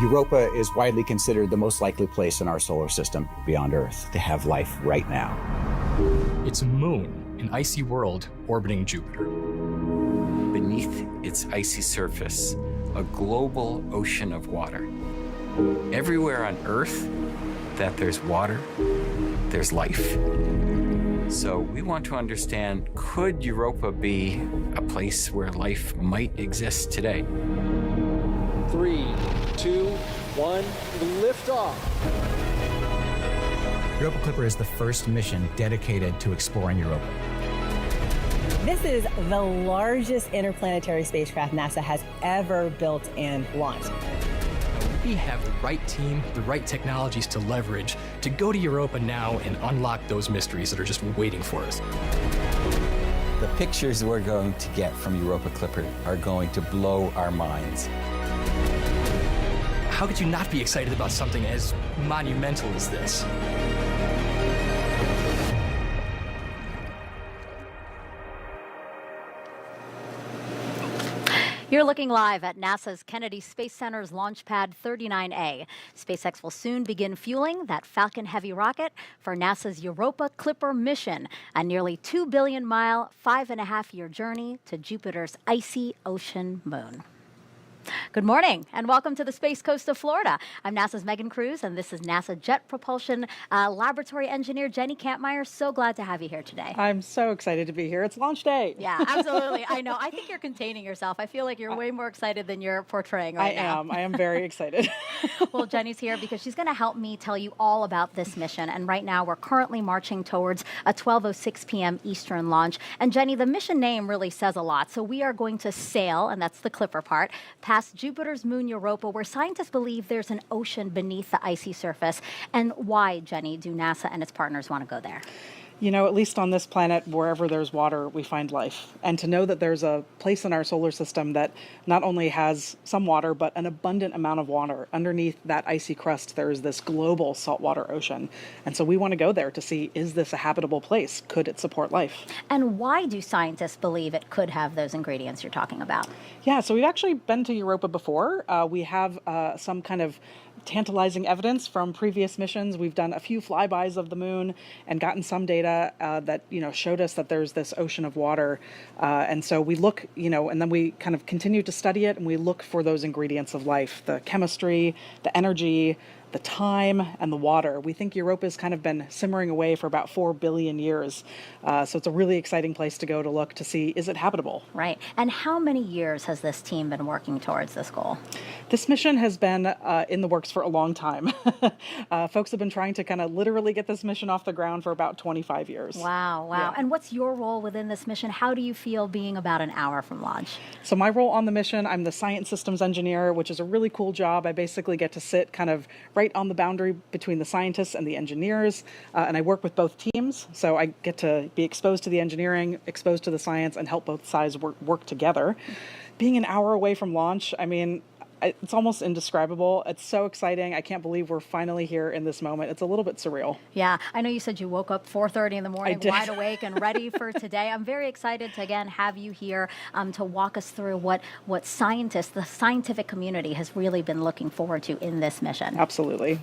Europa is widely considered the most likely place in our solar system beyond Earth to have life right now. It's a moon, an icy world orbiting Jupiter. Beneath its icy surface, a global ocean of water. Everywhere on Earth that there's water, there's life. So we want to understand, could Europa be a place where life might exist today? 3, 2, 1, lift off. Europa Clipper is the first mission dedicated to exploring Europa. This is the largest interplanetary spacecraft NASA has ever built and launched. We have the right team, the right technologies to leverage to go to Europa now and unlock those mysteries that are just waiting for us. The pictures we're going to get from Europa Clipper are going to blow our minds. How could you not be excited about something as monumental as this? You're looking live at NASA's Kennedy Space Center's Launch Pad 39A. SpaceX will soon begin fueling that Falcon Heavy rocket for NASA's Europa Clipper mission, a nearly 2 billion mile, 5.5-year journey to Jupiter's icy ocean moon. Good morning and welcome to the Space Coast of Florida. I'm NASA's Megan Cruz and this is NASA Jet Propulsion Laboratory Engineer Jenny Kampmeyer. So glad to have you here today. I'm so excited to be here. It's launch day. Yeah, absolutely. I know. I think you're containing yourself. I feel like you're way more excited than you're portraying right now. I am very excited. Well, Jenny's here because she's going to help me tell you all about this mission. And right now we're currently marching towards a 12:06 p.m. Eastern launch. And Jenny, the mission name really says a lot. So we are going to sail, and that's the Clipper part, past Jupiter's moon Europa, where scientists believe there's an ocean beneath the icy surface. And why, Jenny, do NASA and its partners want to go there? You know, at least on this planet, wherever there's water, we find life. And to know that there's a place in our solar system that not only has some water, but an abundant amount of water. Underneath that icy crust, there is this global saltwater ocean. And so we want to go there to see, is this a habitable place? Could it support life? And why do scientists believe it could have those ingredients you're talking about? Yeah, so we've actually been to Europa before. We have some kind of tantalizing evidence from previous missions. We've done a few flybys of the moon and gotten some data that, showed us that there's this ocean of water. And so we look, and then we kind of continue to study it and we look for those ingredients of life, the chemistry, the energy, the time, and the water. We think Europa's kind of been simmering away for about 4 billion years. So it's a really exciting place to go to look to see, is it habitable? Right. And how many years has this team been working towards this goal? This mission has been in the works for a long time. Folks have been trying to kind of literally get this mission off the ground for about 25 years. Wow. Yeah. And what's your role within this mission? How do you feel being about an hour from launch? So my role on the mission, I'm the science systems engineer, which is a really cool job. I basically get to sit kind of right on the boundary between the scientists and the engineers, and I work with both teams. So I get to be exposed to the engineering, exposed to the science, and help both sides work together. Being an hour away from launch, I mean, it's almost indescribable. It's so exciting. I can't believe we're finally here in this moment. It's a little bit surreal. Yeah, I know you said you woke up 4:30 in the morning, wide awake and ready for today. I'm very excited to again have you here to walk us through what scientists, the scientific community, has really been looking forward to in this mission. Absolutely.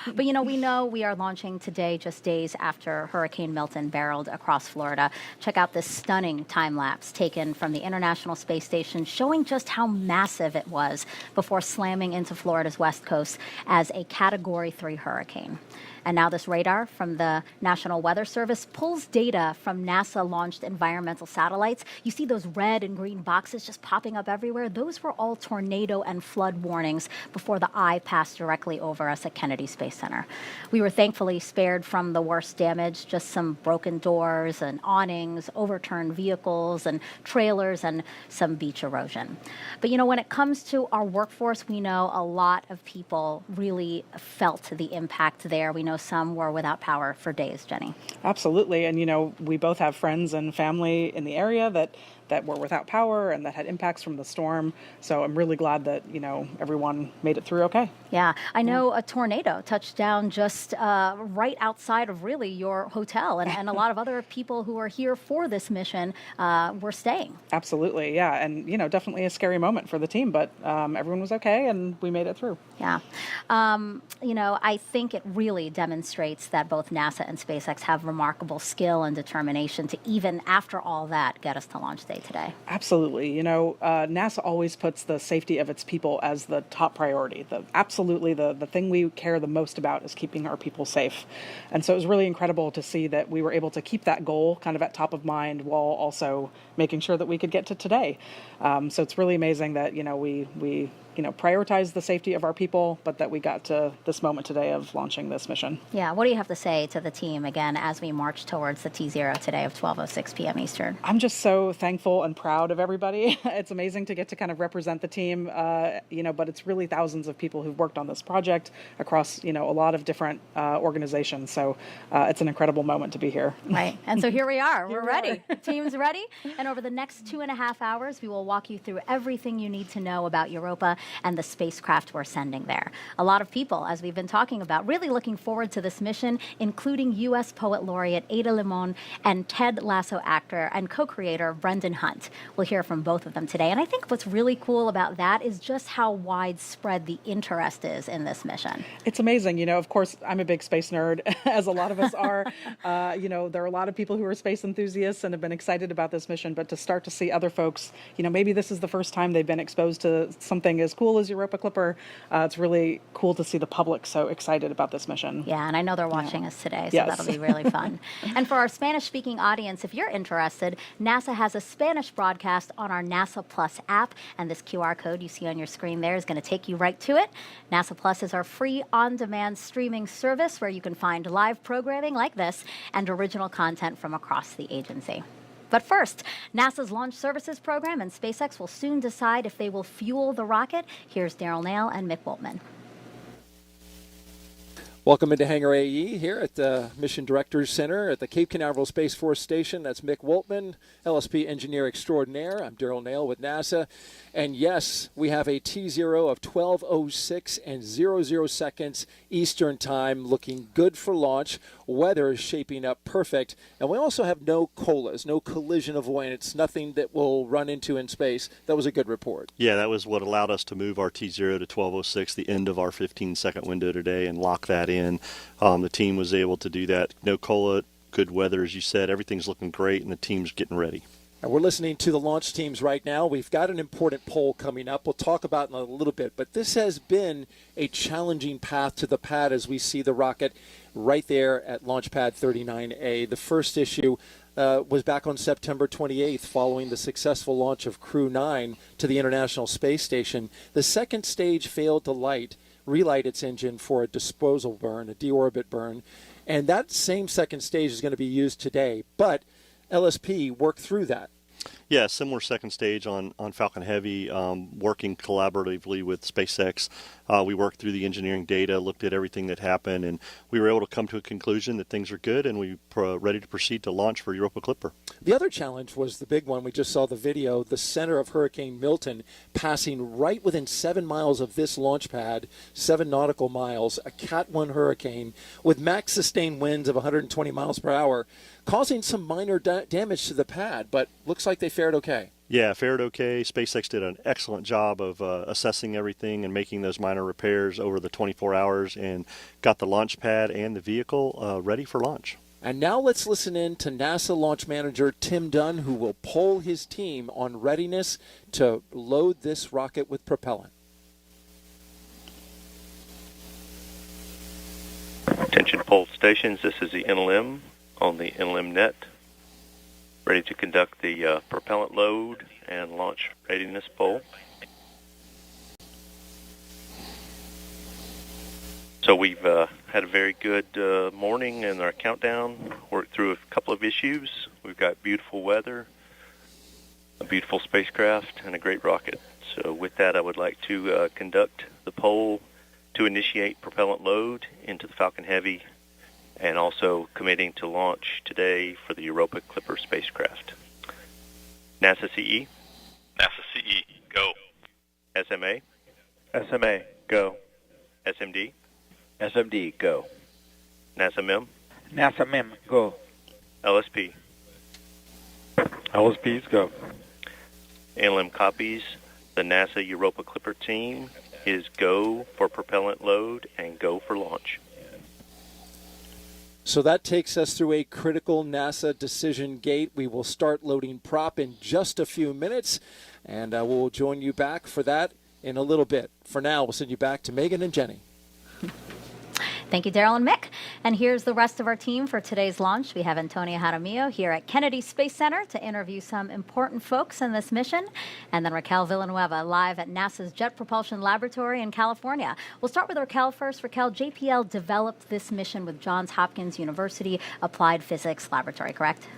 But we know we are launching today, just days after Hurricane Milton barreled across Florida. Check out this stunning time lapse taken from the International Space Station, showing just how massive it was before slamming into Florida's west coast as a Category 3 hurricane. And now this radar from the National Weather Service pulls data from NASA-launched environmental satellites. You see those red and green boxes just popping up everywhere? Those were all tornado and flood warnings before the eye passed directly over us at Kennedy Space Center. We were thankfully spared from the worst damage, just some broken doors and awnings, overturned vehicles and trailers, and some beach erosion. But when it comes to our workforce, we know a lot of people really felt the impact there. We know some were without power for days, Jenny. Absolutely. And, we both have friends and family in the area that that were without power and that had impacts from the storm. So I'm really glad that, everyone made it through okay. Yeah, I know a tornado touched down just right outside of really your hotel, and a lot of other people who are here for this mission were staying. Absolutely, yeah, and definitely a scary moment for the team, but everyone was okay, and we made it through. Yeah, I think it really demonstrates that both NASA and SpaceX have remarkable skill and determination to, even after all that, get us to launch day today. Absolutely, NASA always puts the safety of its people as the top priority. Absolutely, the thing we care the most about is keeping our people safe. And so it was really incredible to see that we were able to keep that goal kind of at top of mind while also making sure that we could get to today. So it's really amazing that, we prioritize the safety of our people, but that we got to this moment today of launching this mission. Yeah, what do you have to say to the team, again, as we march towards the T0 today of 12:06 p.m. Eastern? I'm just so thankful and proud of everybody. It's amazing to get to kind of represent the team, but it's really thousands of people who've worked on this project across, a lot of different organizations. So it's an incredible moment to be here. Right, and so here we are. We're ready. The team's ready. And over the next 2.5 hours, we will walk you through everything you need to know about Europa and the spacecraft we're sending there. A lot of people, as we've been talking about, really looking forward to this mission, including U.S. Poet Laureate Ada Limon and Ted Lasso actor and co-creator Brendan Hunt. We'll hear from both of them today. And I think what's really cool about that is just how widespread the interest is in this mission. It's amazing. Of course, I'm a big space nerd, as a lot of us are. There are a lot of people who are space enthusiasts and have been excited about this mission, but to start to see other folks, maybe this is the first time they've been exposed to something as cool as Europa Clipper. It's really cool to see the public so excited about this mission. Yeah, and I know they're watching us today, so yes. That'll be really fun. And for our Spanish-speaking audience, if you're interested, NASA has a Spanish broadcast on our NASA Plus app, and this QR code you see on your screen there is going to take you right to it. NASA Plus is our free on-demand streaming service where you can find live programming like this and original content from across the agency. But first, NASA's Launch Services Program and SpaceX will soon decide if they will fuel the rocket. Here's Daryl Nail and Mick Woltman. Welcome into Hangar AE here at the Mission Directors Center at the Cape Canaveral Space Force Station. That's Mick Woltman, LSP Engineer Extraordinaire. I'm Daryl Nail with NASA. And yes, we have a T0 of 12:06 and 00 seconds Eastern Time, looking good for launch. Weather is shaping up perfect. And we also have no COLAs, no collision avoidance, nothing that we'll run into in space. That was a good report. Yeah, that was what allowed us to move our T0 to 12:06, the end of our 15-second window today, and lock that in. The team was able to do that. No COLA, good weather, as you said. Everything's looking great, and the team's getting ready. And we're listening to the launch teams right now. We've got an important poll coming up. We'll talk about it in a little bit. But this has been a challenging path to the pad as we see the rocket right there at Launch Pad 39A. The first issue was back on September 28th following the successful launch of Crew 9 to the International Space Station. The second stage failed to relight its engine for a disposal burn, a deorbit burn. And that same second stage is going to be used today. But LSP worked through that. Yeah, similar second stage on Falcon Heavy, working collaboratively with SpaceX. We worked through the engineering data, looked at everything that happened, and we were able to come to a conclusion that things are good, and we're ready to proceed to launch for Europa Clipper. The other challenge was the big one. We just saw the video, the center of Hurricane Milton passing right within 7 miles of this launch pad, 7 nautical miles, a Cat 1 hurricane with max sustained winds of 120 miles per hour, causing some minor damage to the pad, but looks like they fared okay. Yeah, fared okay. SpaceX did an excellent job of assessing everything and making those minor repairs over the 24 hours and got the launch pad and the vehicle ready for launch. And now let's listen in to NASA launch manager Tim Dunn, who will poll his team on readiness to load this rocket with propellant. Attention poll stations, this is the NLM on the NLM net, ready to conduct the propellant load and launch readiness poll. So we've had a very good morning in our countdown, worked through a couple of issues. We've got beautiful weather, a beautiful spacecraft, and a great rocket. So with that, I would like to conduct the poll to initiate propellant load into the Falcon Heavy and also committing to launch today for the Europa Clipper spacecraft. NASA CE. NASA CE, go. SMA. SMA, go. SMD. SMD, go. NASA MEM. NASA MEM, go. LSP. LSPs, go. NLM copies. The NASA Europa Clipper team is go for propellant load and go for launch. So that takes us through a critical NASA decision gate. We will start loading prop in just a few minutes, and we'll join you back for that in a little bit. For now, we'll send you back to Megan and Jenny. Thank you, Daryl and Mick. And here's the rest of our team for today's launch. We have Antonio Jaramillo here at Kennedy Space Center to interview some important folks in this mission. And then Raquel Villanueva live at NASA's Jet Propulsion Laboratory in California. We'll start with Raquel first. Raquel, JPL developed this mission with Johns Hopkins University Applied Physics Laboratory, correct?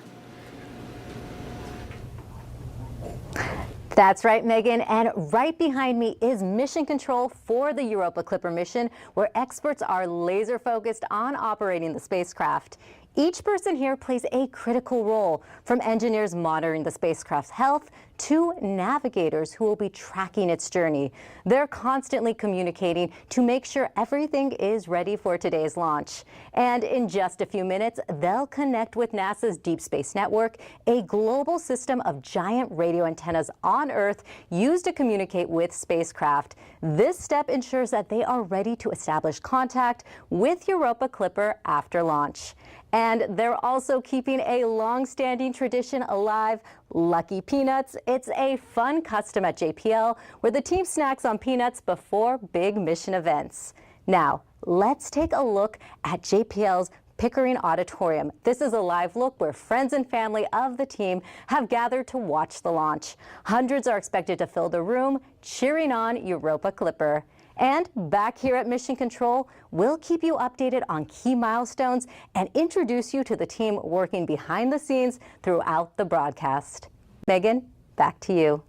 That's right, Megan. And right behind me is mission control for the Europa Clipper mission, where experts are laser focused on operating the spacecraft. Each person here plays a critical role, from engineers monitoring the spacecraft's health to navigators who will be tracking its journey. They're constantly communicating to make sure everything is ready for today's launch. And in just a few minutes, they'll connect with NASA's Deep Space Network, a global system of giant radio antennas on Earth used to communicate with spacecraft. This step ensures that they are ready to establish contact with Europa Clipper after launch. And they're also keeping a long-standing tradition alive, Lucky Peanuts. It's a fun custom at JPL where the team snacks on peanuts before big mission events. Now, let's take a look at JPL's Pickering Auditorium. This is a live look where friends and family of the team have gathered to watch the launch. Hundreds are expected to fill the room, cheering on Europa Clipper. And back here at Mission Control, we'll keep you updated on key milestones and introduce you to the team working behind the scenes throughout the broadcast. Megan, back to you.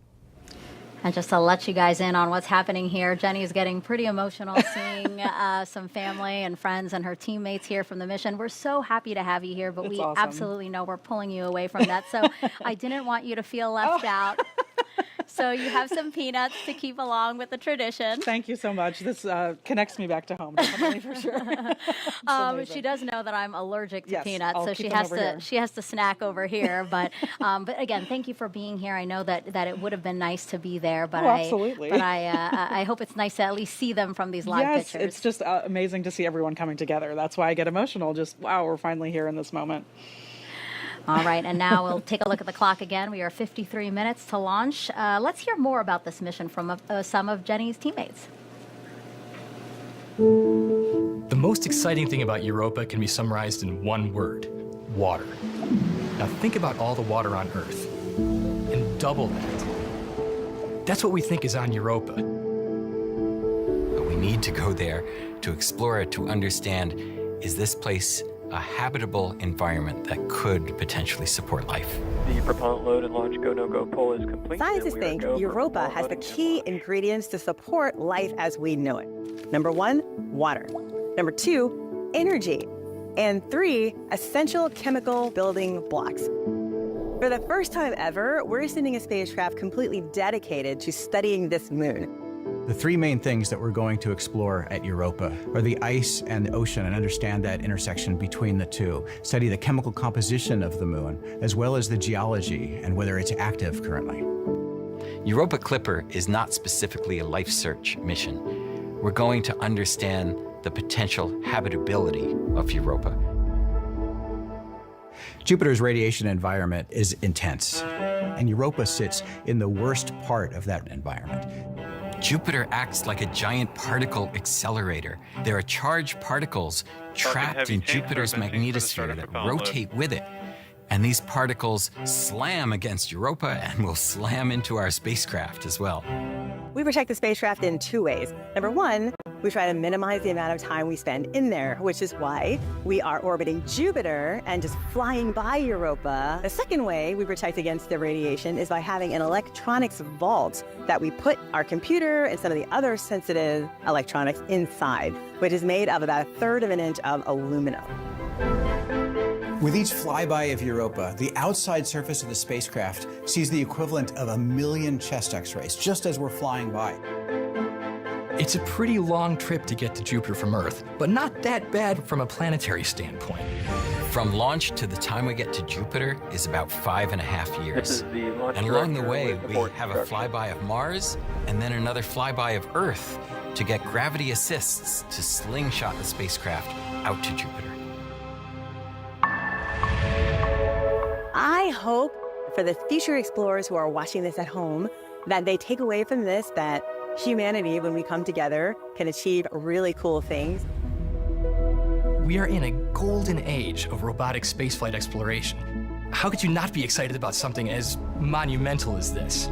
And just to let you guys in on what's happening here, Jenny is getting pretty emotional seeing some family and friends and her teammates here from the mission. We're so happy to have you here, but we absolutely know we're pulling you away from that. So I didn't want you to feel left out. So you have some peanuts to keep along with the tradition. Thank you so much. This connects me back to home, definitely, for sure. She does know that I'm allergic to peanuts, I'll so she has to snack over here. But again, thank you for being here. I know that it would have been nice to be there, but absolutely. I hope it's nice to at least see them from these live pictures. Yes, it's just amazing to see everyone coming together. That's why I get emotional. Just wow, we're finally here in this moment. All right, and now we'll take a look at the clock again. We are 53 minutes to launch. Let's hear more about this mission from some of Jenny's teammates. The most exciting thing about Europa can be summarized in one word: water. Now think about all the water on Earth and double that. That's what we think is on Europa. But we need to go there to explore it, to understand, is this place a habitable environment that could potentially support life? The propellant load and launch go-no-go poll is complete. Scientists think Europa has the key ingredients to support life as we know it. Number 1, water. Number 2, energy. And 3, essential chemical building blocks. For the first time ever, we're sending a spacecraft completely dedicated to studying this moon. The three main things that we're going to explore at Europa are the ice and the ocean and understand that intersection between the two, study the chemical composition of the moon, as well as the geology and whether it's active currently. Europa Clipper is not specifically a life search mission. We're going to understand the potential habitability of Europa. Jupiter's radiation environment is intense, and Europa sits in the worst part of that environment. Jupiter acts like a giant particle accelerator. There are charged particles trapped in Jupiter's magnetosphere that rotate with it. And these particles slam against Europa and will slam into our spacecraft as well. We protect the spacecraft in 2 ways. Number 1, we try to minimize the amount of time we spend in there, which is why we are orbiting Jupiter and just flying by Europa. The second way we protect against the radiation is by having an electronics vault that we put our computer and some of the other sensitive electronics inside, which is made of about 1/3 of an inch of aluminum. With each flyby of Europa, the outside surface of the spacecraft sees the equivalent of 1 million chest x-rays, just as we're flying by. It's a pretty long trip to get to Jupiter from Earth, but not that bad from a planetary standpoint. From launch to the time we get to Jupiter is about 5.5 years. This is the launch And along the director way, with the we board have a instructions. flyby of Mars and then another flyby of Earth to get gravity assists to slingshot the spacecraft out to Jupiter. I hope for the future explorers who are watching this at home that they take away from this that humanity, when we come together, can achieve really cool things. We are in a golden age of robotic spaceflight exploration. How could you not be excited about something as monumental as this?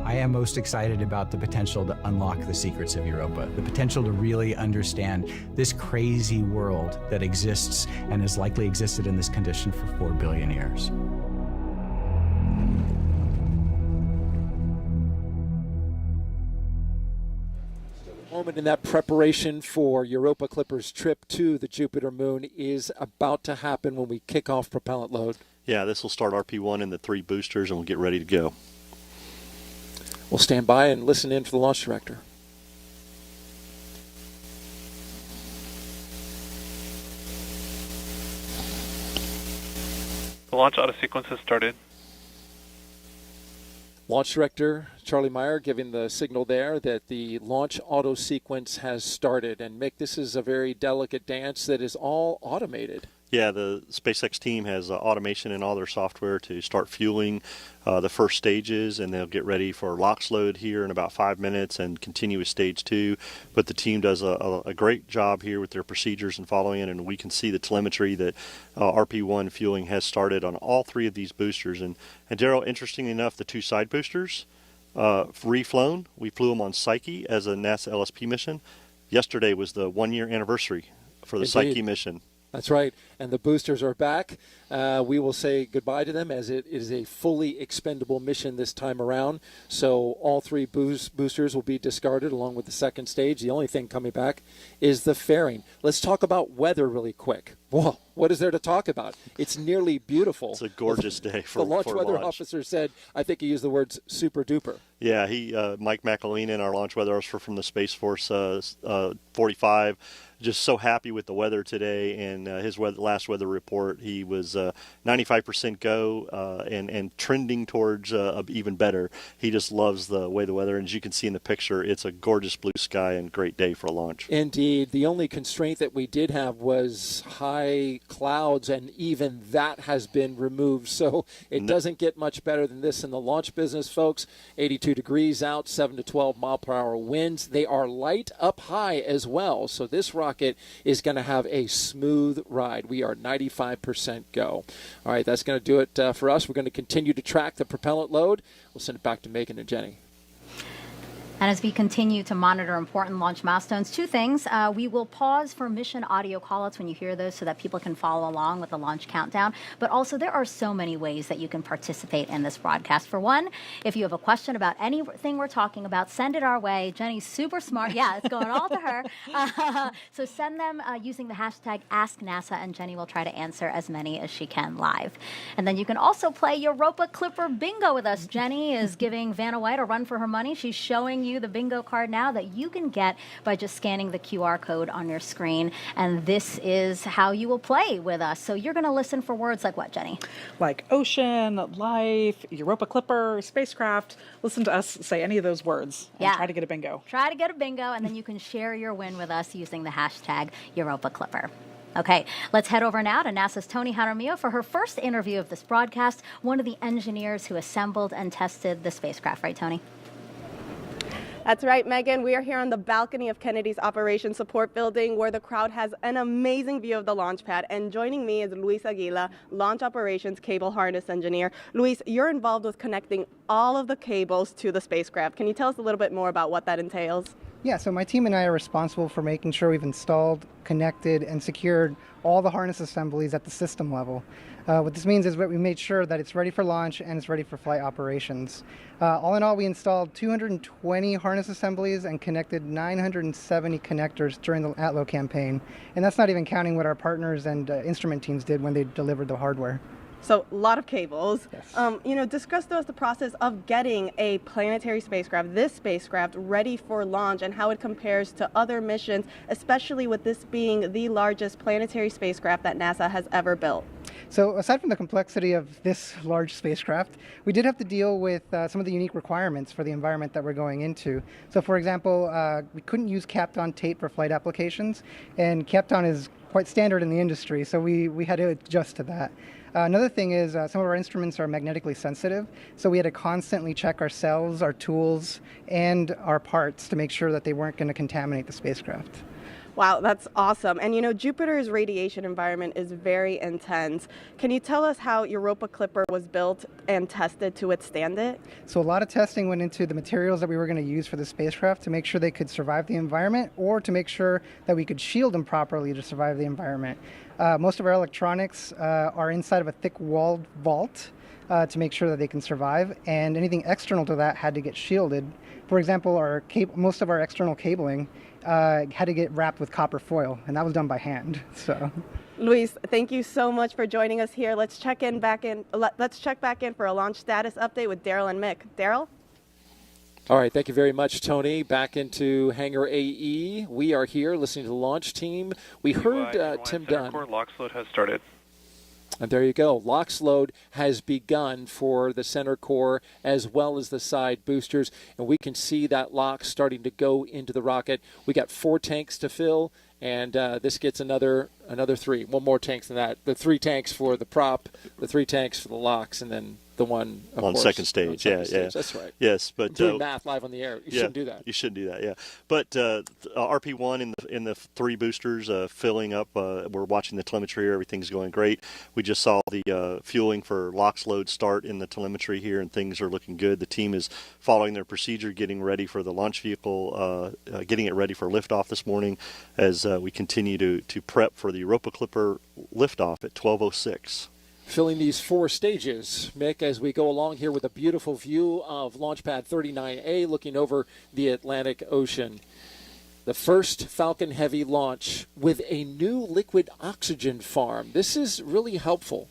I am most excited about the potential to unlock the secrets of Europa, the potential to really understand this crazy world that exists and has likely existed in this condition for 4 billion years. Moment in that preparation for Europa Clipper's trip to the Jupiter moon is about to happen when we kick off propellant load. Yeah, this will start RP1 and the 3 boosters, and we'll get ready to go. We'll stand by and listen in for the launch director. The launch auto sequence has started. Launch director Charlie Meyer giving the signal there that the launch auto sequence has started. And Mick, this is a very delicate dance that is all automated. Yeah, the SpaceX team has automation in all their software to start fueling the first stages, and they'll get ready for LOX load here in about 5 minutes and continue with stage 2. But the team does a great job here with their procedures and following it, and we can see the telemetry that RP1 fueling has started on all 3 of these boosters. And Daryl, interestingly enough, the 2 side boosters reflown. We flew them on Psyche as a NASA LSP mission. Yesterday was the 1-year anniversary for the Indeed. Psyche mission. That's right. And the boosters are back. We will say goodbye to them as it is a fully expendable mission this time around. So all 3 boosters will be discarded along with the second stage. The only thing coming back is the fairing. Let's talk about weather really quick. Whoa, what is there to talk about? It's nearly beautiful. It's a gorgeous day for the launch for weather launch. officer said, I think he used the words super duper. Yeah, Mike McElhenney, our launch weather officer from the Space Force 45, just so happy with the weather today. And his last weather report, he was 95% go and trending towards even better. He just loves the way the weather, and as you can see in the picture, it's a gorgeous blue sky and great day for a launch. Indeed. The only constraint that we did have was high clouds, and even that has been removed. So it doesn't get much better than this in the launch business, folks. 82 degrees out, 7 to 12 mile per hour winds. They are light up high as well. So this rocket is going to have a smooth ride. We are 95% go. All right, that's going to do it for us. We're going to continue to track the propellant load. We'll send it back to Megan and Jenny. And as we continue to monitor important launch milestones, 2 things. We will pause for mission audio callouts when you hear those so that people can follow along with the launch countdown. But also, there are so many ways that you can participate in this broadcast. For one, if you have a question about anything we're talking about, send it our way. Jenny's super smart. Yeah, it's going all to her. So send them using the hashtag AskNASA, and Jenny will try to answer as many as she can live. And then you can also play Europa Clipper Bingo with us. Jenny is giving Vanna White a run for her money. She's showing you the bingo card now that you can get by just scanning the QR code on your screen. And this is how you will play with us. So you're going to listen for words like what, Jenny? Like ocean, life, Europa Clipper, spacecraft. Listen to us say any of those words and try to get a bingo. Try to get a bingo, and then you can share your win with us using the hashtag Europa Clipper. Okay, let's head over now to NASA's Tony Jaramillo for her first interview of this broadcast, one of the engineers who assembled and tested the spacecraft. Right, Tony? That's right, Megan. We are here on the balcony of Kennedy's Operations Support Building, where the crowd has an amazing view of the launch pad. And joining me is Luis Aguila, Launch Operations Cable Harness Engineer. Luis, you're involved with connecting all of the cables to the spacecraft. Can you tell us a little bit more about what that entails? Yeah, so my team and I are responsible for making sure we've installed, connected, and secured all the harness assemblies at the system level. What this means is that we made sure that it's ready for launch and it's ready for flight operations. All in all, we installed 220 harness assemblies and connected 970 connectors during the ATLO campaign. And that's not even counting what our partners and instrument teams did when they delivered the hardware. So a lot of cables. Yes. Discuss to us the process of getting a planetary spacecraft, this spacecraft, ready for launch and how it compares to other missions, especially with this being the largest planetary spacecraft that NASA has ever built. So aside from the complexity of this large spacecraft, we did have to deal with some of the unique requirements for the environment that we're going into. So for example, we couldn't use Kapton tape for flight applications, and Kapton is quite standard in the industry, so we had to adjust to that. Another thing is some of our instruments are magnetically sensitive, so we had to constantly check our cells, our tools, and our parts to make sure that they weren't going to contaminate the spacecraft. Wow, that's awesome. And Jupiter's radiation environment is very intense. Can you tell us how Europa Clipper was built and tested to withstand it? So a lot of testing went into the materials that we were going to use for the spacecraft to make sure they could survive the environment, or to make sure that we could shield them properly to survive the environment. Most of our electronics are inside of a thick-walled vault to make sure that they can survive, and anything external to that had to get shielded. For example, most of our external cabling had to get wrapped with copper foil, and that was done by hand. So, Luis, thank you so much for joining us here. Let's check back in for a launch status update with Daryl and Mick. Daryl? All right, thank you very much, Tony. Back into Hangar AE. We are here listening to the launch team. We heard Tim Dunn. Launch load has started. And there you go. LOX load has begun for the center core as well as the side boosters. And we can see that LOX starting to go into the rocket. We got 4 tanks to fill, and this gets another 3. One more tanks than that. The 3 tanks for the prop, the 3 tanks for the LOX, and then the one on second stage. Yeah. That's right. Yes, but doing math live on the air. You shouldn't do that. You shouldn't do that. Yeah, but RP1 in the 3 boosters filling up. We're watching the telemetry. Everything's going great. We just saw the fueling for LOX load start in the telemetry here, and things are looking good. The team is following their procedure, getting ready for the launch vehicle, getting it ready for liftoff this morning, as we continue to prep for the Europa Clipper liftoff at 12:06. Filling these 4 stages, Mick, as we go along here with a beautiful view of Launch Pad 39A looking over the Atlantic Ocean. The first Falcon Heavy launch with a new liquid oxygen farm. This is really helpful,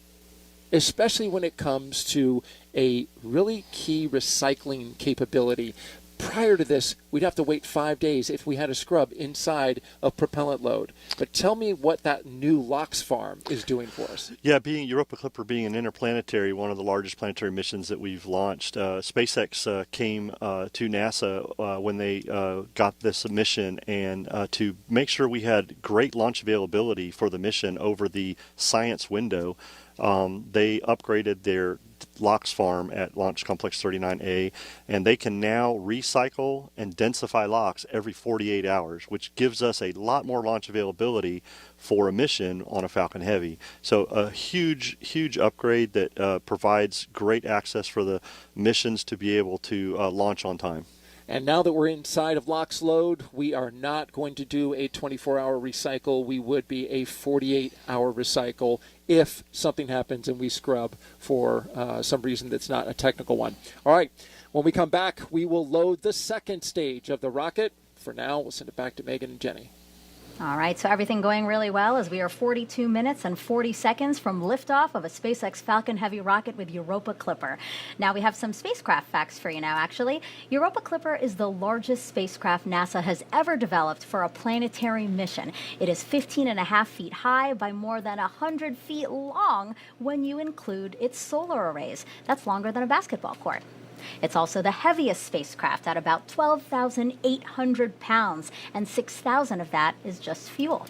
especially when it comes to a really key recycling capability. Prior to this, we'd have to wait 5 days if we had a scrub inside of propellant load. But tell me what that new LOX farm is doing for us. Yeah, being Europa Clipper being an interplanetary, one of the largest planetary missions that we've launched, SpaceX came to NASA when they got this mission, and to make sure we had great launch availability for the mission over the science window, they upgraded their LOX farm at Launch Complex 39A, and they can now recycle and densify LOX every 48 hours, which gives us a lot more launch availability for a mission on a Falcon Heavy. So a huge upgrade that provides great access for the missions to be able to launch on time. And now that we're inside of LOX load, we are not going to do a 24-hour recycle. We would be a 48-hour recycle if something happens and we scrub for some reason that's not a technical one. All right, when we come back, we will load the second stage of the rocket. For now, we'll send it back to Megan and Jenny. All right, so everything going really well as we are 42 minutes and 40 seconds from liftoff of a SpaceX Falcon Heavy rocket with Europa Clipper. Now we have some spacecraft facts for you now, actually. Europa Clipper is the largest spacecraft NASA has ever developed for a planetary mission. It is 15.5 feet high by more than 100 feet long when you include its solar arrays. That's longer than a basketball court. It's also the heaviest spacecraft at about 12,800 pounds, and 6,000 of that is just fuel.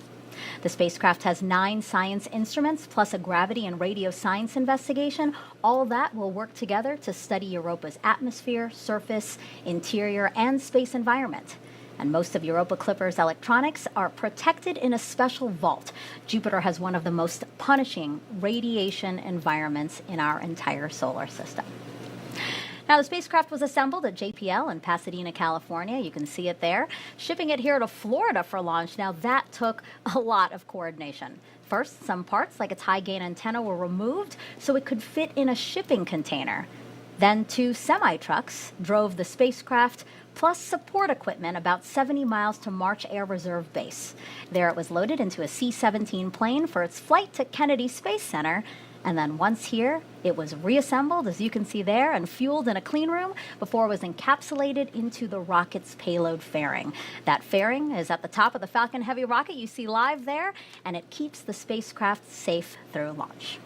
The spacecraft has 9 science instruments, plus a gravity and radio science investigation. All that will work together to study Europa's atmosphere, surface, interior, and space environment. And most of Europa Clipper's electronics are protected in a special vault. Jupiter has one of the most punishing radiation environments in our entire solar system. Now, the spacecraft was assembled at JPL in Pasadena, California. You can see it there. Shipping it here to Florida for launch. Now, that took a lot of coordination. First, some parts, like its high-gain antenna, were removed so it could fit in a shipping container. Then 2 semi-trucks drove the spacecraft, plus support equipment, about 70 miles to March Air Reserve Base. There it was loaded into a C-17 plane for its flight to Kennedy Space Center. And then once here, it was reassembled, as you can see there, and fueled in a clean room before it was encapsulated into the rocket's payload fairing. That fairing is at the top of the Falcon Heavy rocket you see live there, and it keeps the spacecraft safe through launch.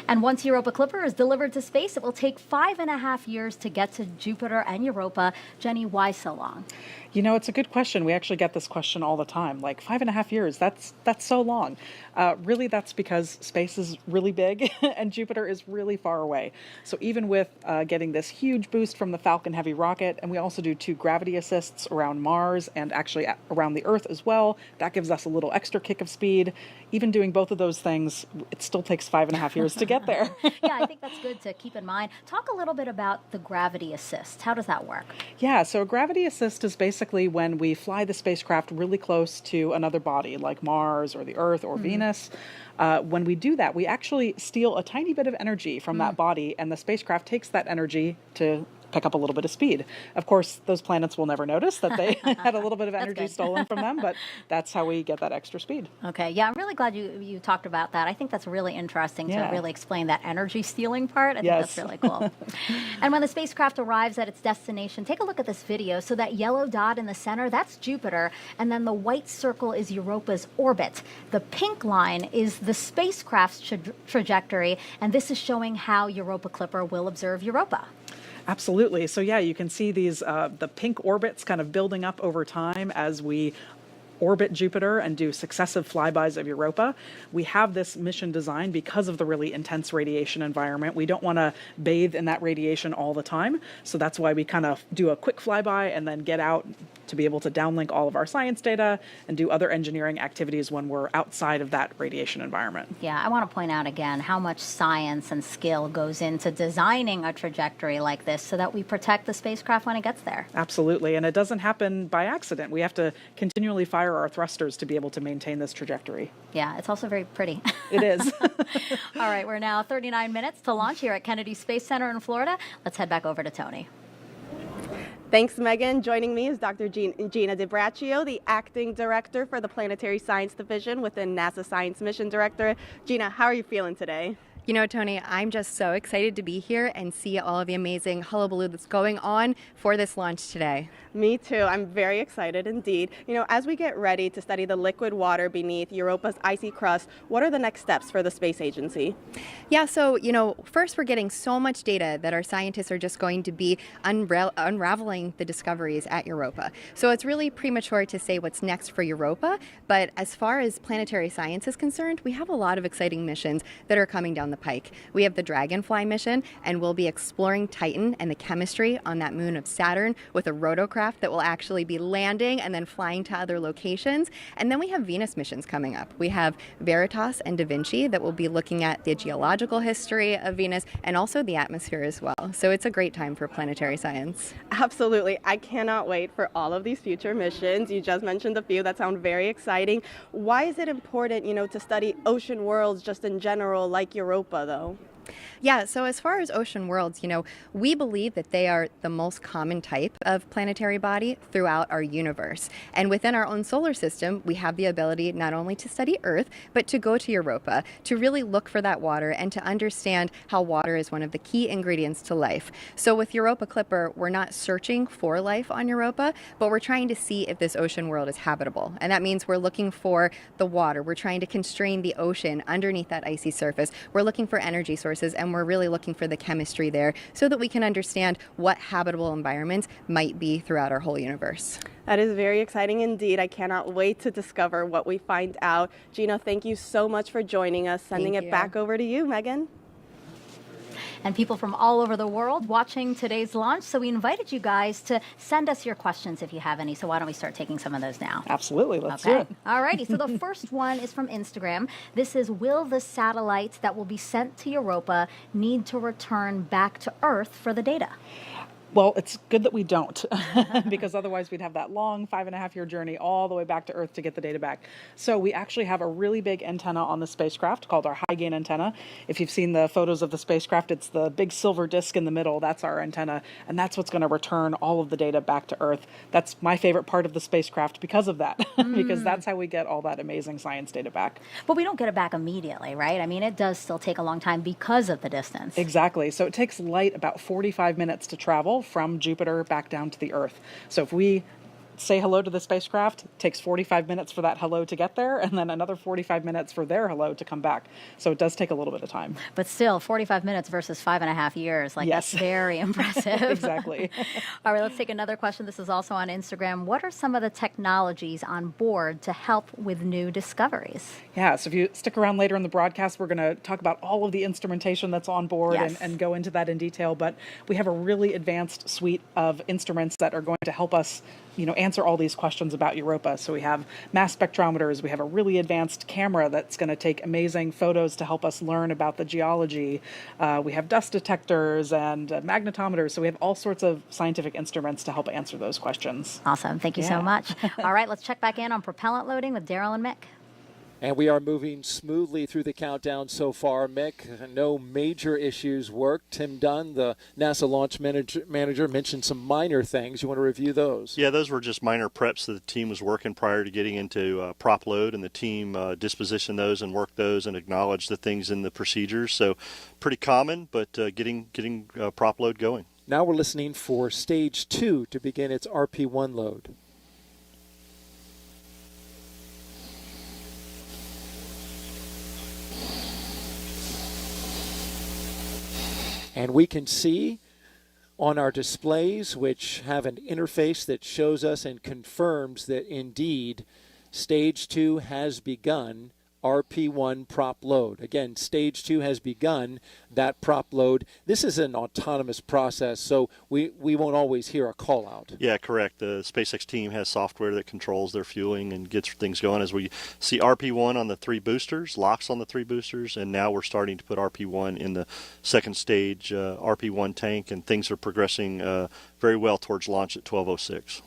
And once Europa Clipper is delivered to space, it will take 5.5 years to get to Jupiter and Europa. Jenny, why so long? You know, it's a good question. We actually get this question all the time. Like 5.5 years, that's so long. Really, that's because space is really big and Jupiter is really far away. So even with getting this huge boost from the Falcon Heavy rocket, and we also do 2 gravity assists around Mars and actually around the Earth as well, that gives us a little extra kick of speed. Even doing both of those things, it still takes 5.5 years to get there. Yeah, I think that's good to keep in mind. Talk a little bit about the gravity assist. How does that work? Yeah, so a gravity assist is basically when we fly the spacecraft really close to another body like Mars or the Earth or Venus. When we do that, we actually steal a tiny bit of energy from that body, and the spacecraft takes that energy to pick up a little bit of speed. Of course, those planets will never notice that they had a little bit of energy stolen from them, but that's how we get that extra speed. Okay, yeah, I'm really glad you talked about that. I think that's really interesting to really explain that energy stealing part. I think that's really cool. And when the spacecraft arrives at its destination, take a look at this video. So that yellow dot in the center, that's Jupiter, and then the white circle is Europa's orbit. The pink line is the spacecraft's trajectory, and this is showing how Europa Clipper will observe Europa. Absolutely. So yeah, you can see these the pink orbits kind of building up over time as we orbit Jupiter and do successive flybys of Europa. We have this mission designed because of the really intense radiation environment. We don't want to bathe in that radiation all the time. So that's why we kind of do a quick flyby and then get out to be able to downlink all of our science data and do other engineering activities when we're outside of that radiation environment. Yeah, I want to point out again how much science and skill goes into designing a trajectory like this so that we protect the spacecraft when it gets there. Absolutely, and it doesn't happen by accident. We have to continually fire our thrusters to be able to maintain this trajectory. Yeah, it's also very pretty. It is. All right, we're now 39 minutes to launch here at Kennedy Space Center in Florida. Let's head back over to Tony. Thanks, Megan. Joining me is Dr. Gina DiBraccio, the Acting Director for the Planetary Science Division within NASA Science Mission Directorate. Gina, how are you feeling today? You know, Tony, I'm just so excited to be here and see all of the amazing hullabaloo that's going on for this launch today. Me too. I'm very excited indeed. You know, as we get ready to study the liquid water beneath Europa's icy crust, what are the next steps for the space agency? Yeah, so, you know, first we're getting so much data that our scientists are just going to be unraveling the discoveries at Europa. So it's really premature to say what's next for Europa, but as far as planetary science is concerned, we have a lot of exciting missions that are coming down the pike. We have the Dragonfly mission, and we'll be exploring Titan and the chemistry on that moon of Saturn with a rotocraft that will actually be landing and then flying to other locations. And then we have Venus missions coming up. We have Veritas and Da Vinci that will be looking at the geological history of Venus and also the atmosphere as well. So it's a great time for planetary science. Absolutely. I cannot wait for all of these future missions. You just mentioned a few that sound very exciting. Why is it important, you know, to study ocean worlds just in general, like Europa, though? Yeah, so as far as ocean worlds, you know, we believe that they are the most common type of planetary body throughout our universe. And within our own solar system, we have the ability not only to study Earth, but to go to Europa, to really look for that water and to understand how water is one of the key ingredients to life. So with Europa Clipper, we're not searching for life on Europa, but we're trying to see if this ocean world is habitable. And that means we're looking for the water. We're trying to constrain the ocean underneath that icy surface. We're looking for energy sources, and we're really looking for the chemistry there so that we can understand what habitable environments might be throughout our whole universe. That is very exciting indeed. I cannot wait to discover what we find out. Gina, thank you so much for joining us. Sending it back over to you, Megan. and people from all over the world watching today's launch. So we invited you guys to send us your questions if you have any. So why don't we start taking some of those now? Absolutely. Let's do it. All righty. So the first one is from Instagram. This is, will the satellites that will be sent to Europa need to return back to Earth for the data? Well, it's good that we don't, because otherwise we'd have that long 5.5-year journey all the way back to Earth to get the data back. So we actually have a really big antenna on the spacecraft called our high gain antenna. If you've seen the photos of the spacecraft, it's the big silver disc in the middle. That's our antenna, and that's what's going to return all of the data back to Earth. That's my favorite part of the spacecraft because of that, because that's how we get all that amazing science data back. But we don't get it back immediately, right? I mean, it does still take a long time because of the distance. Exactly. So it takes light about 45 minutes to travel from Jupiter back down to the Earth. So if we say hello to the spacecraft, it takes 45 minutes for that hello to get there, and then another 45 minutes for their hello to come back. So it does take a little bit of time. But still, 45 minutes versus 5.5 years. Like, yes. That's very impressive. Exactly. All right, let's take another question. This is also on Instagram. What are some of the technologies on board to help with new discoveries? Yeah, so if you stick around later in the broadcast, we're going to talk about all of the instrumentation that's on board Yes. and go into that in detail. But we have a really advanced suite of instruments that are going to help us answer all these questions about Europa. So we have mass spectrometers, we have a really advanced camera that's going to take amazing photos to help us learn about the geology. We have dust detectors and magnetometers. So we have all sorts of scientific instruments to help answer those questions. Awesome. Thank you so much. All right, let's check back in on propellant loading with Daryl and Mick. And we are moving smoothly through the countdown so far, Mick. No major issues worked. Tim Dunn, the NASA launch manager, mentioned some minor things. You want to review those? Yeah, those were just minor preps that the team was working prior to getting into prop load, and the team dispositioned those and worked those and acknowledged the things in the procedures. So pretty common, but getting prop load going. Now we're listening for Stage 2 to begin its RP1 load. And we can see on our displays, which have an interface that shows us and confirms that indeed Stage 2 has begun RP1 prop load. Again, Stage 2 has begun that prop load. This is an autonomous process, so we won't always hear a call out. Yeah, correct. The SpaceX team has software that controls their fueling and gets things going. As we see RP1 on the 3 boosters, locks on the 3 boosters, and now we're starting to put RP1 in the second stage RP1 tank, and things are progressing very well towards launch at 12:06.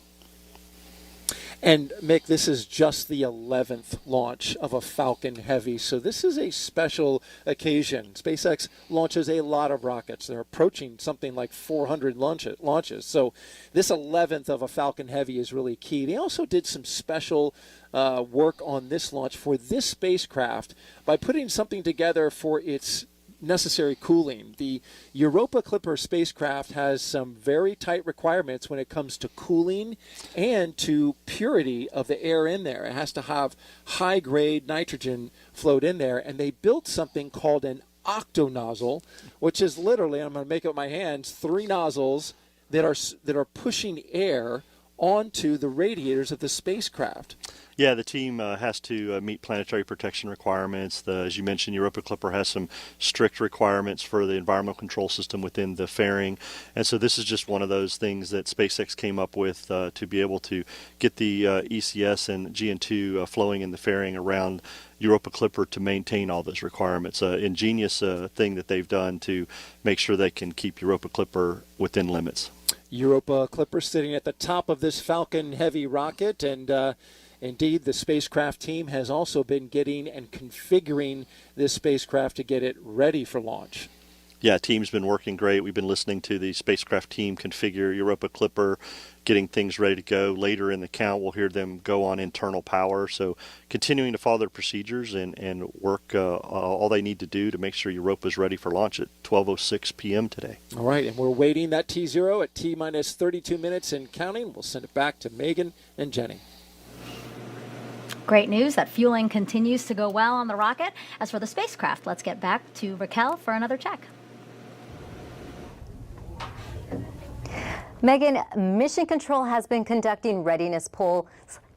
And Mick, this is just the 11th launch of a Falcon Heavy, so this is a special occasion. SpaceX launches a lot of rockets. They're approaching something like 400 launches. So this 11th of a Falcon Heavy is really key. They also did some special work on this launch for this spacecraft by putting something together for its necessary cooling. The Europa Clipper spacecraft has some very tight requirements when it comes to cooling and to purity of the air in there. It has to have high-grade nitrogen float in there, and they built something called an octonozzle, which is literally, I'm going to make it with my hands, 3 nozzles that are pushing air onto the radiators of the spacecraft. Yeah, the team has to meet planetary protection requirements. As you mentioned, Europa Clipper has some strict requirements for the environmental control system within the fairing. And so this is just one of those things that SpaceX came up with to be able to get the ECS and GN2 flowing in the fairing around Europa Clipper to maintain all those requirements. Ingenious thing that they've done to make sure they can keep Europa Clipper within limits. Europa Clipper sitting at the top of this Falcon Heavy rocket, and indeed, the spacecraft team has also been getting and configuring this spacecraft to get it ready for launch. Yeah, team's been working great. We've been listening to the spacecraft team configure Europa Clipper, getting things ready to go. Later in the count, we'll hear them go on internal power. So continuing to follow their procedures and work all they need to do to make sure Europa is ready for launch at 12:06 p.m. today. All right, and we're waiting that T0 at T-minus 32 minutes and counting. We'll send it back to Megan and Jenny. Great news that fueling continues to go well on the rocket. As for the spacecraft, let's get back to Raquel for another check. Megan, Mission Control has been conducting readiness polls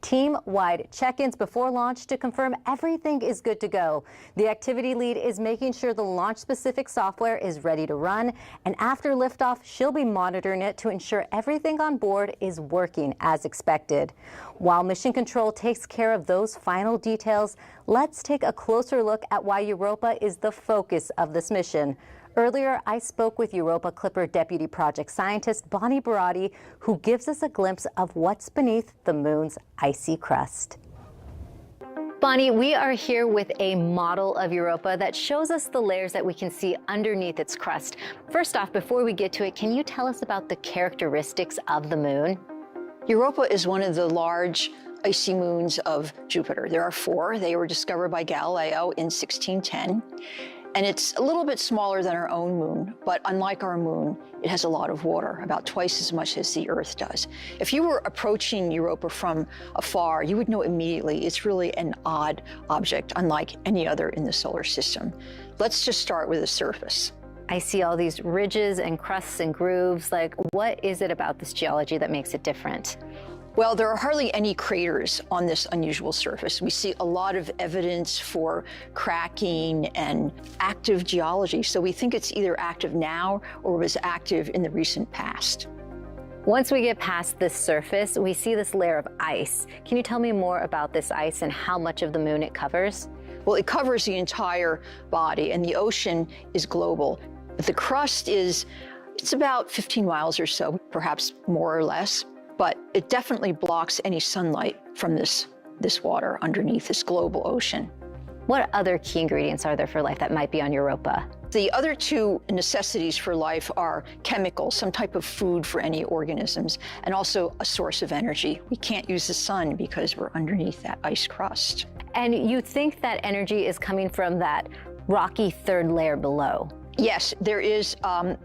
team-wide check-ins before launch to confirm everything is good to go. The activity lead is making sure the launch-specific software is ready to run, and after liftoff, she'll be monitoring it to ensure everything on board is working as expected. While Mission Control takes care of those final details, let's take a closer look at why Europa is the focus of this mission. Earlier, I spoke with Europa Clipper Deputy Project Scientist Bonnie Barati, who gives us a glimpse of what's beneath the moon's icy crust. Bonnie, we are here with a model of Europa that shows us the layers that we can see underneath its crust. First off, before we get to it, can you tell us about the characteristics of the moon? Europa is one of the large icy moons of Jupiter. There are 4. They were discovered by Galileo in 1610. And it's a little bit smaller than our own moon, but unlike our moon, it has a lot of water, about twice as much as the Earth does. If you were approaching Europa from afar, you would know immediately it's really an odd object, unlike any other in the solar system. Let's just start with the surface. I see all these ridges and crusts and grooves. Like, what is it about this geology that makes it different? Well, there are hardly any craters on this unusual surface. We see a lot of evidence for cracking and active geology, so we think it's either active now or was active in the recent past. Once we get past this surface, we see this layer of ice. Can you tell me more about this ice and how much of the moon it covers? Well, it covers the entire body, and the ocean is global. But the crust it's about 15 miles or so, perhaps more or less. But it definitely blocks any sunlight from this water underneath this global ocean. What other key ingredients are there for life that might be on Europa? The other 2 necessities for life are chemicals, some type of food for any organisms, and also a source of energy. We can't use the sun because we're underneath that ice crust. And you think that energy is coming from that rocky third layer below? Yes, there is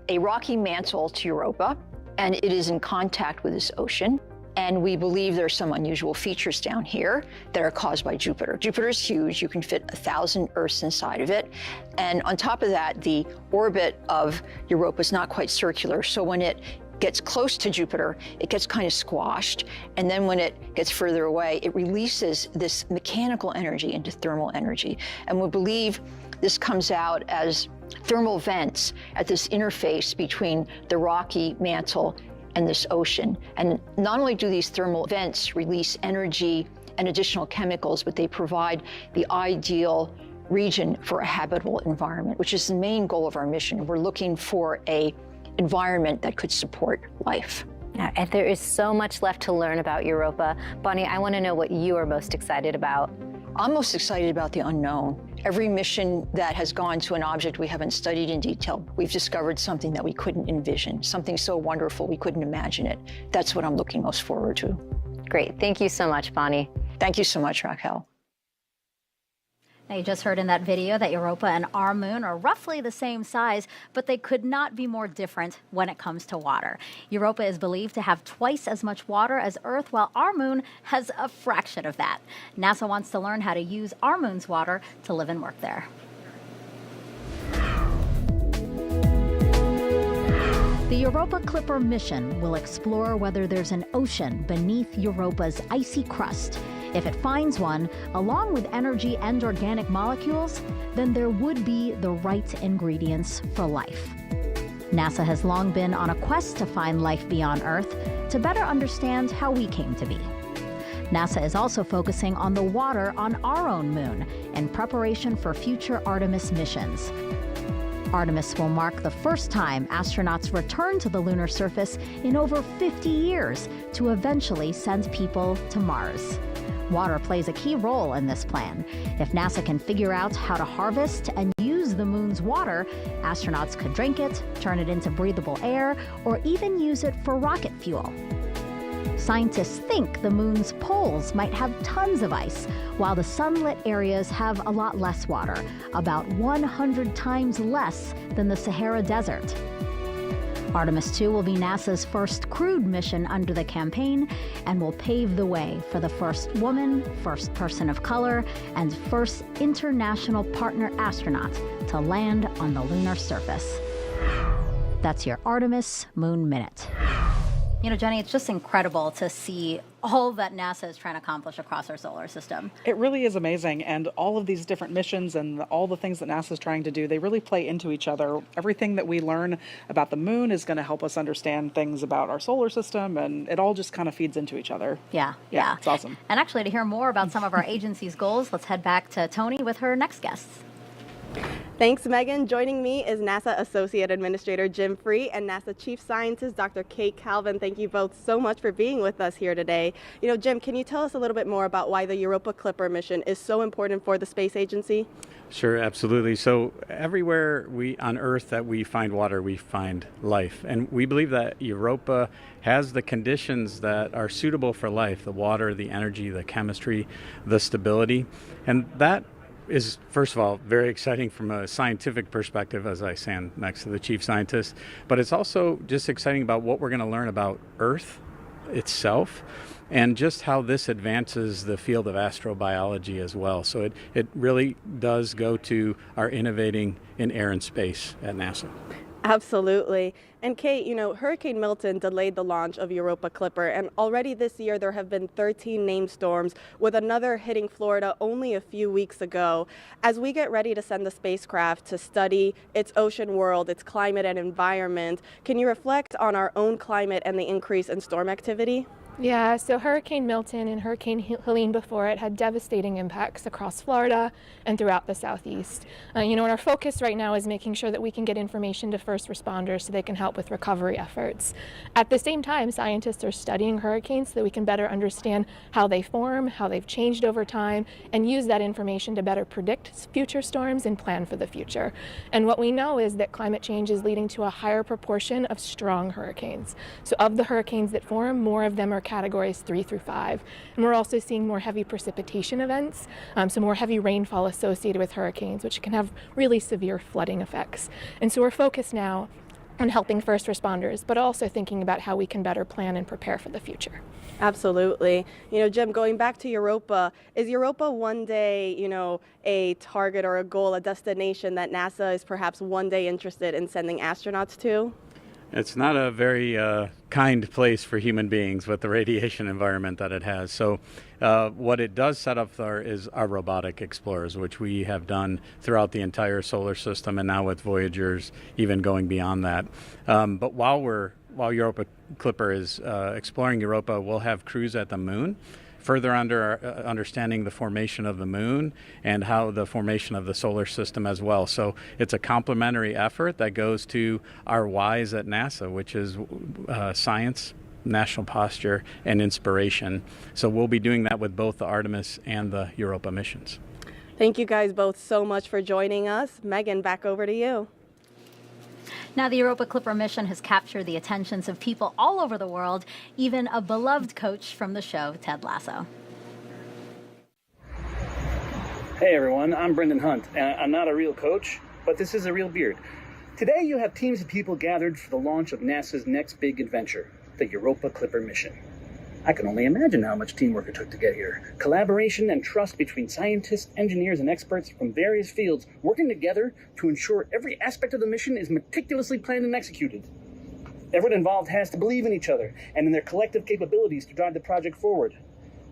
a rocky mantle to Europa, and it is in contact with this ocean. And we believe there are some unusual features down here that are caused by Jupiter. Jupiter is huge. You can fit 1,000 Earths inside of it. And on top of that, the orbit of Europa is not quite circular. So when it gets close to Jupiter, it gets kind of squashed. And then when it gets further away, it releases this mechanical energy into thermal energy. And we believe this comes out as thermal vents at this interface between the rocky mantle and this ocean. And not only do these thermal vents release energy and additional chemicals, but they provide the ideal region for a habitable environment, which is the main goal of our mission. We're looking for an environment that could support life. And there is so much left to learn about Europa. Bonnie, I want to know what you are most excited about. I'm most excited about the unknown. Every mission that has gone to an object we haven't studied in detail, we've discovered something that we couldn't envision, something so wonderful we couldn't imagine it. That's what I'm looking most forward to. Great. Thank you so much, Bonnie. Thank you so much, Raquel. Now, you just heard in that video that Europa and our moon are roughly the same size, but they could not be more different when it comes to water. Europa is believed to have twice as much water as Earth, while our moon has a fraction of that. NASA wants to learn how to use our moon's water to live and work there. The Europa Clipper mission will explore whether there's an ocean beneath Europa's icy crust. If it finds one, along with energy and organic molecules, then there would be the right ingredients for life. NASA has long been on a quest to find life beyond Earth to better understand how we came to be. NASA is also focusing on the water on our own moon in preparation for future Artemis missions. Artemis will mark the first time astronauts return to the lunar surface in over 50 years to eventually send people to Mars. Water plays a key role in this plan. If NASA can figure out how to harvest and use the moon's water, astronauts could drink it, turn it into breathable air, or even use it for rocket fuel. Scientists think the moon's poles might have tons of ice, while the sunlit areas have a lot less water, about 100 times less than the Sahara Desert. Artemis 2 will be NASA's first crewed mission under the campaign and will pave the way for the first woman, first person of color, and first international partner astronaut to land on the lunar surface. That's your Artemis Moon Minute. You know, Jenny, it's just incredible to see all that NASA is trying to accomplish across our solar system. It really is amazing. And all of these different missions and all the things that NASA is trying to do, they really play into each other. Everything that we learn about the moon is going to help us understand things about our solar system, and it all just kind of feeds into each other. Yeah. It's awesome. And actually, to hear more about some of our agency's goals, let's head back to Tony with her next guests. Thanks, Megan. Joining me is NASA Associate Administrator Jim Free and NASA Chief Scientist Dr. Kate Calvin. Thank you both so much for being with us here today. You know, Jim, can you tell us a little bit more about why the Europa Clipper mission is so important for the space agency? Sure, absolutely. So everywhere on Earth that we find water, we find life. And we believe that Europa has the conditions that are suitable for life: the water, the energy, the chemistry, the stability. And that is, first of all, very exciting from a scientific perspective, as I stand next to the chief scientist, but it's also just exciting about what we're going to learn about Earth itself and just how this advances the field of astrobiology as well. So it really does go to our innovating in air and space at NASA. Absolutely. And Kate, you know, Hurricane Milton delayed the launch of Europa Clipper, and already this year there have been 13 named storms, with another hitting Florida only a few weeks ago. As we get ready to send the spacecraft to study its ocean world, its climate and environment, can you reflect on our own climate and the increase in storm activity? Yeah, so Hurricane Milton and Hurricane Helene before it had devastating impacts across Florida and throughout the Southeast. And our focus right now is making sure that we can get information to first responders so they can help with recovery efforts. At the same time, scientists are studying hurricanes so that we can better understand how they form, how they've changed over time, and use that information to better predict future storms and plan for the future. And what we know is that climate change is leading to a higher proportion of strong hurricanes. So of the hurricanes that form, more of them are categories 3 through 5. And we're also seeing more heavy precipitation events, so more heavy rainfall associated with hurricanes, which can have really severe flooding effects. And so we're focused now on helping first responders, but also thinking about how we can better plan and prepare for the future. Absolutely. You know, Jim, going back to Europa, is Europa one day, a target or a goal, a destination that NASA is perhaps one day interested in sending astronauts to? It's not a very kind place for human beings with the radiation environment that it has. So what it does set up there is our robotic explorers, which we have done throughout the entire solar system, and now with Voyagers even going beyond that. But while Europa Clipper is exploring Europa, we'll have crews at the moon, further understanding the formation of the moon and how the formation of the solar system as well. So it's a complementary effort that goes to our whys at NASA, which is science, national posture, and inspiration. So we'll be doing that with both the Artemis and the Europa missions. Thank you guys both so much for joining us. Megan, back over to you. Now, the Europa Clipper mission has captured the attentions of people all over the world, even a beloved coach from the show, Ted Lasso. Hey everyone, I'm Brendan Hunt, and I'm not a real coach, but this is a real beard. Today you have teams of people gathered for the launch of NASA's next big adventure, the Europa Clipper mission. I can only imagine how much teamwork it took to get here. Collaboration and trust between scientists, engineers, and experts from various fields working together to ensure every aspect of the mission is meticulously planned and executed. Everyone involved has to believe in each other and in their collective capabilities to drive the project forward.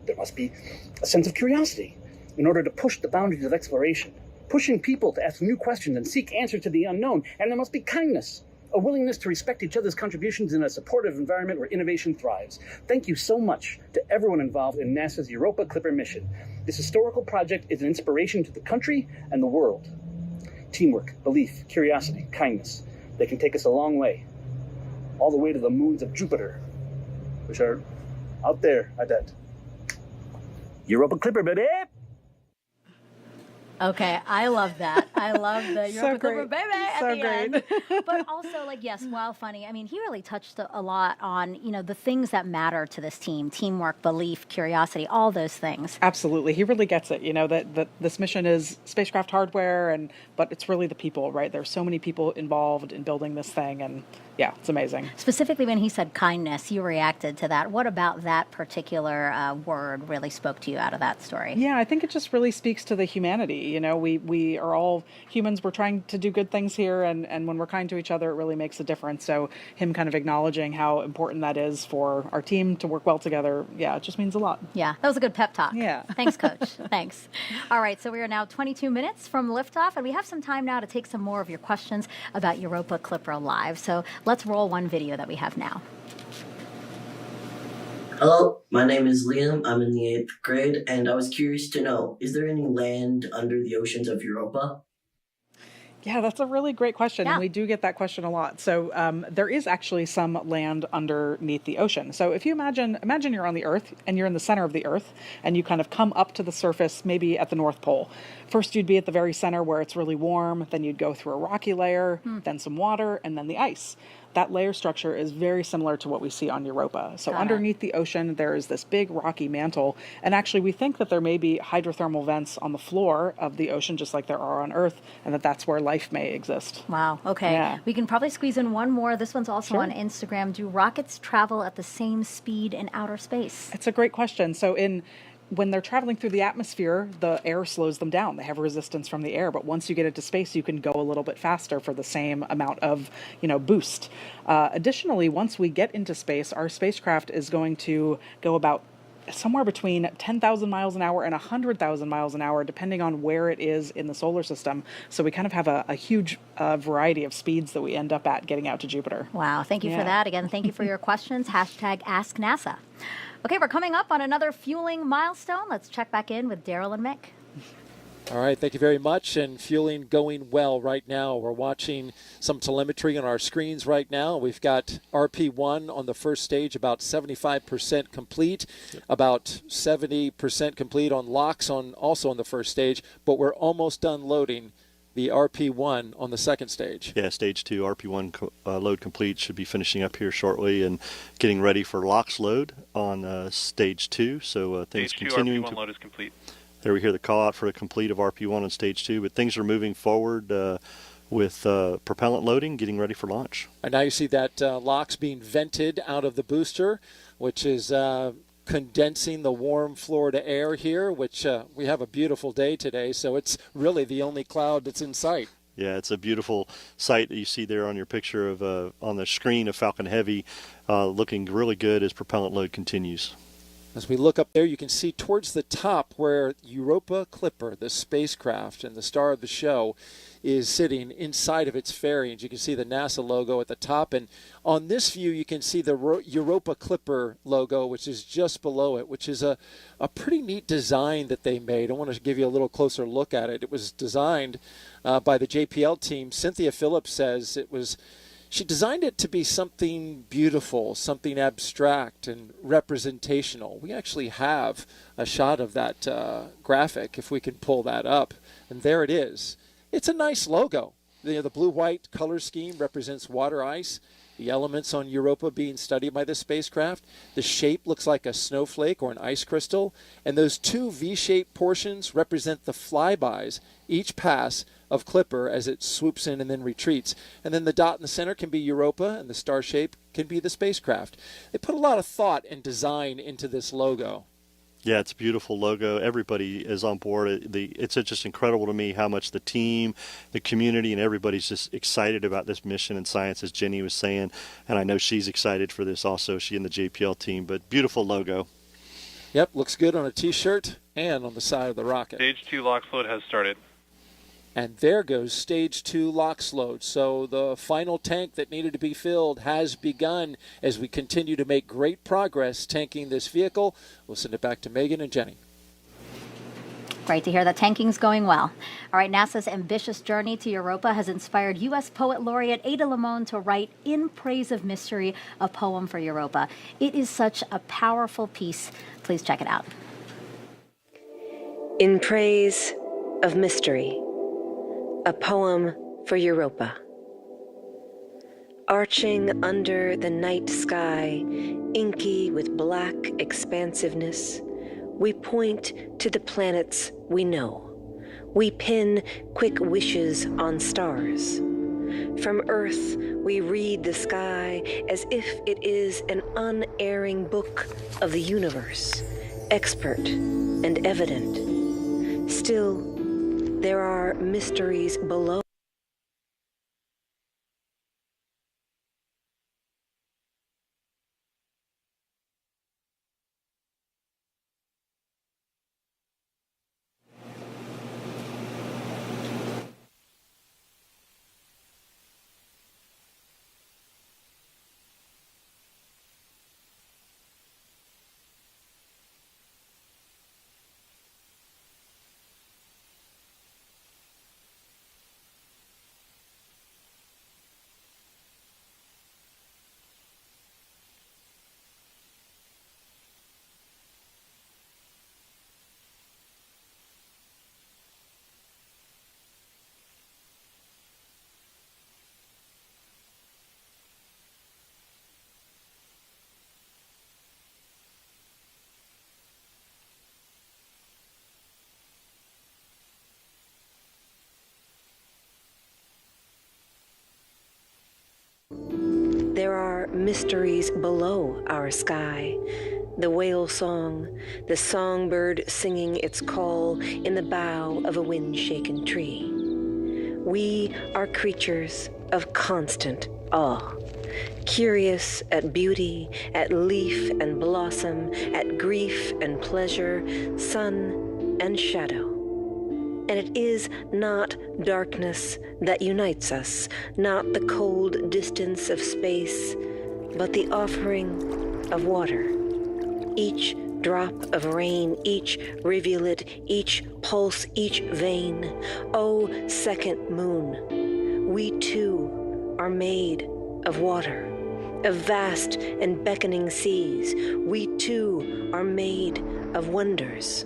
There must be a sense of curiosity in order to push the boundaries of exploration, pushing people to ask new questions and seek answers to the unknown. And there must be kindness, a willingness to respect each other's contributions in a supportive environment where innovation thrives. Thank you so much to everyone involved in NASA's Europa Clipper mission. This historical project is an inspiration to the country and the world. Teamwork, belief, curiosity, kindness. They can take us a long way. All the way to the moons of Jupiter, which are out there, I bet. Europa Clipper, baby! Okay, I love that. I love the Europa Clipper baby at So the great. end. But also, yes, while funny, I mean, he really touched a lot on, the things that matter to this team: teamwork, belief, curiosity, all those things. Absolutely. He really gets it, that this mission is spacecraft hardware, but it's really the people, right? There's so many people involved in building this thing, and yeah, it's amazing. Specifically when he said kindness, you reacted to that. What about that particular word really spoke to you out of that story? Yeah, I think it just really speaks to the humanity. You know, we are all humans. We're trying to do good things here, and when we're kind to each other, it really makes a difference. So him kind of acknowledging how important that is for our team to work well together, yeah, it just means a lot. Yeah, that was a good pep talk. Yeah. Thanks, Coach. Thanks. All right, so we are now 22 minutes from liftoff, and we have some time now to take some more of your questions about Europa Clipper Live. So let's roll one video that we have now. Hello, my name is Liam. I'm in the 8th grade, and I was curious to know, is there any land under the oceans of Europa? Yeah, that's a really great question, and we do get that question a lot. So there is actually some land underneath the ocean. So if you imagine you're on the Earth, and you're in the center of the Earth, and you kind of come up to the surface, maybe at the North Pole. First, you'd be at the very center where it's really warm, then you'd go through a rocky layer, then some water, and then the ice. That layer structure is very similar to what we see on Europa. So underneath the ocean, there is this big rocky mantle. And actually, we think that there may be hydrothermal vents on the floor of the ocean, just like there are on Earth, and that's where life may exist. Wow. Okay. Yeah. We can probably squeeze in one more. This one's also Sure. on Instagram. Do rockets travel at the same speed in outer space? It's a great question. So when they're traveling through the atmosphere, the air slows them down. They have resistance from the air, but once you get into space, you can go a little bit faster for the same amount of, boost. Additionally, once we get into space, our spacecraft is going to go about somewhere between 10,000 miles an hour and 100,000 miles an hour, depending on where it is in the solar system. So we kind of have a huge variety of speeds that we end up at getting out to Jupiter. Wow. Thank you for that. Again, thank you for your questions. #AskNASA. Okay, we're coming up on another fueling milestone. Let's check back in with Daryl and Mick. All right, thank you very much. And fueling going well right now. We're watching some telemetry on our screens right now. We've got RP1 on the first stage, about 75% complete, about 70% complete on LOX also on the first stage, but we're almost done loading the RP1 on the second stage. Yeah, stage 2 RP1 load complete, should be finishing up here shortly and getting ready for LOX load on stage 2. So things Stage 2 continuing RP1 to load is complete. There we hear the call out for a complete of RP1 on stage 2, but things are moving forward with propellant loading, getting ready for launch. And now you see that LOX being vented out of the booster, which is condensing the warm Florida air here, which we have a beautiful day today, so it's really the only cloud that's in sight. Yeah, it's a beautiful sight that you see there on your picture of on the screen of Falcon Heavy, looking really good as propellant load continues. As we look up there, you can see towards the top where Europa Clipper, the spacecraft and the star of the show, is sitting inside of its fairing. You can see the NASA logo at the top, and on this view you can see the Europa Clipper logo, which is just below it, which is a pretty neat design that they made. I want to give you a little closer look at it. It was designed by the JPL team. Cynthia Phillips says she designed it to be something beautiful, something abstract and representational. We actually have a shot of that graphic, if we can pull that up, and there it is. It's a nice logo. The blue-white color scheme represents water ice, the elements on Europa being studied by the spacecraft. The shape looks like a snowflake or an ice crystal, and those two V-shaped portions represent the flybys, each pass of Clipper as it swoops in and then retreats. And then the dot in the center can be Europa, and the star shape can be the spacecraft. They put a lot of thought and design into this logo. Yeah, it's a beautiful logo. Everybody is on board. It's just incredible to me how much the team, the community, and everybody's just excited about this mission and science, as Jenny was saying. And I know she's excited for this also, she and the JPL team. But beautiful logo. Yep, looks good on a T-shirt and on the side of the rocket. Stage 2 LOX load has started. And there goes stage 2 LOX load. So the final tank that needed to be filled has begun as we continue to make great progress tanking this vehicle. We'll send it back to Megan and Jenny. Great to hear that tanking's going well. All right, NASA's ambitious journey to Europa has inspired U.S. Poet Laureate Ada Limon to write In Praise of Mystery, a poem for Europa. It is such a powerful piece. Please check it out. In Praise of Mystery, a poem for Europa. Arching under the night sky, inky with black expansiveness, we point to the planets we know. We pin quick wishes on stars. From Earth, we read the sky as if it is an unerring book of the universe, expert and evident. Still, There are mysteries below. There are mysteries below our sky. The whale song, the songbird singing its call in the bough of a wind-shaken tree. We are creatures of constant awe, curious at beauty, at leaf and blossom, at grief and pleasure, sun and shadow. And it is not darkness that unites us, not the cold distance of space, but the offering of water. Each drop of rain, each rivulet, each pulse, each vein. Oh, second moon, we too are made of water, of vast and beckoning seas. We too are made of wonders,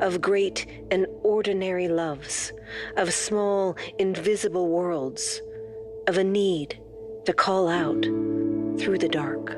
of great and ordinary loves, of small invisible worlds, of a need to call out through the dark.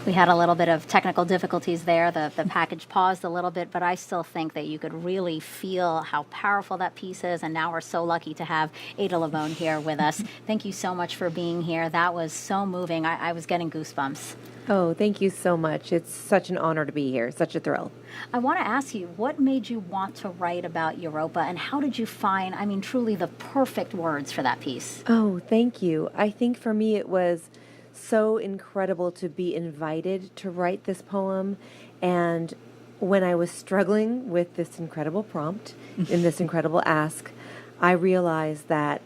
We had a little bit of technical difficulties there. The package paused a little bit, but I still think that you could really feel how powerful that piece is. And now we're so lucky to have Ada Lavone here with us. Thank you so much for being here. That was so moving. I was getting goosebumps. Oh, thank you so much. It's such an honor to be here. Such a thrill. I want to ask you, what made you want to write about Europa, and how did you find, I mean, truly the perfect words for that piece? Oh, thank you. I think for me it was so incredible to be invited to write this poem. And when I was struggling with this incredible prompt and this incredible ask, I realized that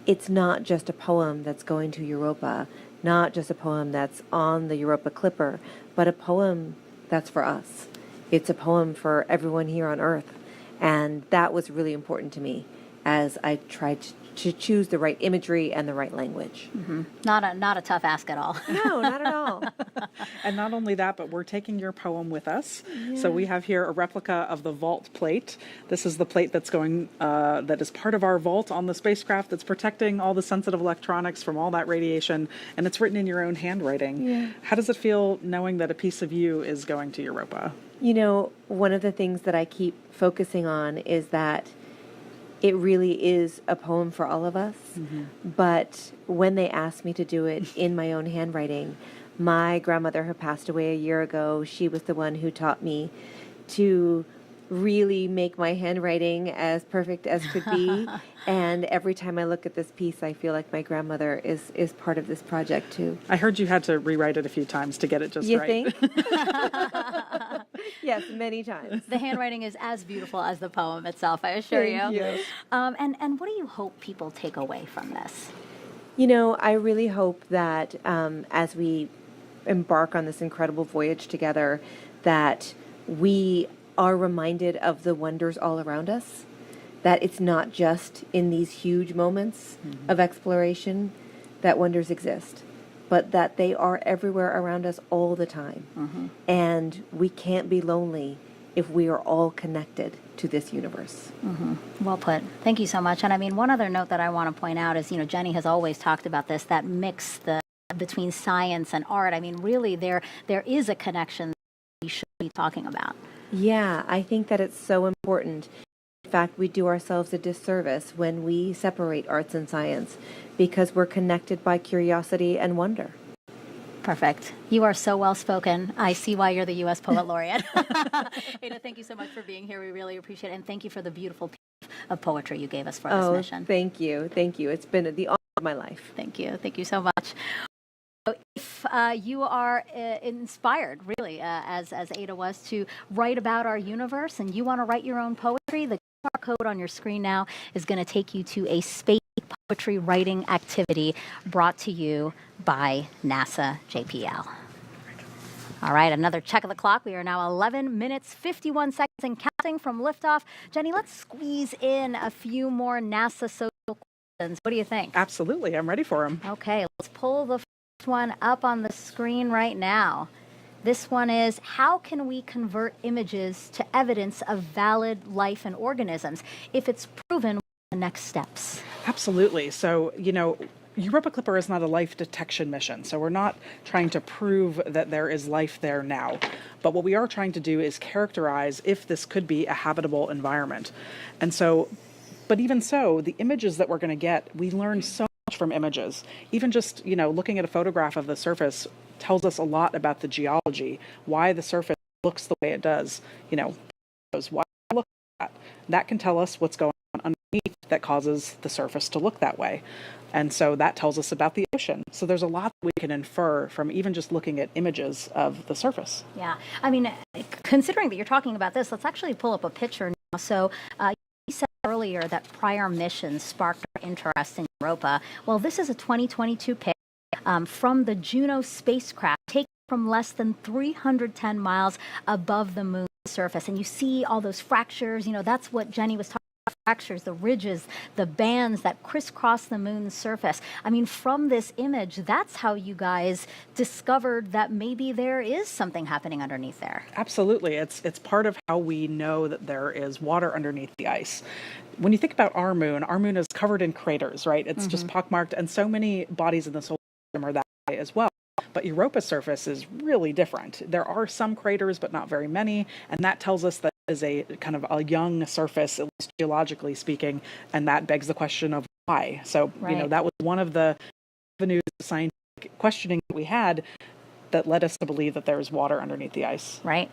it's not just a poem that's going to Europa, not just a poem that's on the Europa Clipper, but a poem that's for us. It's a poem for everyone here on Earth. And that was really important to me as I tried to choose the right imagery and the right language. Mm-hmm. Not a tough ask at all. No, not at all. And not only that, but we're taking your poem with us. Yeah. So we have here a replica of the vault plate. This is the plate that's going, that is part of our vault on the spacecraft that's protecting all the sensitive electronics from all that radiation. And it's written in your own handwriting. Yeah. How does it feel knowing that a piece of you is going to Europa? You know, one of the things that I keep focusing on is that it really is a poem for all of us. Mm-hmm. But when they asked me to do it in my own handwriting, my grandmother, who passed away a year ago, she was the one who taught me to really make my handwriting as perfect as could be. And every time I look at this piece, I feel like my grandmother is part of this project too. I heard you had to rewrite it a few times to get it just right. You think? Yes, many times. The handwriting is as beautiful as the poem itself, I assure you. Thank you. And what do you hope people take away from this? You know, I really hope that as we embark on this incredible voyage together, that we are reminded of the wonders all around us, that it's not just in these huge moments of exploration that wonders exist, but that they are everywhere around us all the time. Mm-hmm. And we can't be lonely if we are all connected to this universe. Mm-hmm. Well put. Thank you so much. And I mean, one other note that I want to point out is, Jenny has always talked about this, that mix between science and art. I mean, really, there is a connection that we should be talking about. Yeah, I think that it's so important In fact, we do ourselves a disservice when we separate arts and science because we're connected by curiosity and wonder. Perfect. You are so well spoken. I see why you're the U.S. Poet Laureate. Ada, thank you so much for being here. We really appreciate it. And thank you for the beautiful piece of poetry you gave us for this mission. Thank you. Thank you. It's been the honor of my life. Thank you. Thank you so much. If you are inspired, really, as Ada was, to write about our universe and you want to write your own poetry, the QR code on your screen now is going to take you to a space poetry writing activity brought to you by NASA JPL. All right, another check of the clock. We are now 11 minutes, 51 seconds and counting from liftoff. Jenny, let's squeeze in a few more NASA social questions. What do you think? Absolutely. I'm ready for them. Okay, let's pull the first one up on the screen right now. This one is, how can we convert images to evidence of valid life and organisms? If it's proven, what are the next steps? Absolutely. So, Europa Clipper is not a life detection mission, so we're not trying to prove that there is life there now. But what we are trying to do is characterize if this could be a habitable environment. And so, but even so, the images that we're going to get, we learn so much from images. Even just, looking at a photograph of the surface tells us a lot about the geology, why the surface looks the way it does. Why it looks like that. That can tell us what's going on underneath that causes the surface to look that way. And so that tells us about the ocean. So there's a lot that we can infer from even just looking at images of the surface. Yeah. I mean, considering that you're talking about this, let's actually pull up a picture now. So you said earlier that prior missions sparked our interest in Europa. Well, this is a 2022 pic from the Juno spacecraft taken from less than 310 miles above the moon's surface. And you see all those fractures. That's what Jenny was talking about, fractures, the ridges, the bands that crisscross the moon's surface. I mean, from this image, that's how you guys discovered that maybe there is something happening underneath there. Absolutely. It's part of how we know that there is water underneath the ice. When you think about our moon is covered in craters, right? It's just pockmarked, and so many bodies in the solar system are that way as well. But Europa's surface is really different. There are some craters, but not very many, and that tells us that it is a kind of a young surface, at least geologically speaking, and that begs the question of why. So, that was one of the avenues of scientific questioning that we had that led us to believe that there is water underneath the ice. Right.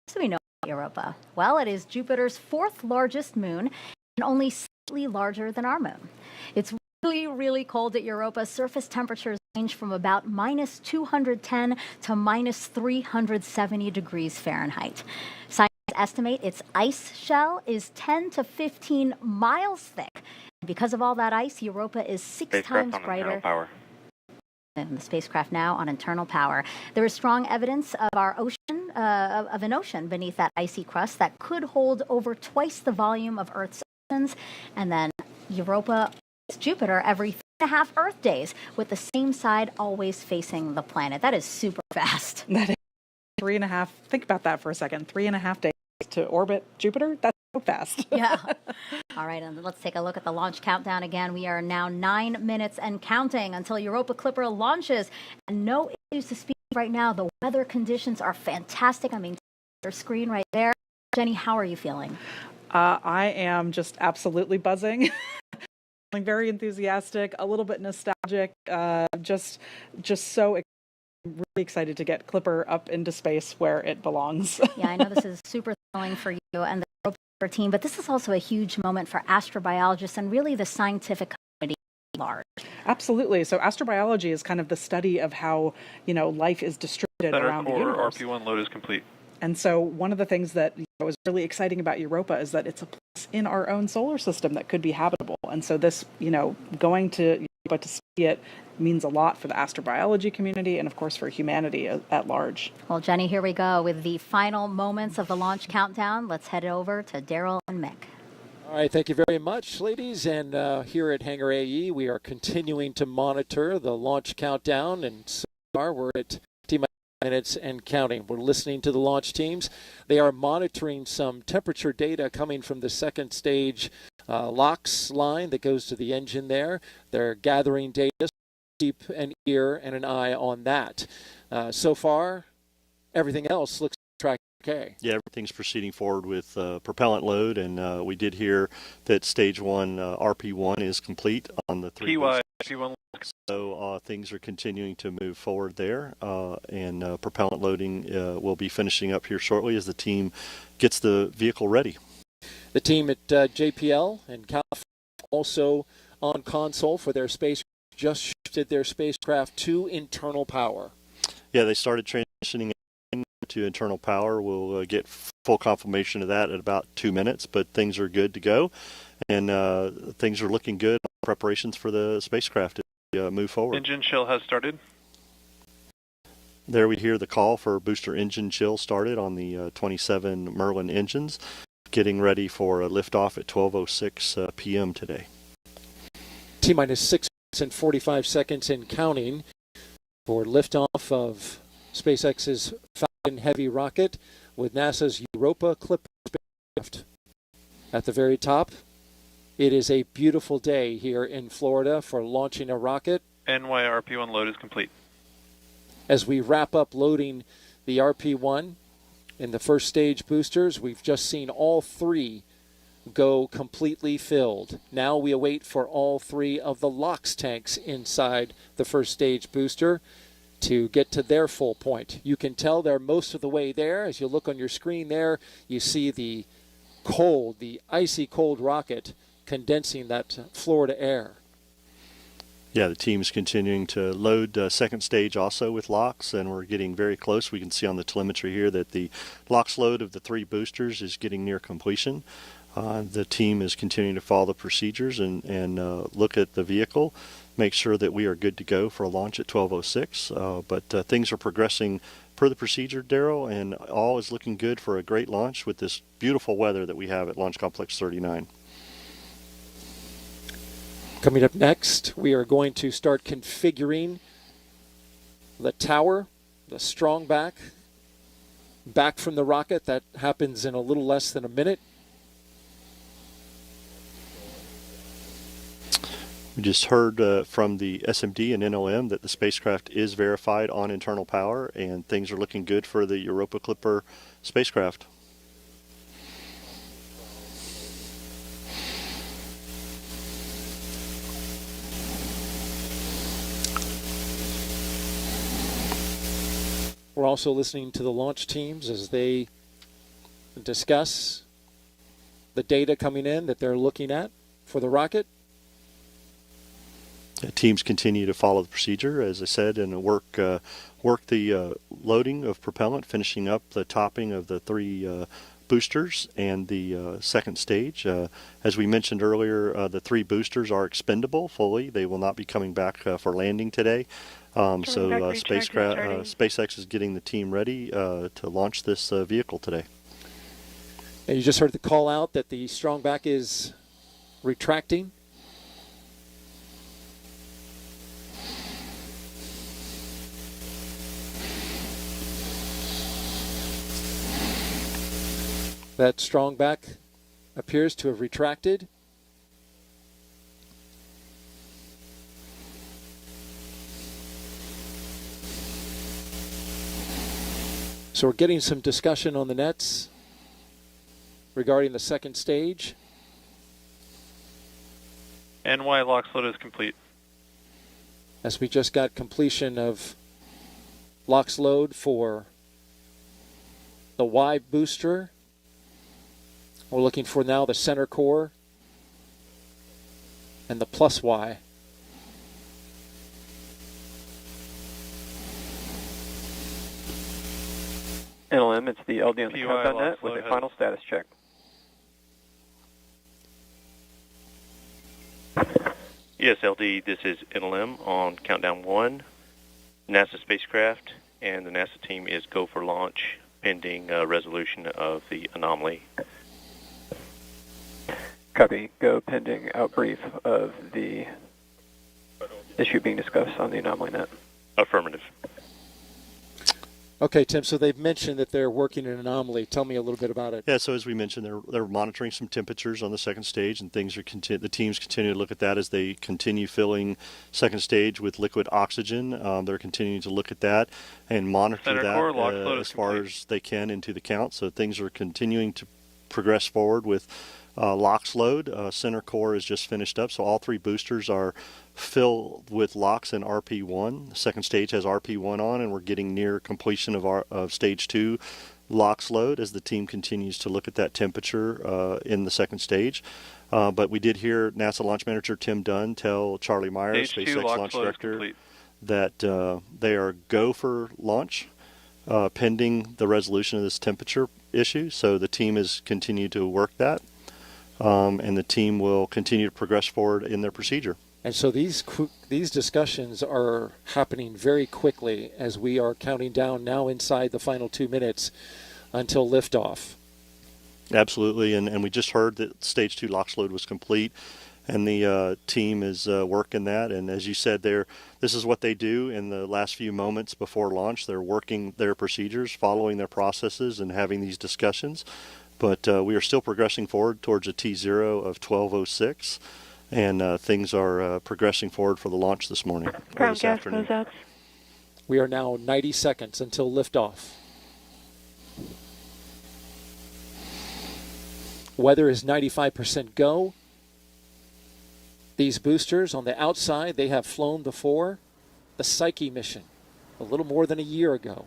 So we know about Europa. Well, it is Jupiter's fourth largest moon and only slightly larger than our moon. It's really, really cold at Europa. Surface temperatures range from about minus 210 to minus 370 degrees Fahrenheit. Scientists estimate its ice shell is 10 to 15 miles thick. Because of all that ice, Europa is six times brighter. And the spacecraft now on internal power. There is strong evidence of our ocean, of an ocean beneath that icy crust that could hold over twice the volume of Earth's oceans. And then Europa is Jupiter every 3.5 Earth days, with the same side always facing the planet. That is super fast. That is 3.5. Think about that for a second. 3.5 days to orbit Jupiter. That's so fast. Yeah. All right, and let's take a look at the launch countdown again. We are now 9 minutes and counting until Europa Clipper launches. And no issues to speak of right now. The weather conditions are fantastic. I mean, your screen right there. Jenny, how are you feeling? I am just absolutely buzzing. Feeling very enthusiastic, a little bit nostalgic, just so really excited to get Clipper up into space where it belongs. Yeah, I know this is super thrilling for you and the Europa Clipper team, but this is also a huge moment for astrobiologists and really the scientific community at large. Absolutely. So astrobiology is kind of the study of how, life is distributed around the universe. RP1 load is complete. And so one of the things that was really exciting about Europa is that it's a place in our own solar system that could be habitable. And so this, going to Europa to see it means a lot for the astrobiology community and, of course, for humanity at large. Well, Jenny, here we go with the final moments of the launch countdown. Let's head over to Daryl and Mick. All right, thank you very much, ladies. And here at Hangar AE, we are continuing to monitor the launch countdown. And so far, we're at minutes and counting. We're listening to the launch teams. They are monitoring some temperature data coming from the second stage LOX line that goes to the engine there. They're gathering data, so keep an ear and an eye on that. So far, everything else looks tracking okay. Yeah, everything's proceeding forward with propellant load, and we did hear that stage 1 RP1 is complete on the 3 boosters. RP1. So things are continuing to move forward there, and propellant loading will be finishing up here shortly as the team gets the vehicle ready. The team at JPL and California also on console for their space just shifted their spacecraft to internal power. Yeah, they started transitioning to internal power. We'll get full confirmation of that in about 2 minutes, but things are good to go, and things are looking good. Preparations for the spacecraft to move forward. Engine chill has started. There we hear the call for booster engine chill started on the 27 Merlin engines, getting ready for a liftoff at 12:06 p.m. today. T-minus 6 minutes and 45 seconds and counting for liftoff of SpaceX's Falcon Heavy rocket with NASA's Europa Clipper spacecraft. At the very top, it is a beautiful day here in Florida for launching a rocket. NYRP1 load is complete. As we wrap up loading the RP1 in the first stage boosters, we've just seen all 3 go completely filled. Now we await for all 3 of the LOX tanks inside the first stage booster to get to their full point. You can tell they're most of the way there. As you look on your screen there, you see the cold, the icy cold rocket condensing that Florida air. Yeah, the team's continuing to load second stage also with LOX, and we're getting very close. We can see on the telemetry here that the LOX load of the 3 boosters is getting near completion. The team is continuing to follow the procedures and look at the vehicle, make sure that we are good to go for a launch at 12:06. But things are progressing per the procedure, Daryl, and all is looking good for a great launch with this beautiful weather that we have at Launch Complex 39. Coming up next, we are going to start configuring the tower, the strong back from the rocket. That happens in a little less than a minute. We just heard from the SMD and NOM that the spacecraft is verified on internal power, and things are looking good for the Europa Clipper spacecraft. We're also listening to the launch teams as they discuss the data coming in that they're looking at for the rocket. Teams continue to follow the procedure, as I said, and work the loading of propellant, finishing up the topping of the 3 boosters and the second stage. As we mentioned earlier, the 3 boosters are expendable fully. They will not be coming back for landing today. SpaceX is getting the team ready to launch this vehicle today. And you just heard the call out that the strong back is retracting. That strong back appears to have retracted. So we're getting some discussion on the nets regarding the second stage. NY LOX load is complete. As we just got completion of LOX load for the Y booster. We're looking for now the center core and the plus Y. NLM, it's the LD on the countdown net with a final status check. Yes, LD, this is NLM on countdown 1, NASA spacecraft, and the NASA team is go for launch pending resolution of the anomaly. Copy. Go pending outbrief of the issue being discussed on the anomaly net. Affirmative. Okay, Tim, so they've mentioned that they're working an anomaly. Tell me a little bit about it. Yeah, so as we mentioned, they're monitoring some temperatures on the second stage, and things are the teams continue to look at that as they continue filling second stage with liquid oxygen. They're continuing to look at that and monitor Center that core, LOX load as is far as they can into the count. So things are continuing to progress forward with LOX load. Center core is just finished up, so all 3 boosters are filled with LOX and RP1. The second stage has RP1 on, and we're getting near completion of stage 2 LOX load as the team continues to look at that temperature in the second stage. But we did hear NASA Launch Manager Tim Dunn tell Charlie Myers, Stage 2 SpaceX LOX Launch load is Director, complete. that they are go for launch pending the resolution of this temperature issue. So the team has continued to work that, and the team will continue to progress forward in their procedure. And so these discussions are happening very quickly as we are counting down now inside the final 2 minutes until liftoff. Absolutely, and we just heard that stage 2 LOX load was complete, and the team is working that. And as you said, this is what they do in the last few moments before launch. They're working their procedures, following their processes, and having these discussions. But we are still progressing forward towards a T0 of 12:06. And things are progressing forward for the launch this morning, or this afternoon. We are now 90 seconds until liftoff. Weather is 95% go. These boosters on the outside, they have flown before. The Psyche mission, a little more than a year ago.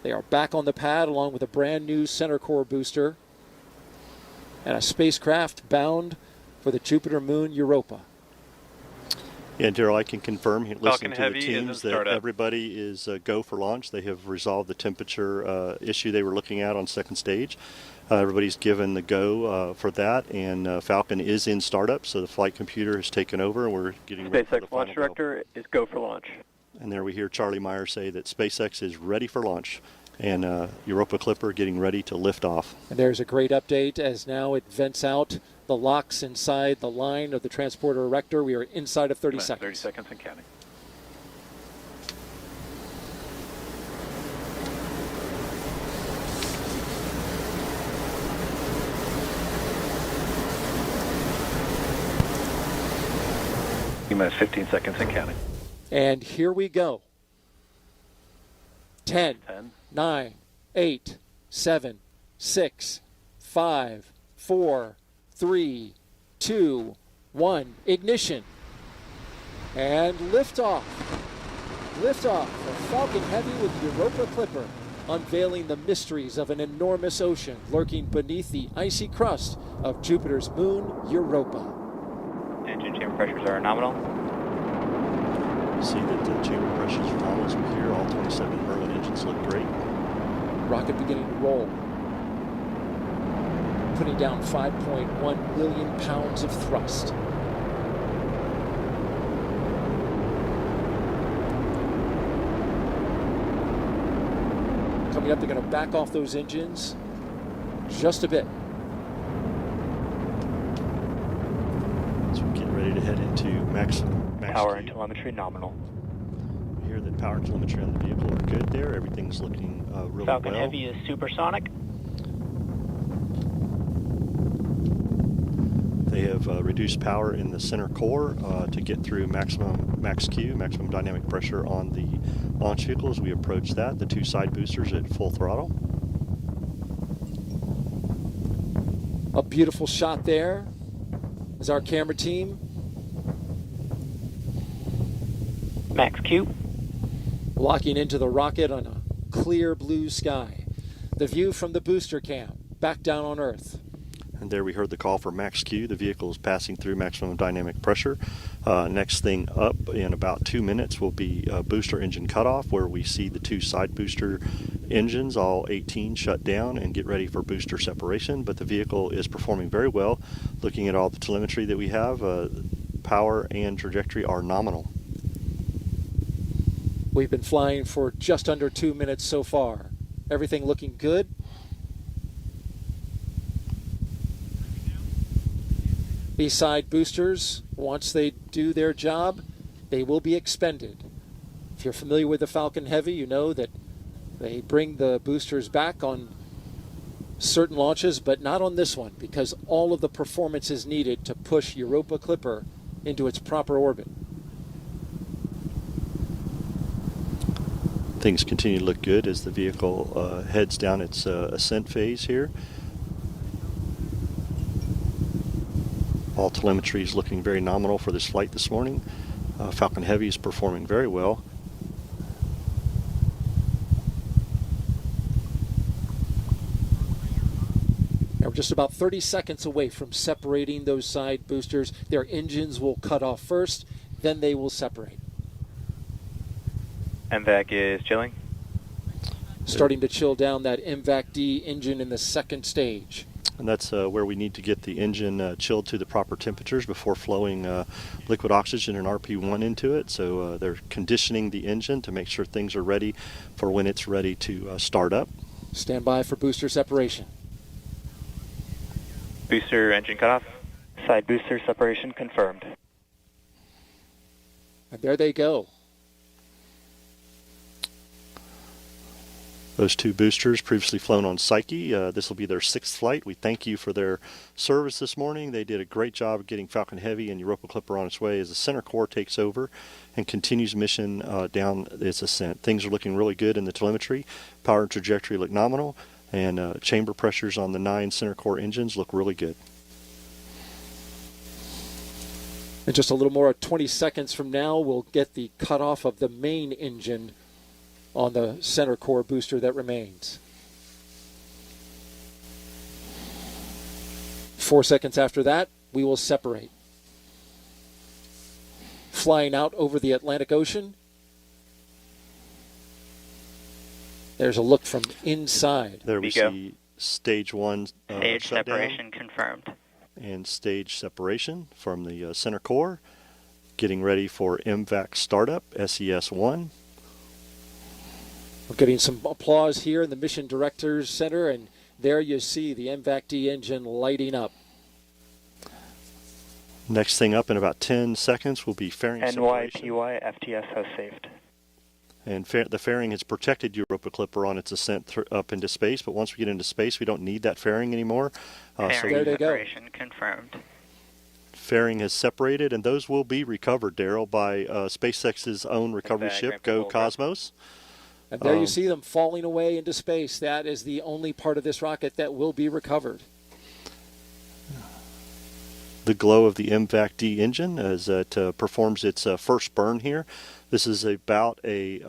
They are back on the pad along with a brand new center core booster and a spacecraft bound for the Jupiter moon Europa. Yeah, Daryl, I can confirm, listening to the Heavy teams, that everybody is go for launch. They have resolved the temperature issue they were looking at on second stage. Everybody's given the go for that, and Falcon is in startup, so the flight computer has taken over, and we're getting ready for the SpaceX Launch Director is go for launch. And there we hear Charlie Myers say that SpaceX is ready for launch, and Europa Clipper getting ready to lift off. And there's a great update as now it vents out the LOX inside the line of the transporter erector. We are inside of 30 seconds. 30 seconds and counting. Minutes 15 seconds and counting. And here we go. 10, 9, 8, 7, 6, 5, 4, 3, 2, 1. Ignition. And liftoff. Liftoff of Falcon Heavy with Europa Clipper, unveiling the mysteries of an enormous ocean lurking beneath the icy crust of Jupiter's moon, Europa. Engine chamber pressures are nominal. See that the chamber pressures are nominal as we hear. All 27 Merlin engines look great. Rocket beginning to roll. Putting down 5.1 million pounds of thrust. Coming up, they're going to back off those engines just a bit. So we get ready to head into max Power Q. and telemetry nominal. We hear that power and telemetry on the vehicle are good there. Everything's looking really Falcon well. Heavy is supersonic. They have reduced power in the center core to get through max Q, maximum dynamic pressure on the launch vehicle as we approach that. The 2 side boosters at full throttle. A beautiful shot there as our camera team. Max Q. Locking into the rocket on a clear blue sky. The view from the booster cam back down on Earth. And there we heard the call for max Q. The vehicle is passing through maximum dynamic pressure. Next thing up in about 2 minutes will be booster engine cutoff, where we see the 2 side booster engines, all 18, shut down and get ready for booster separation. But the vehicle is performing very well. Looking at all the telemetry that we have, power and trajectory are nominal. We've been flying for just under 2 minutes so far. Everything looking good. These side boosters, once they do their job, they will be expended. If you're familiar with the Falcon Heavy, you know that They bring the boosters back on certain launches, but not on this one, because all of the performance is needed to push Europa Clipper into its proper orbit. Things continue to look good as the vehicle heads down its ascent phase here. All telemetry is looking very nominal for this flight this morning. Falcon Heavy is performing very well. Now we're just about 30 seconds away from separating those side boosters. Their engines will cut off first, then they will separate. MVAC is chilling. Starting to chill down that MVAC-D engine in the second stage. And that's where we need to get the engine chilled to the proper temperatures before flowing liquid oxygen and RP1 into it. So they're conditioning the engine to make sure things are ready for when it's ready to start up. Stand by for booster separation. Booster engine cutoff. Side booster separation confirmed. And there they go. Those two boosters previously flown on Psyche. This will be their 6th flight. We thank you for their service this morning. They did a great job of getting Falcon Heavy and Europa Clipper on its way as the center core takes over and continues mission down its ascent. Things are looking really good in the telemetry. Power and trajectory look nominal, and chamber pressures on the 9 center core engines look really good. In just a little more 20 seconds from now, we'll get the cutoff of the main engine on the center core booster that remains. 4 seconds after that, we will separate. Flying out over the Atlantic Ocean. There's a look from inside. There we see stage 1 stage separation confirmed. And stage separation from the center core. Getting ready for MVAC startup, SES-1. We're getting some applause here in the Mission Directors Center, and there you see the MVAC-D engine lighting up. Next thing up in about 10 seconds will be fairing separation. NYPY FTS has saved. And the fairing has protected Europa Clipper on its ascent up into space, but once we get into space, we don't need that fairing anymore. Fairing there they go. separation confirmed. Fairing has separated, and those will be recovered, Daryl, by SpaceX's own recovery ship, Go Cosmos. And there you see them falling away into space. That is the only part of this rocket that will be recovered. The glow of the MVAC-D engine as it performs its first burn here. This is about a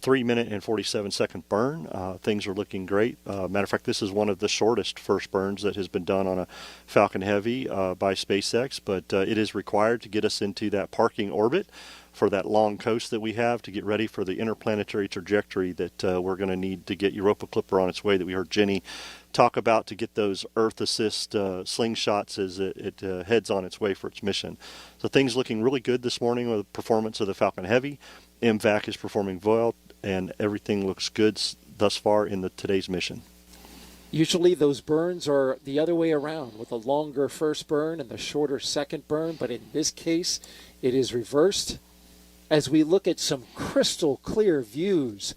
3-minute and 47-second burn. Things are looking great. Matter of fact, this is one of the shortest first burns that has been done on a Falcon Heavy by SpaceX, but it is required to get us into that parking orbit for that long coast that we have to get ready for the interplanetary trajectory that we're going to need to get Europa Clipper on its way that we heard Jenny talk about to get those Earth assist slingshots as it heads on its way for its mission. So things looking really good this morning with the performance of the Falcon Heavy. MVAC is performing well, and everything looks good thus far in today's mission. Usually those burns are the other way around, with a longer first burn and the shorter second burn, but in this case it is reversed. As we look at some crystal clear views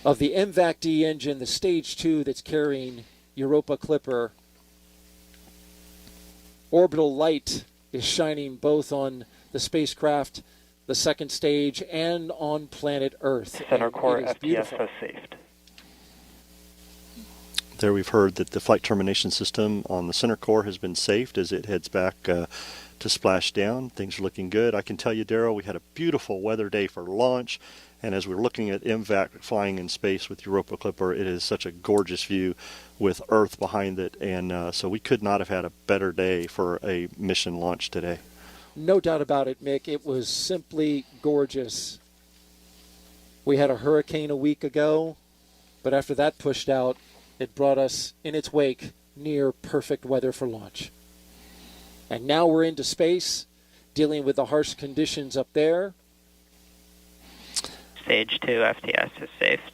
of the MVAC-D engine, the stage 2 that's carrying Europa Clipper. Orbital light is shining both on the spacecraft, the second stage, and on planet Earth. Center core FTS FTS has saved. There we've heard that the flight termination system on the center core has been saved as it heads back to splash down. Things are looking good. I can tell you, Darryl, we had a beautiful weather day for launch, and as we're looking at MVAC flying in space with Europa Clipper, it is such a gorgeous view with Earth behind it, and so we could not have had a better day for a mission launch today. No doubt about it, Mick. It was simply gorgeous. We had a hurricane a week ago, but after that pushed out, it brought us in its wake near perfect weather for launch. And now we're into space, dealing with the harsh conditions up there. Stage 2 FTS is saved.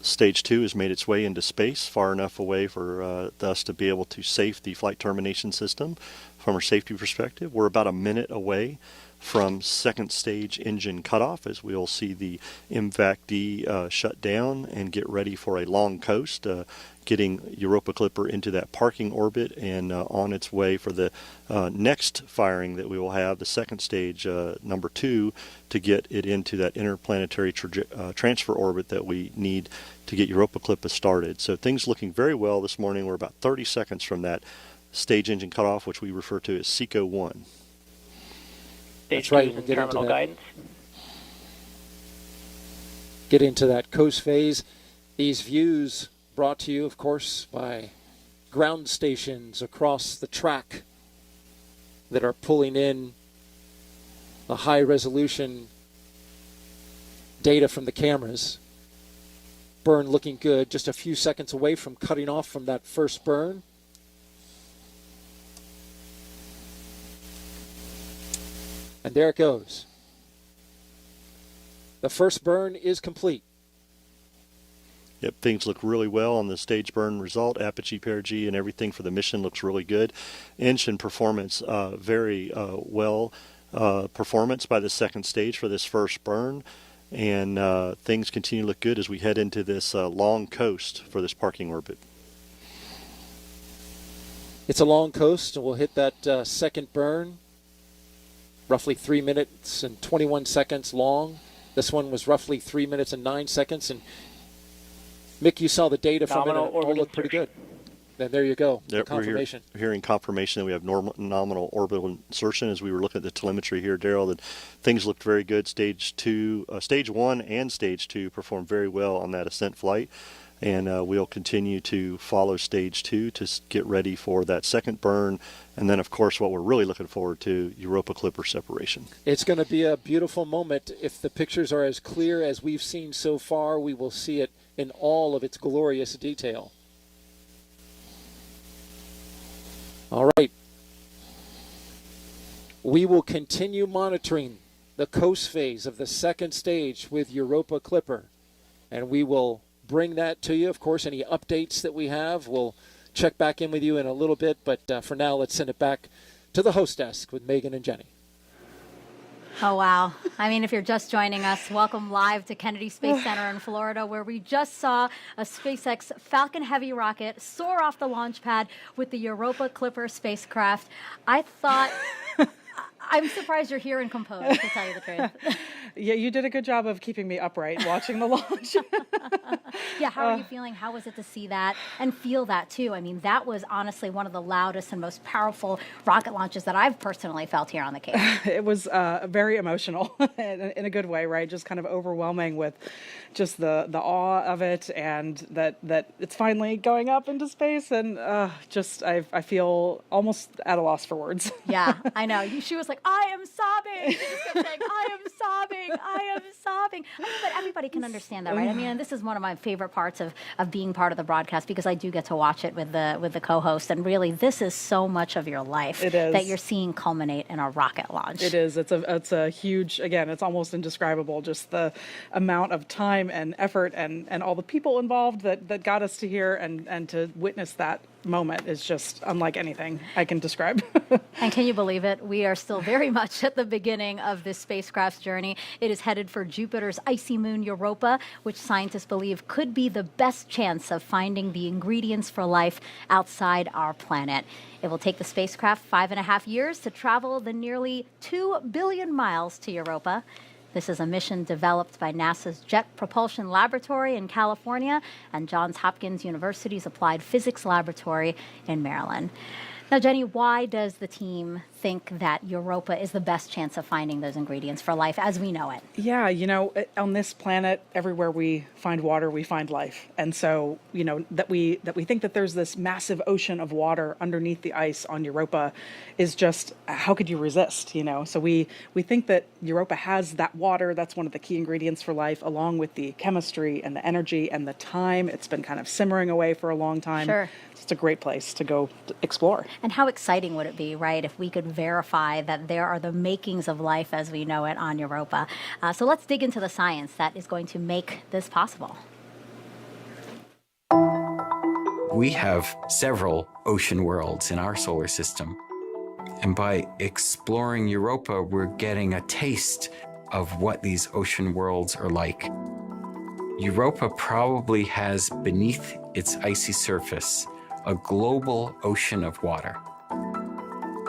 Stage 2 has made its way into space far enough away for us to be able to safe the flight termination system from a safety perspective. We're about a minute away from second stage engine cutoff, as we'll see the MVAC-D shut down and get ready for a long coast, getting Europa Clipper into that parking orbit and on its way for the next firing that we will have, the second stage, number 2, to get it into that interplanetary transfer orbit that we need to get Europa Clipper started. So things looking very well this morning. We're about 30 seconds from that stage engine cutoff, which we refer to as SECO 1. That's right. We'll get terminal guidance. Get into that coast phase. These views brought to you, of course, by ground stations across the track that are pulling in the high-resolution data from the cameras. Burn looking good, just a few seconds away from cutting off from that first burn. And there it goes. The first burn is complete. Yep, things look really well on the stage burn result. Apogee, perigee, and everything for the mission looks really good. Engine performance, very well performance by the second stage for this first burn. And things continue to look good as we head into this long coast for this parking orbit. It's a long coast, and we'll hit that second burn. Roughly 3 minutes and 21 seconds long. This one was roughly 3 minutes and 9 seconds. And Mick, you saw the data from it, and it all looked pretty good. Then there you go, the confirmation. We're hearing confirmation that we have nominal orbital insertion as we were looking at the telemetry here, Daryl, that things looked very good. Stage 1 and Stage 2 performed very well on that ascent flight. And we'll continue to follow Stage 2 to get ready for that second burn. And then, of course, what we're really looking forward to, Europa Clipper separation. It's going to be a beautiful moment. If the pictures are as clear as we've seen so far, we will see it in all of its glorious detail. All right. We will continue monitoring the coast phase of the second stage with Europa Clipper. And we will bring that to you. Of course, any updates that we have, we'll check back in with you in a little bit. But for now, let's send it back to the host desk with Megan and Jenny. Oh, wow. I mean, if you're just joining us, welcome live to Kennedy Space Center in Florida, where we just saw a SpaceX Falcon Heavy rocket soar off the launch pad with the Europa Clipper spacecraft. I thought... I'm surprised you're here and composed, to tell you the truth. Yeah, you did a good job of keeping me upright watching the launch. Yeah, how are you feeling? How was it to see that and feel that, too? I mean, that was honestly one of the loudest and most powerful rocket launches that I've personally felt here on the Cape. It was very emotional in a good way, right? Just kind of overwhelming with just the awe of it, and that it's finally going up into space. And I feel almost at a loss for words. Yeah, I know. She was like, I am sobbing. She just kept saying, I am sobbing. I am sobbing. I mean, but everybody can understand that, right? I mean, and this is one of my favorite parts of being part of the broadcast, because I do get to watch it with the co-host. And really, this is so much of your life that you're seeing culminate in a rocket launch. It is. It's a huge, again, it's almost indescribable, just the amount of time and effort and all the people involved that got us to here, and to witness that moment is just unlike anything I can describe. And can you believe it? We are still very much at the beginning of this spacecraft's journey. It is headed for Jupiter's icy moon Europa, which scientists believe could be the best chance of finding the ingredients for life outside our planet. It will take the spacecraft 5.5 years to travel the nearly 2 billion miles to Europa. This is a mission developed by NASA's Jet Propulsion Laboratory in California and Johns Hopkins University's Applied Physics Laboratory in Maryland. Now, Jenny, why does the team think that Europa is the best chance of finding those ingredients for life as we know it? Yeah, on this planet, everywhere we find water, we find life. And so, that we think that there's this massive ocean of water underneath the ice on Europa is just, how could you resist, So we think that Europa has that water. That's one of the key ingredients for life, along with the chemistry and the energy and the time. It's been kind of simmering away for a long time. Sure. It's a great place to go explore. And how exciting would it be, right, if we could verify that there are the makings of life as we know it on Europa. So let's dig into the science that is going to make this possible. We have several ocean worlds in our solar system. And by exploring Europa, we're getting a taste of what these ocean worlds are like. Europa probably has beneath its icy surface a global ocean of water.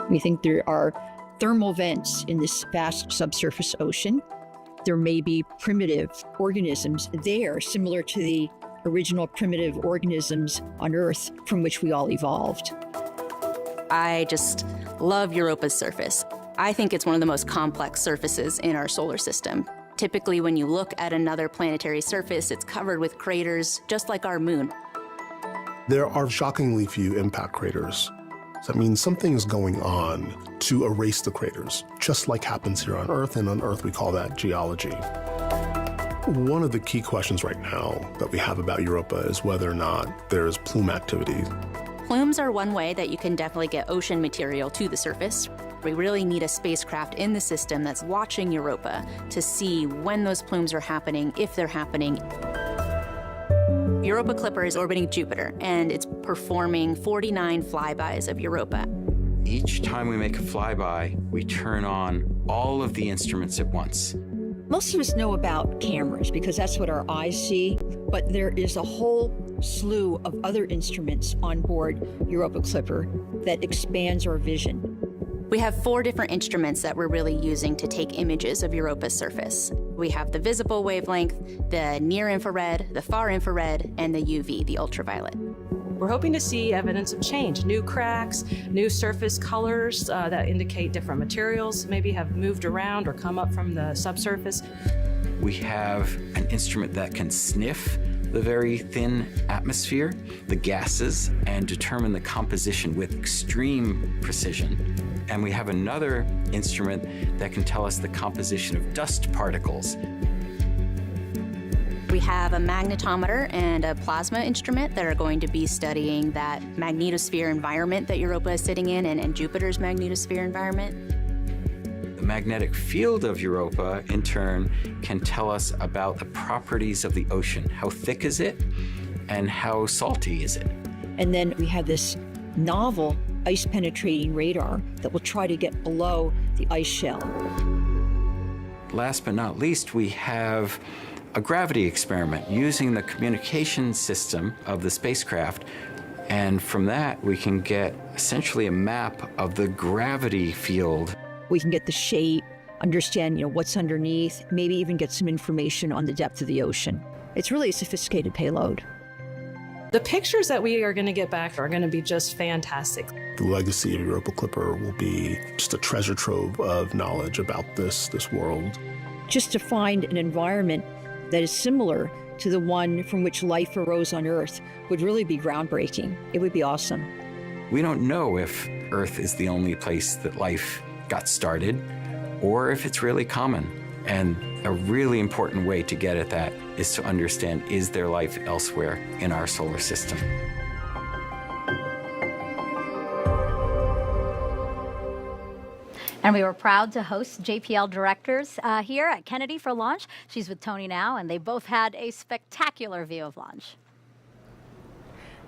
We think there are thermal vents in this vast subsurface ocean. There may be primitive organisms there, similar to the original primitive organisms on Earth from which we all evolved. I just love Europa's surface. I think it's one of the most complex surfaces in our solar system. Typically, when you look at another planetary surface, it's covered with craters, just like our moon. There are shockingly few impact craters. So that means something is going on to erase the craters, just like happens here on Earth, and on Earth we call that geology. One of the key questions right now that we have about Europa is whether or not there's plume activity. Plumes are one way that you can definitely get ocean material to the surface. We really need a spacecraft in the system that's watching Europa to see when those plumes are happening, if they're happening. Europa Clipper is orbiting Jupiter, and it's performing 49 flybys of Europa. Each time we make a flyby, we turn on all of the instruments at once. Most of us know about cameras because that's what our eyes see, but there is a whole slew of other instruments on board Europa Clipper that expands our vision. We have 4 different instruments that we're really using to take images of Europa's surface. We have the visible wavelength, the near infrared, the far infrared, and the UV, the ultraviolet. We're hoping to see evidence of change, new cracks, new surface colors that indicate different materials maybe have moved around or come up from the subsurface. We have an instrument that can sniff the very thin atmosphere, the gases, and determine the composition with extreme precision. And we have another instrument that can tell us the composition of dust particles. We have a magnetometer and a plasma instrument that are going to be studying that magnetosphere environment that Europa is sitting in and Jupiter's magnetosphere environment. The magnetic field of Europa, in turn, can tell us about the properties of the ocean. How thick is it, and how salty is it? And then we have this novel ice-penetrating radar that will try to get below the ice shell. Last but not least, we have a gravity experiment using the communication system of the spacecraft. And from that, we can get essentially a map of the gravity field. We can get the shape, understand what's underneath, maybe even get some information on the depth of the ocean. It's really a sophisticated payload. The pictures that we are going to get back are going to be just fantastic. The legacy of Europa Clipper will be just a treasure trove of knowledge about this world. Just to find an environment that is similar to the one from which life arose on Earth would really be groundbreaking. It would be awesome. We don't know if Earth is the only place that life got started, or if it's really common. And a really important way to get at that is to understand, is there life elsewhere in our solar system? And we were proud to host JPL directors here at Kennedy for launch. She's with Tony now, and they both had a spectacular view of launch.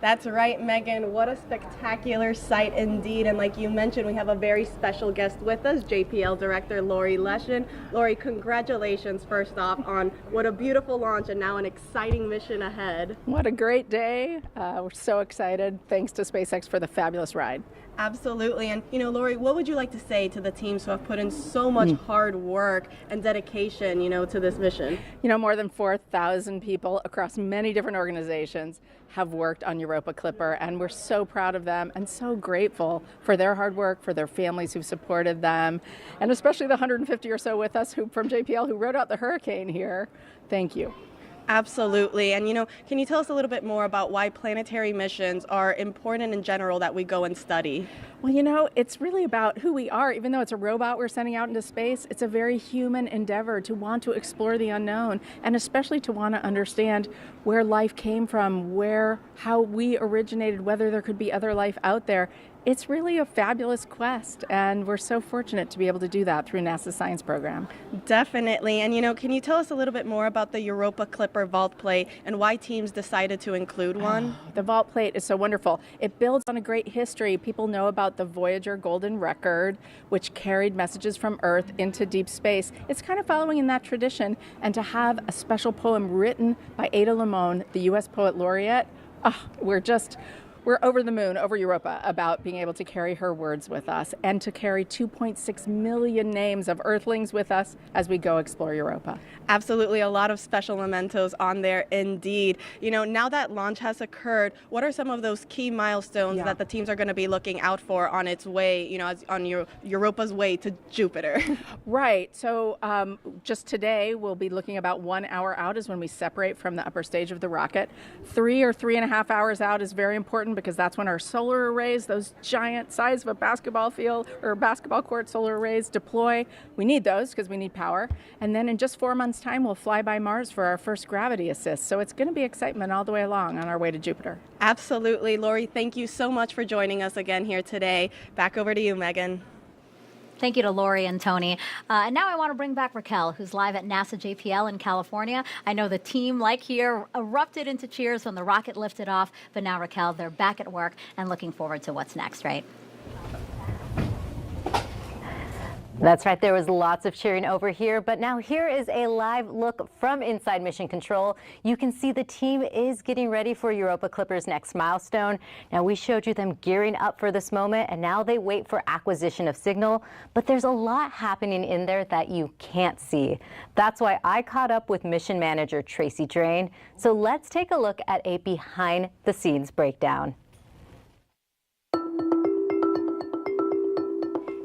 That's right, Megan. What a spectacular sight indeed. And like you mentioned, we have a very special guest with us, JPL Director Lori Leshin. Lori, congratulations first off on what a beautiful launch and now an exciting mission ahead. What a great day. We're so excited. Thanks to SpaceX for the fabulous ride. Absolutely. And, Lori, what would you like to say to the teams who have put in so much hard work and dedication, to this mission? More than 4,000 people across many different organizations have worked on Europa Clipper, and we're so proud of them and so grateful for their hard work, for their families who've supported them, and especially the 150 or so with us from JPL who rode out the hurricane here. Thank you. Absolutely. And, can you tell us a little bit more about why planetary missions are important in general that we go and study? Well, it's really about who we are. Even though it's a robot we're sending out into space, it's a very human endeavor to want to explore the unknown, and especially to want to understand where life came from, how we originated, whether there could be other life out there. it's really a fabulous quest, and we're so fortunate to be able to do that through NASA's science program. Definitely. And, can you tell us a little bit more about the Europa Clipper vault plate and why teams decided to include one? The vault plate is so wonderful. It builds on a great history. People know about the Voyager Golden Record, which carried messages from Earth into deep space. It's kind of following in that tradition. And to have a special poem written by Ada Limon, the U.S. Poet Laureate, we're over the moon, over Europa, about being able to carry her words with us and to carry 2.6 million names of Earthlings with us as we go explore Europa. Absolutely, a lot of special mementos on there indeed. Now that launch has occurred, what are some of those key milestones that the teams are going to be looking out for on its way, on Europa's way to Jupiter? Right. So just today, we'll be looking about 1 hour out is when we separate from the upper stage of the rocket. 3 or 3.5 hours out is very important because that's when our solar arrays, those giant size of a basketball field or basketball court solar arrays, deploy. We need those because we need power. And then in just 4 months' time, we'll fly by Mars for our first gravity assist. So it's going to be excitement all the way along on our way to Jupiter. Absolutely. Lori, thank you so much for joining us again here today. Back over to you, Megan. Thank you to Lori and Tony. And now I want to bring back Raquel, who's live at NASA JPL in California. I know the team, like here, erupted into cheers when the rocket lifted off. But now, Raquel, they're back at work and looking forward to what's next, right? That's right. There was lots of cheering over here, but now here is a live look from inside Mission Control. You can see the team is getting ready for Europa Clipper's next milestone. Now, we showed you them gearing up for this moment, and now they wait for acquisition of signal, but there's a lot happening in there that you can't see. That's why I caught up with Mission Manager Tracy Drain. So let's take a look at a behind-the-scenes breakdown.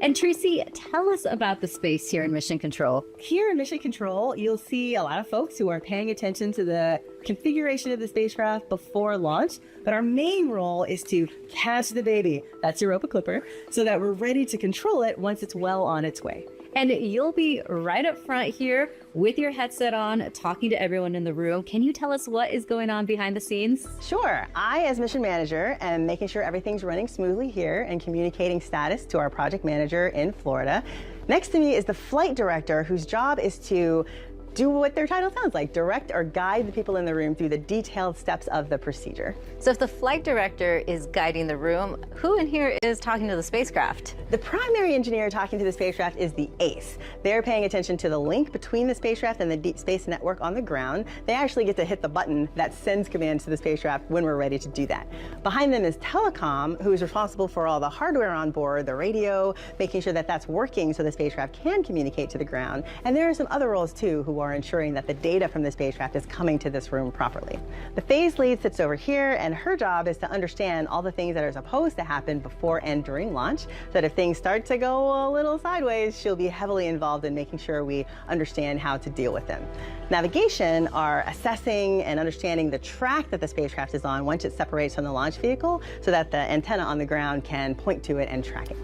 And Tracy, tell us about the space here in Mission Control. Here in Mission Control, you'll see a lot of folks who are paying attention to the configuration of the spacecraft before launch. But our main role is to catch the baby, that's Europa Clipper, so that we're ready to control it once it's well on its way. And you'll be right up front here with your headset on, talking to everyone in the room. Can you tell us what is going on behind the scenes? Sure. I, as mission manager, am making sure everything's running smoothly here and communicating status to our project manager in Florida. Next to me is the flight director, whose job is to do what their title sounds like, direct or guide the people in the room through the detailed steps of the procedure. So if the flight director is guiding the room, who in here is talking to the spacecraft? The primary engineer talking to the spacecraft is the ACE. They're paying attention to the link between the spacecraft and the deep space network on the ground. They actually get to hit the button that sends commands to the spacecraft when we're ready to do that. Behind them is Telecom, who is responsible for all the hardware on board, the radio, making sure that that's working so the spacecraft can communicate to the ground. And there are some other roles too who are ensuring that the data from the spacecraft is coming to this room properly. The phase lead sits over here, and her job is to understand all the things that are supposed to happen before and during launch, so that if things start to go a little sideways, she'll be heavily involved in making sure we understand how to deal with them. Navigation are assessing and understanding the track that the spacecraft is on once it separates from the launch vehicle, so that the antenna on the ground can point to it and track it.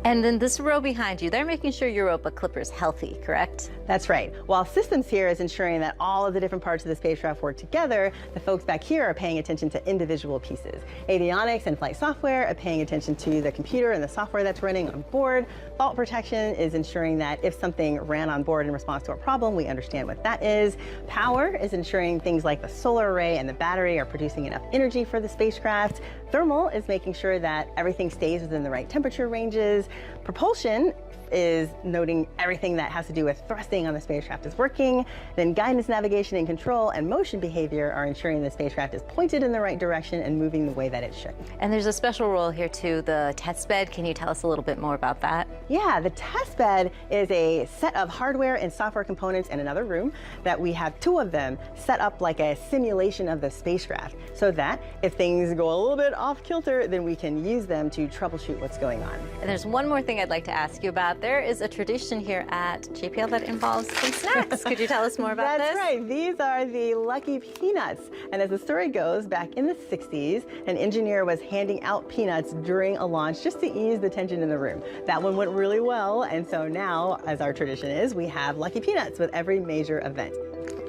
And then this row behind you, they're making sure Europa Clipper is healthy, correct? That's right. While systems here is ensuring that all of the different parts of the spacecraft work together, the folks back here are paying attention to individual pieces. Avionics and flight software are paying attention to the computer and the software that's running on board. Fault protection is ensuring that if something ran on board in response to a problem, we understand what that is. Power is ensuring things like the solar array and the battery are producing enough energy for the spacecraft. Thermal is making sure that everything stays within the right temperature ranges. Propulsion is noting everything that has to do with thrusting on the spacecraft is working. Then guidance, navigation, and control and motion behavior are ensuring the spacecraft is pointed in the right direction and moving the way that it should. And there's a special role here too, the test bed. Can you tell us a little bit more about that? Yeah, the test bed is a set of hardware and software components in another room that we have 2 of them set up like a simulation of the spacecraft, so that if things go a little bit off kilter, then we can use them to troubleshoot what's going on. And there's one more thing I'd like to ask you about. There is a tradition here at JPL that involves some snacks. Could you tell us more about this? That's right. These are the Lucky Peanuts. And as the story goes, back in the 60s, an engineer was handing out peanuts during a launch just to ease the tension in the room. That one went really well, and so now, as our tradition is, we have Lucky Peanuts with every major event.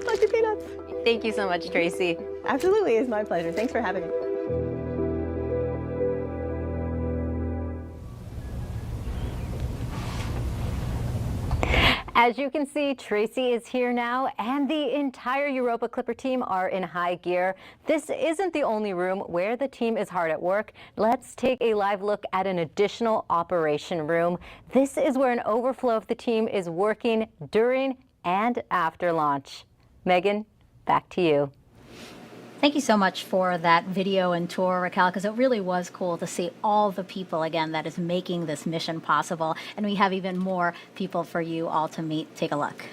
Lucky Peanuts! Thank you so much, Tracy. Absolutely, it's my pleasure. Thanks for having me. As you can see, Tracy is here now, and the entire Europa Clipper team are in high gear. This isn't the only room where the team is hard at work. Let's take a live look at an additional operation room. This is where an overflow of the team is working during and after launch. Megan, back to you. Thank you so much for that video and tour, Raquel, because it really was cool to see all the people, again, that is making this mission possible. And we have even more people for you all to meet. Take a look.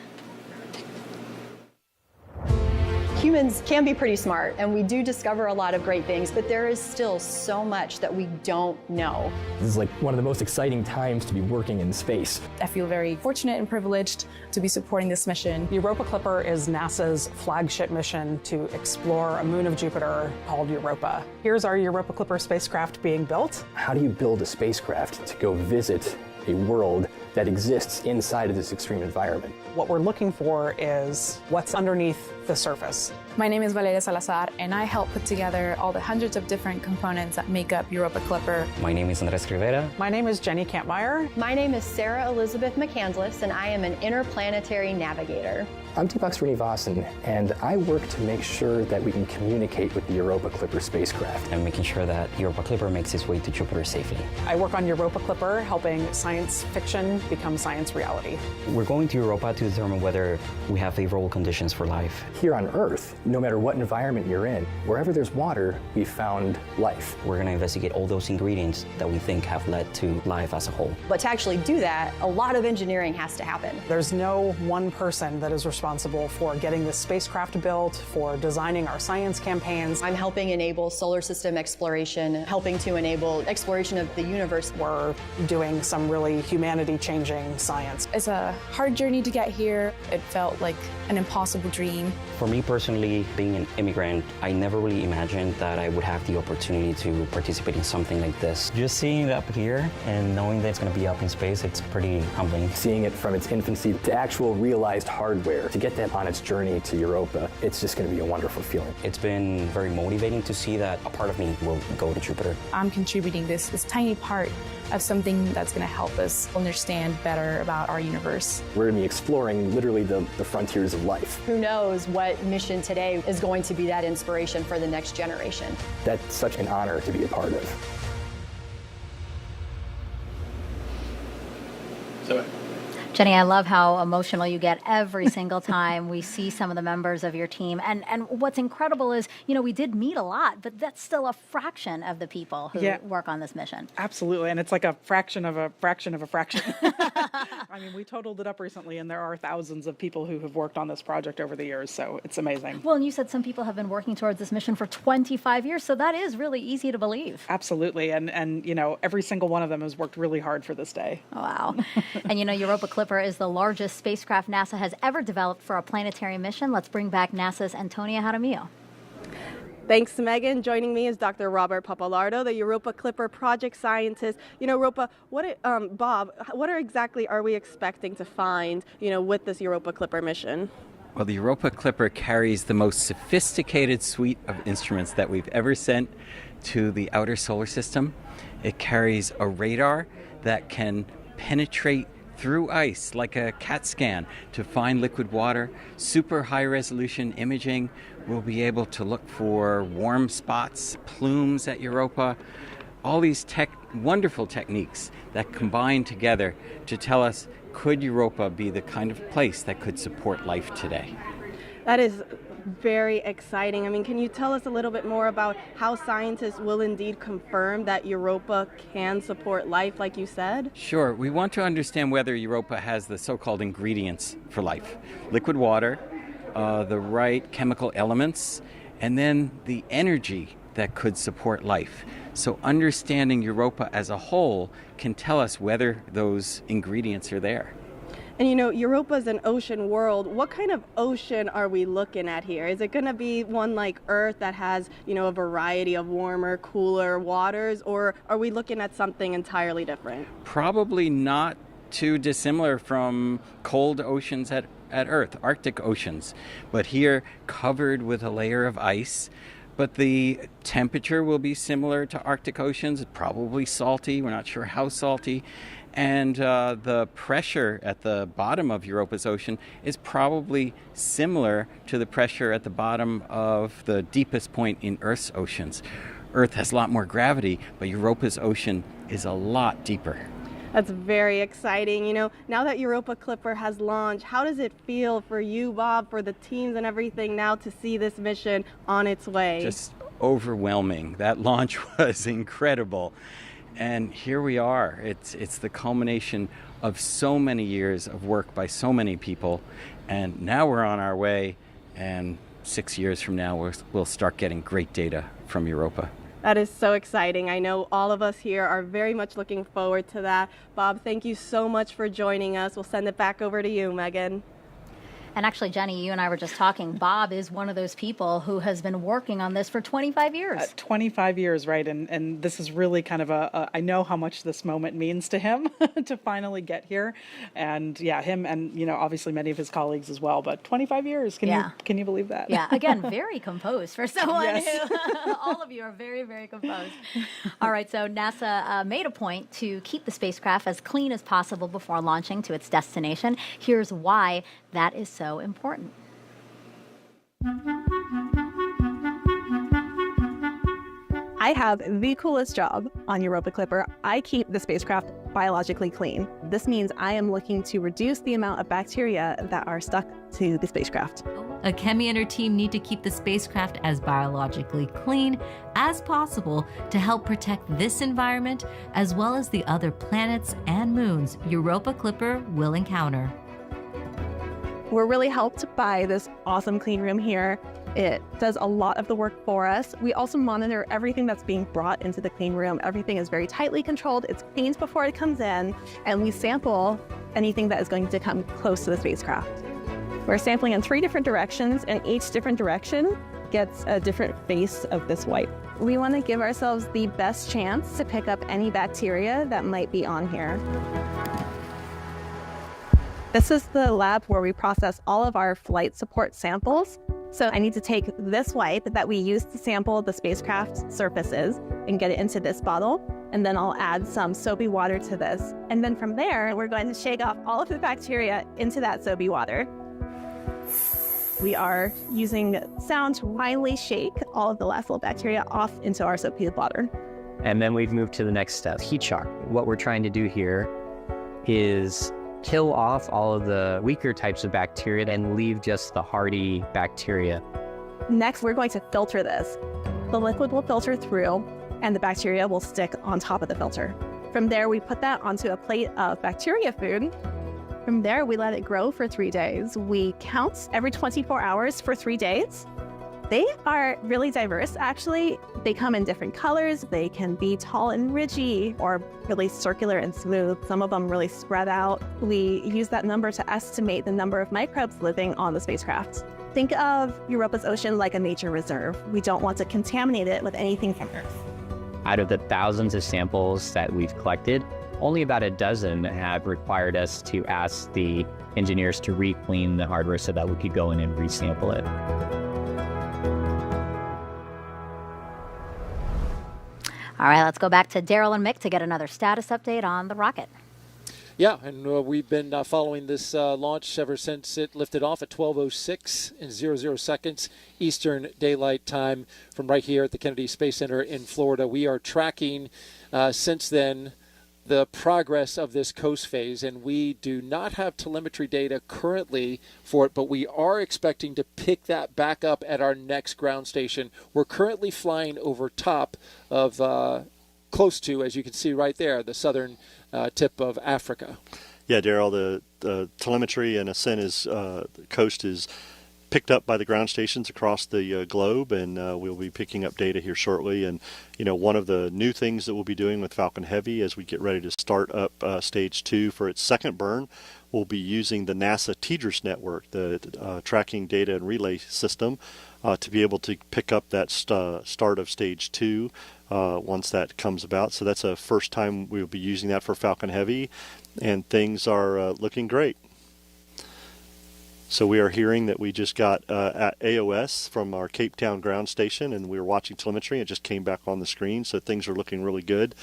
Humans can be pretty smart, and we do discover a lot of great things, but there is still so much that we don't know. This is like one of the most exciting times to be working in space. I feel very fortunate and privileged to be supporting this mission. The Europa Clipper is NASA's flagship mission to explore a moon of Jupiter called Europa. Here's our Europa Clipper spacecraft being built. How do you build a spacecraft to go visit a world that exists inside of this extreme environment? What we're looking for is what's underneath the surface. My name is Valeria Salazar, and I help put together all the hundreds of different components that make up Europa Clipper. My name is Andres Rivera. My name is Jenny Kampmeyer. My name is Sarah Elizabeth McCandless, and I am an interplanetary navigator. I'm Deepak Srinivasan, and I work to make sure that we can communicate with the Europa Clipper spacecraft. And making sure that Europa Clipper makes its way to Jupiter safely. I work on Europa Clipper, helping science fiction become science reality. We're going to Europa to determine whether we have favorable conditions for life. Here on Earth, no matter what environment you're in, wherever there's water, we found life. We're going to investigate all those ingredients that we think have led to life as a whole. But to actually do that, a lot of engineering has to happen. There's no one person that is responsible for getting this spacecraft built, for designing our science campaigns. I'm helping enable solar system exploration, helping to enable exploration of the universe. We're doing some really humanity-changing science. It's a hard journey to get here. It felt like an impossible dream. For me personally, being an immigrant, I never really imagined that I would have the opportunity to participate in something like this. Just seeing it up here and knowing that it's going to be up in space, it's pretty humbling. Seeing it from its infancy to actual realized hardware, to get that on its journey to Europa, it's just going to be a wonderful feeling. It's been very motivating to see that a part of me will go to Jupiter. I'm contributing this tiny part of something that's going to help us understand better about our universe. We're going to be exploring literally the frontiers of life. Who knows what mission today is going to be that inspiration for the next generation. That's such an honor to be a part of. Jenny, I love how emotional you get every single time we see some of the members of your team. And what's incredible is, you know, we did meet a lot, but that's still a fraction of the people who work on this mission. Absolutely. And it's like a fraction of a fraction of a fraction. I mean, we totaled it up recently, and there are thousands of people who have worked on this project over the years, so it's amazing. Well, and you said some people have been working towards this mission for 25 years, so that is really easy to believe. Absolutely. And you know, every single one of them has worked really hard for this day. Oh, wow. And, you know, Europa Clipper is the largest spacecraft NASA has ever developed for a planetary mission. Let's bring back NASA's Antonia Jaramillo. Thanks to Megan. Joining me is Dr. Robert Papalardo, the Europa Clipper project scientist. You know, Bob, what exactly are we expecting to find, you know, with this Europa Clipper mission? Well, the Europa Clipper carries the most sophisticated suite of instruments that we've ever sent to the outer solar system. It carries a radar that can penetrate through ice like a CAT scan to find liquid water. Super high resolution imaging. We'll be able to look for warm spots, plumes at Europa. All these wonderful techniques that combine together to tell us, could Europa be the kind of place that could support life today? That is very exciting. I mean, can you tell us a little bit more about how scientists will indeed confirm that Europa can support life, like you said? Sure. We want to understand whether Europa has the so-called ingredients for life. Liquid water, the right chemical elements, and then the energy that could support life. So understanding Europa as a whole can tell us whether those ingredients are there. And you know, Europa is an ocean world. What kind of ocean are we looking at here? Is it going to be one like Earth that has, you know, a variety of warmer, cooler waters, or are we looking at something entirely different? Probably not too dissimilar from cold oceans at Earth, Arctic oceans, but here covered with a layer of ice. But the temperature will be similar to Arctic oceans, probably salty. We're not sure how salty. And the pressure at the bottom of Europa's ocean is probably similar to the pressure at the bottom of the deepest point in Earth's oceans. Earth has a lot more gravity, but Europa's ocean is a lot deeper. That's very exciting. You know, now that Europa Clipper has launched, how does it feel for you, Bob, for the teams and everything now to see this mission on its way? Just overwhelming. That launch was incredible. And here we are. It's the culmination of so many years of work by so many people. And now we're on our way. And 6 years from now, we'll start getting great data from Europa. That is so exciting. I know all of us here are very much looking forward to that. Bob, thank you so much for joining us. We'll send it back over to you, Megan. And actually, Jenny, you and I were just talking. Bob is one of those people who has been working on this for 25 years. 25 years, right? And this is really kind of I know how much this moment means to him to finally get here. And yeah, him and, you know, obviously many of his colleagues as well. But 25 years, can you believe that? Yeah, again, very composed for someone Yes. who, all of you are very, very composed. All right, so NASA made a point to keep the spacecraft as clean as possible before launching to its destination. Here's why that is so important. I have the coolest job on Europa Clipper. I keep the spacecraft biologically clean. This means I am looking to reduce the amount of bacteria that are stuck to the spacecraft. Akemi and her team need to keep the spacecraft as biologically clean as possible to help protect this environment as well as the other planets and moons Europa Clipper will encounter. We're really helped by this awesome clean room here. It does a lot of the work for us. We also monitor everything that's being brought into the clean room. Everything is very tightly controlled. It's cleaned before it comes in, and we sample anything that is going to come close to the spacecraft. We're sampling in 3 different directions, and each different direction gets a different face of this wipe. We want to give ourselves the best chance to pick up any bacteria that might be on here. This is the lab where we process all of our flight support samples. So I need to take this wipe that we use to sample the spacecraft surfaces and get it into this bottle. And then I'll add some soapy water to this. And then from there, we're going to shake off all of the bacteria into that soapy water. We are using sound to finally shake all of the last little bacteria off into our soapy water. And then we've moved to the next step, heat shock. What we're trying to do here is kill off all of the weaker types of bacteria and leave just the hardy bacteria. Next, we're going to filter this. The liquid will filter through and the bacteria will stick on top of the filter. From there, we put that onto a plate of bacteria food. From there, we let it grow for 3 days. We count every 24 hours for 3 days. They are really diverse, actually. They come in different colors. They can be tall and ridgy or really circular and smooth. Some of them really spread out. We use that number to estimate the number of microbes living on the spacecraft. Think of Europa's ocean like a nature reserve. We don't want to contaminate it with anything from Earth. Out of the thousands of samples that we've collected, only about a dozen have required us to ask the engineers to re-clean the hardware so that we could go in and resample it. All right, let's go back to Daryl and Mick to get another status update on the rocket. Yeah, and we've been following this launch ever since it lifted off at 12:06 and 00 seconds Eastern Daylight Time from right here at the Kennedy Space Center in Florida. We are tracking since then the progress of this coast phase, and we do not have telemetry data currently for it, but we are expecting to pick that back up at our next ground station. We're currently flying over top of close to, as you can see right there, the southern tip of Africa. Yeah, Daryl, the telemetry and ascent the coast is picked up by the ground stations across the globe, and we'll be picking up data here shortly. And one of the new things that we'll be doing with Falcon Heavy as we get ready to start up stage 2 for its second burn, we'll be using the NASA TDRS network, the tracking data and relay system, to be able to pick up that start of stage 2 once that comes about. So that's a first time we'll be using that for Falcon Heavy, and things are looking great. So we are hearing that we just got at AOS from our Cape Town ground station, and we were watching telemetry. It just came back on the screen, so things are looking really good.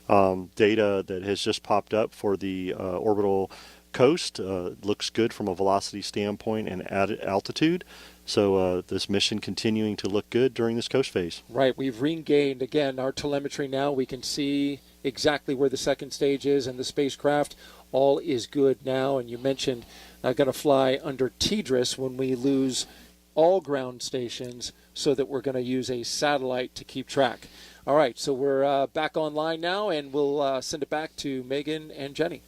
data that has just popped up for the orbital coast. Looks good from a velocity standpoint and altitude. So this mission continuing to look good during this coast phase. Right. We've regained, again, our telemetry now. We can see exactly where the second stage is and the spacecraft. All is good now. And you mentioned I've got to fly under TDRS when we lose all ground stations, so that we're going to use a satellite to keep track. All right, so we're back online now, and we'll send it back to Megan and Jenny.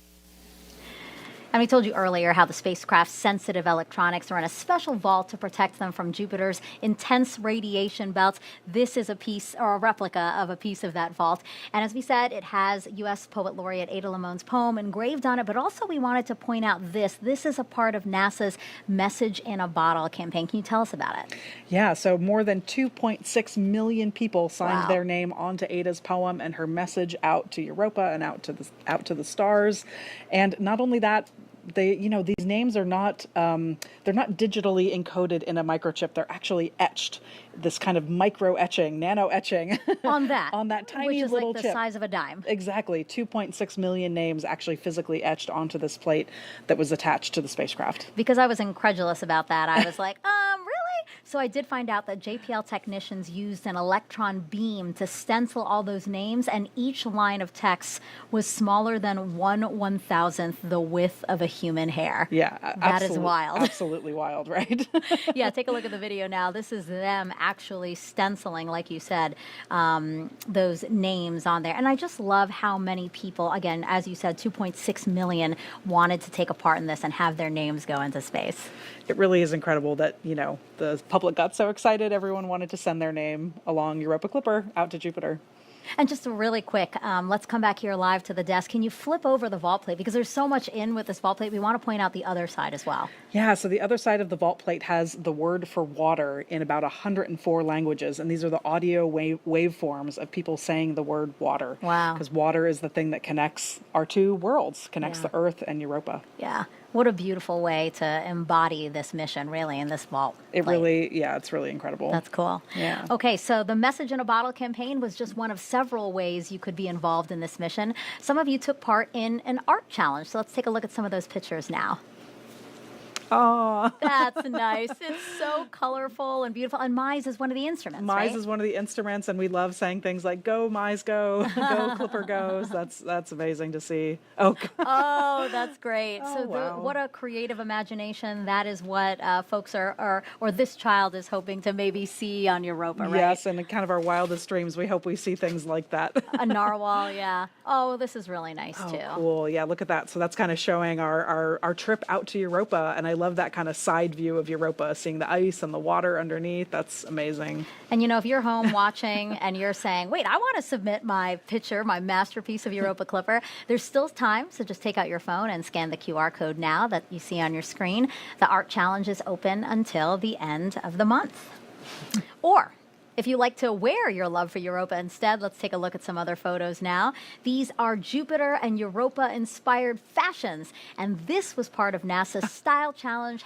And we told you earlier how the spacecraft's sensitive electronics are in a special vault to protect them from Jupiter's intense radiation belts. This is a piece or a replica of a piece of that vault. And as we said, it has U.S. Poet Laureate Ada Limon's poem engraved on it. But also we wanted to point out this. This is a part of NASA's Message in a Bottle campaign. Can you tell us about it? Yeah, so more than 2.6 million people signed their name onto Ada's poem and her message out to Europa and out to the stars. And not only that, these names are not they're not digitally encoded in a microchip. They're actually etched, this kind of micro etching, nano etching on that tiny which is little like chip. the size of a dime. Exactly, 2.6 million names actually physically etched onto this plate that was attached to the spacecraft. Because I was incredulous about that, I was like, really? So I did find out that JPL technicians used an electron beam to stencil all those names, and each line of text was smaller than 1/1000th the width of a human hair. Yeah, that is wild. Absolutely wild, right? Yeah, take a look at the video now. This is them actually stenciling, like you said, those names on there. And I just love how many people, again, as you said, 2.6 million wanted to take a part in this and have their names go into space. It really is incredible that, the public got so excited. Everyone wanted to send their name along Europa Clipper out to Jupiter. And just really quick, let's come back here live to the desk. Can you flip over the vault plate? Because there's so much in with this vault plate. We want to point out the other side as well. Yeah, so the other side of the vault plate has the word for water in about 104 languages. And these are the audio waveforms of people saying the word water. Wow. Because water is the thing that connects our two worlds, connects the Earth and Europa. Yeah. What a beautiful way to embody this mission, really, in this vault. It's really incredible. That's cool. Yeah. Okay, so the Message in a Bottle campaign was just one of several ways you could be involved in this mission. Some of you took part in an art challenge, so let's take a look at some of those pictures now. Oh, that's nice. It's so colorful and beautiful. And Mize is one of the instruments, Mize right? is one of the instruments, and we love saying things like "Go Mize, go!" "Go Clipper, goes." That's amazing to see. Oh, oh, that's great. Oh, So wow. what a creative imagination. That is what folks or this child is hoping to maybe see on Europa, right? Yes, and in kind of our wildest dreams, we hope we see things like that. A narwhal, yeah. Oh, this is really nice too. Cool. Yeah, look at that. So that's kind of showing our trip out to Europa, and I love that kind of side view of Europa, seeing the ice and the water underneath. That's amazing. And if you're home watching and you're saying, wait, I want to submit my picture, my masterpiece of Europa Clipper, there's still time, so just take out your phone and scan the QR code now that you see on your screen. The art challenge is open until the end of the month. Or if you like to wear your love for Europa instead, let's take a look at some other photos now. These are Jupiter and Europa-inspired fashions, and this was part of NASA's Style Challenge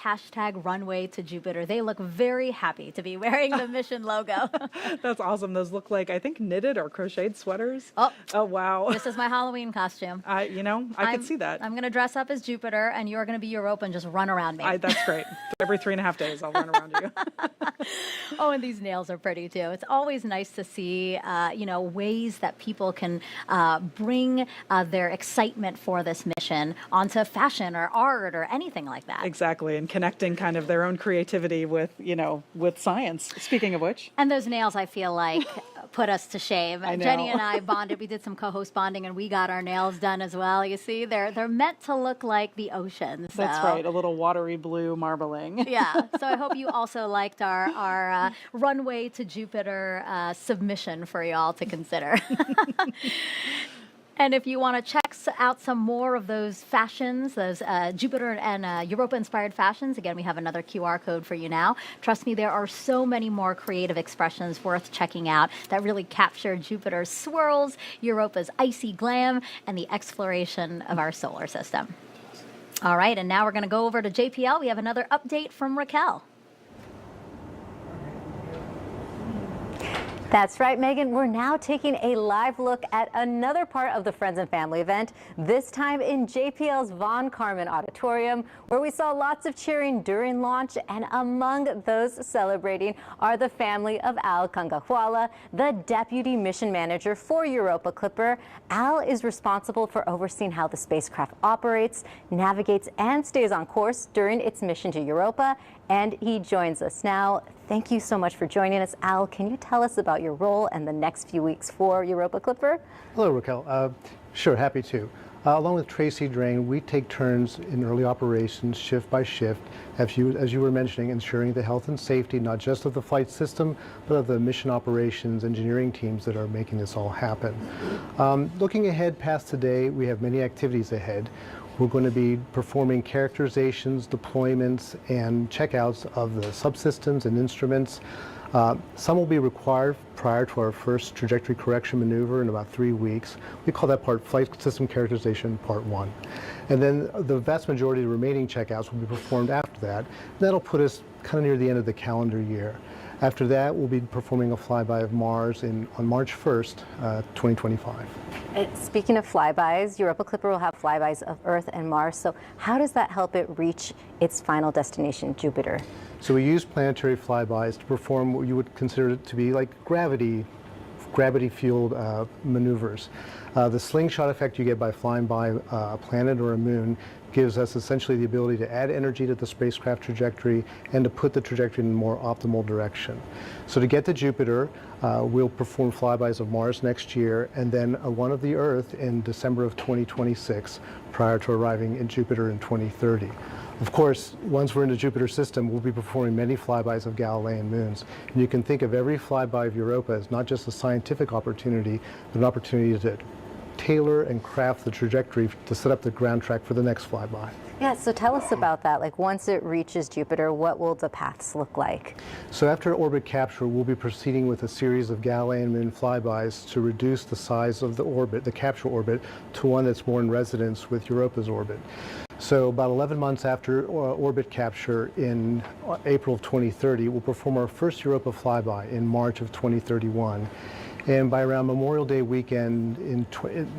#Runway to Jupiter. They look very happy to be wearing the mission logo. That's awesome. Those look like, I think, knitted or crocheted sweaters. Oh, wow. This is my Halloween costume. I could see that. I'm going to dress up as Jupiter, and you're going to be Europa and just run around me. That's great. Every 3.5 days, I'll run around you. Oh, and these nails are pretty too. It's always nice to see, ways that people can bring their excitement for this mission onto fashion or art or anything like that. Exactly, and connecting kind of their own creativity with science. Speaking of which. And those nails, I feel like, put us to shame. I know. Jenny and I bonded. We did some co-host bonding, and we got our nails done as well. You see, they're meant to look like the ocean. So. That's right, a little watery blue marbling. Yeah, so I hope you also liked our runway to Jupiter submission for y'all to consider. And if you want to check out some more of those fashions, those Jupiter and Europa-inspired fashions, again, we have another QR code for you now. Trust me, there are so many more creative expressions worth checking out that really capture Jupiter's swirls, Europa's icy glam, and the exploration of our solar system. All right, and now we're going to go over to JPL. We have another update from Raquel. That's right, Megan. We're now taking a live look at another part of the Friends and Family event, this time in JPL's Von Karman Auditorium, where we saw lots of cheering during launch, and among those celebrating are the family of Al Kangahwala, the Deputy Mission Manager for Europa Clipper. Al is responsible for overseeing how the spacecraft operates, navigates, and stays on course during its mission to Europa, and he joins us now. Thank you so much for joining us. Al, can you tell us about your role and the next few weeks for Europa Clipper? Hello, Raquel. Sure, happy to. Along with Tracy Drain, we take turns in early operations, shift by shift, as you were mentioning, ensuring the health and safety, not just of the flight system, but of the mission operations engineering teams that are making this all happen. Looking ahead past today, we have many activities ahead. We're going to be performing characterizations, deployments, and checkouts of the subsystems and instruments. Some will be required prior to our first trajectory correction maneuver in about 3 weeks. We call that part Flight System Characterization Part 1. And then the vast majority of the remaining checkouts will be performed after that. That'll put us kind of near the end of the calendar year. After that, we'll be performing a flyby of Mars on March 1st, 2025. Speaking of flybys, Europa Clipper will have flybys of Earth and Mars. So how does that help it reach its final destination, Jupiter? So we use planetary flybys to perform what you would consider to be like gravity-fueled maneuvers. The slingshot effect you get by flying by a planet or a moon gives us essentially the ability to add energy to the spacecraft trajectory and to put the trajectory in a more optimal direction. So to get to Jupiter, we'll perform flybys of Mars next year and then one of the Earth in December of 2026 prior to arriving in Jupiter in 2030. Of course, once we're in the Jupiter system, we'll be performing many flybys of Galilean moons. And you can think of every flyby of Europa as not just a scientific opportunity, but an opportunity to tailor and craft the trajectory to set up the ground track for the next flyby. Yeah, so tell us about that. Like once it reaches Jupiter, what will the paths look like? So after orbit capture, we'll be proceeding with a series of Galilean moon flybys to reduce the size of the orbit, the capture orbit, to one that's more in resonance with Europa's orbit. So about 11 months after orbit capture in April of 2030, we'll perform our first Europa flyby in March of 2031. And by around Memorial Day weekend in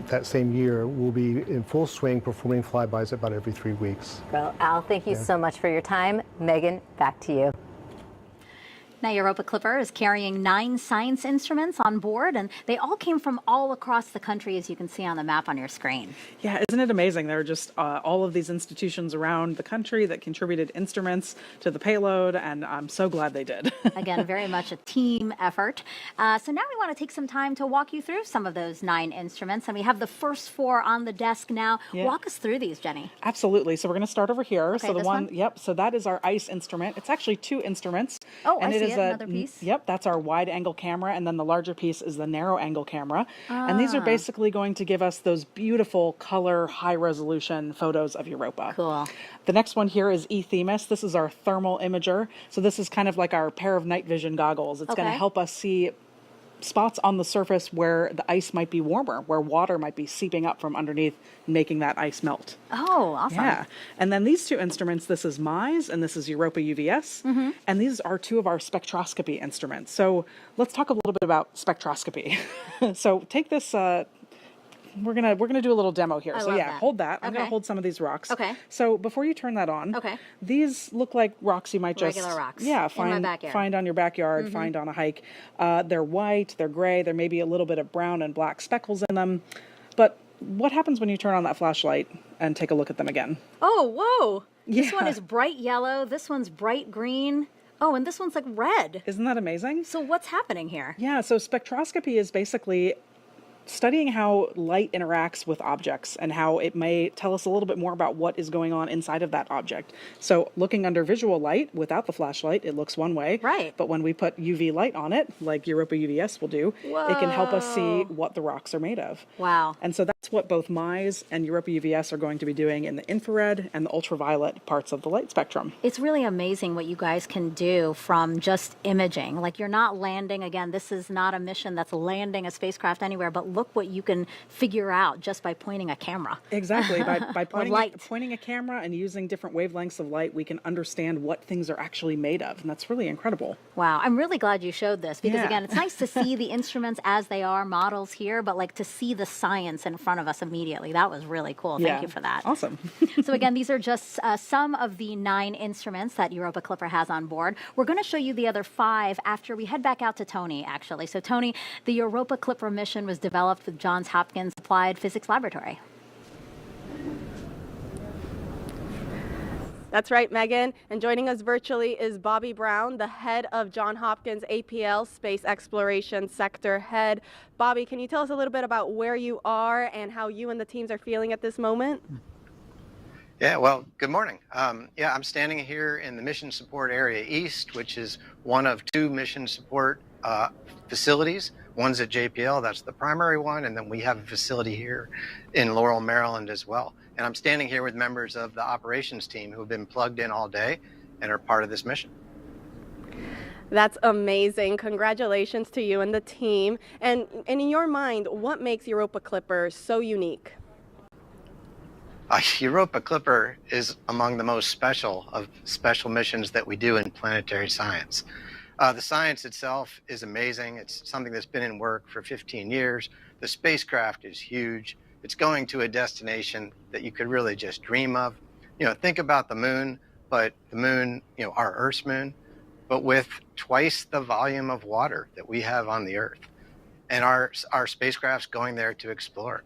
that same year, we'll be in full swing performing flybys about every 3 weeks. Well, Al, thank you so much for your time. Megan, back to you. Now, Europa Clipper is carrying 9 science instruments on board, and they all came from all across the country, as you can see on the map on your screen. Yeah, isn't it amazing? There are just all of these institutions around the country that contributed instruments to the payload, and I'm so glad they did. Again, very much a team effort. So now we want to take some time to walk you through some of those 9 instruments, and we have the first 4 on the desk now. Yeah. Walk us through these, Jenny. Absolutely. So we're going to start over here. Okay, so the this one? Yep. So that is our ICE instrument. It's actually 2 instruments. Oh, and I see another piece. Yep, that's our wide angle camera, and then the larger piece is the narrow angle camera. And these are basically going to give us those beautiful color, high resolution photos of Europa. Cool. The next one here is eThemis. This is our thermal imager. So this is kind of like our pair of night vision goggles. It's going to help us see spots on the surface where the ice might be warmer, where water might be seeping up from underneath, making that ice melt. Oh, awesome. Yeah. And then these 2 instruments, this is MISE and this is Europa UVS. Mm-hmm. And these are 2 of our spectroscopy instruments. So let's talk a little bit about spectroscopy. So take this, we're gonna do a little demo here. So yeah, hold that. I'm gonna hold some of these rocks. Okay. So before you turn that on, these look like rocks you might just regular rocks. Yeah, in my backyard. Find on your backyard, find on a hike. They're white, they're gray, there may be a little bit of brown and black speckles in them. But what happens when you turn on that flashlight and take a look at them again? Oh, whoa! Yeah. This one is bright yellow. This one's bright green. Oh, and this one's like red. Isn't that amazing? So what's happening here? Yeah, so spectroscopy is basically studying how light interacts with objects and how it may tell us a little bit more about what is going on inside of that object. So looking under visual light without the flashlight, it looks one way. Right. But when we put UV light on it, like Europa UVS will do, it can help us see what the rocks are made of. Wow. And so that's what both MISE and Europa UVS are going to be doing in the infrared and the ultraviolet parts of the light spectrum. It's really amazing what you guys can do from just imaging. Like, you're not landing, again, this is not a mission that's landing a spacecraft anywhere, but look what you can figure out just by pointing a camera. Exactly. By light. pointing a camera and using different wavelengths of light, we can understand what things are actually made of. And that's really incredible. Wow. I'm really glad you showed this because, Yeah. again, it's nice to see the instruments as they are, models here, but like to see the science in front of us immediately. That was really cool. Thank Yeah. you for that. Awesome. So again, these are just some of the 9 instruments that Europa Clipper has on board. We're going to show you the other 5 after we head back out to Tony, actually. So Tony, the Europa Clipper mission was developed with Johns Hopkins Applied Physics Laboratory. That's right, Megan. And joining us virtually is Bobby Brown, the head of Johns Hopkins APL Space Exploration Sector Head. Bobby, can you tell us a little bit about where you are and how you and the teams are feeling at this moment? Yeah, well, good morning. I'm standing here in the Mission Support Area East, which is one of 2 mission support facilities. One's at JPL, that's the primary one, and then we have a facility here in Laurel, Maryland as well. And I'm standing here with members of the operations team who have been plugged in all day and are part of this mission. That's amazing. Congratulations to you and the team. And in your mind, what makes Europa Clipper so unique? Europa Clipper is among the most special of special missions that we do in planetary science. The science itself is amazing. It's something that's been in work for 15 years. The spacecraft is huge. It's going to a destination that you could really just dream of. Think about the moon, but the moon, our Earth's moon, but with twice the volume of water that we have on the Earth. And our spacecraft's going there to explore.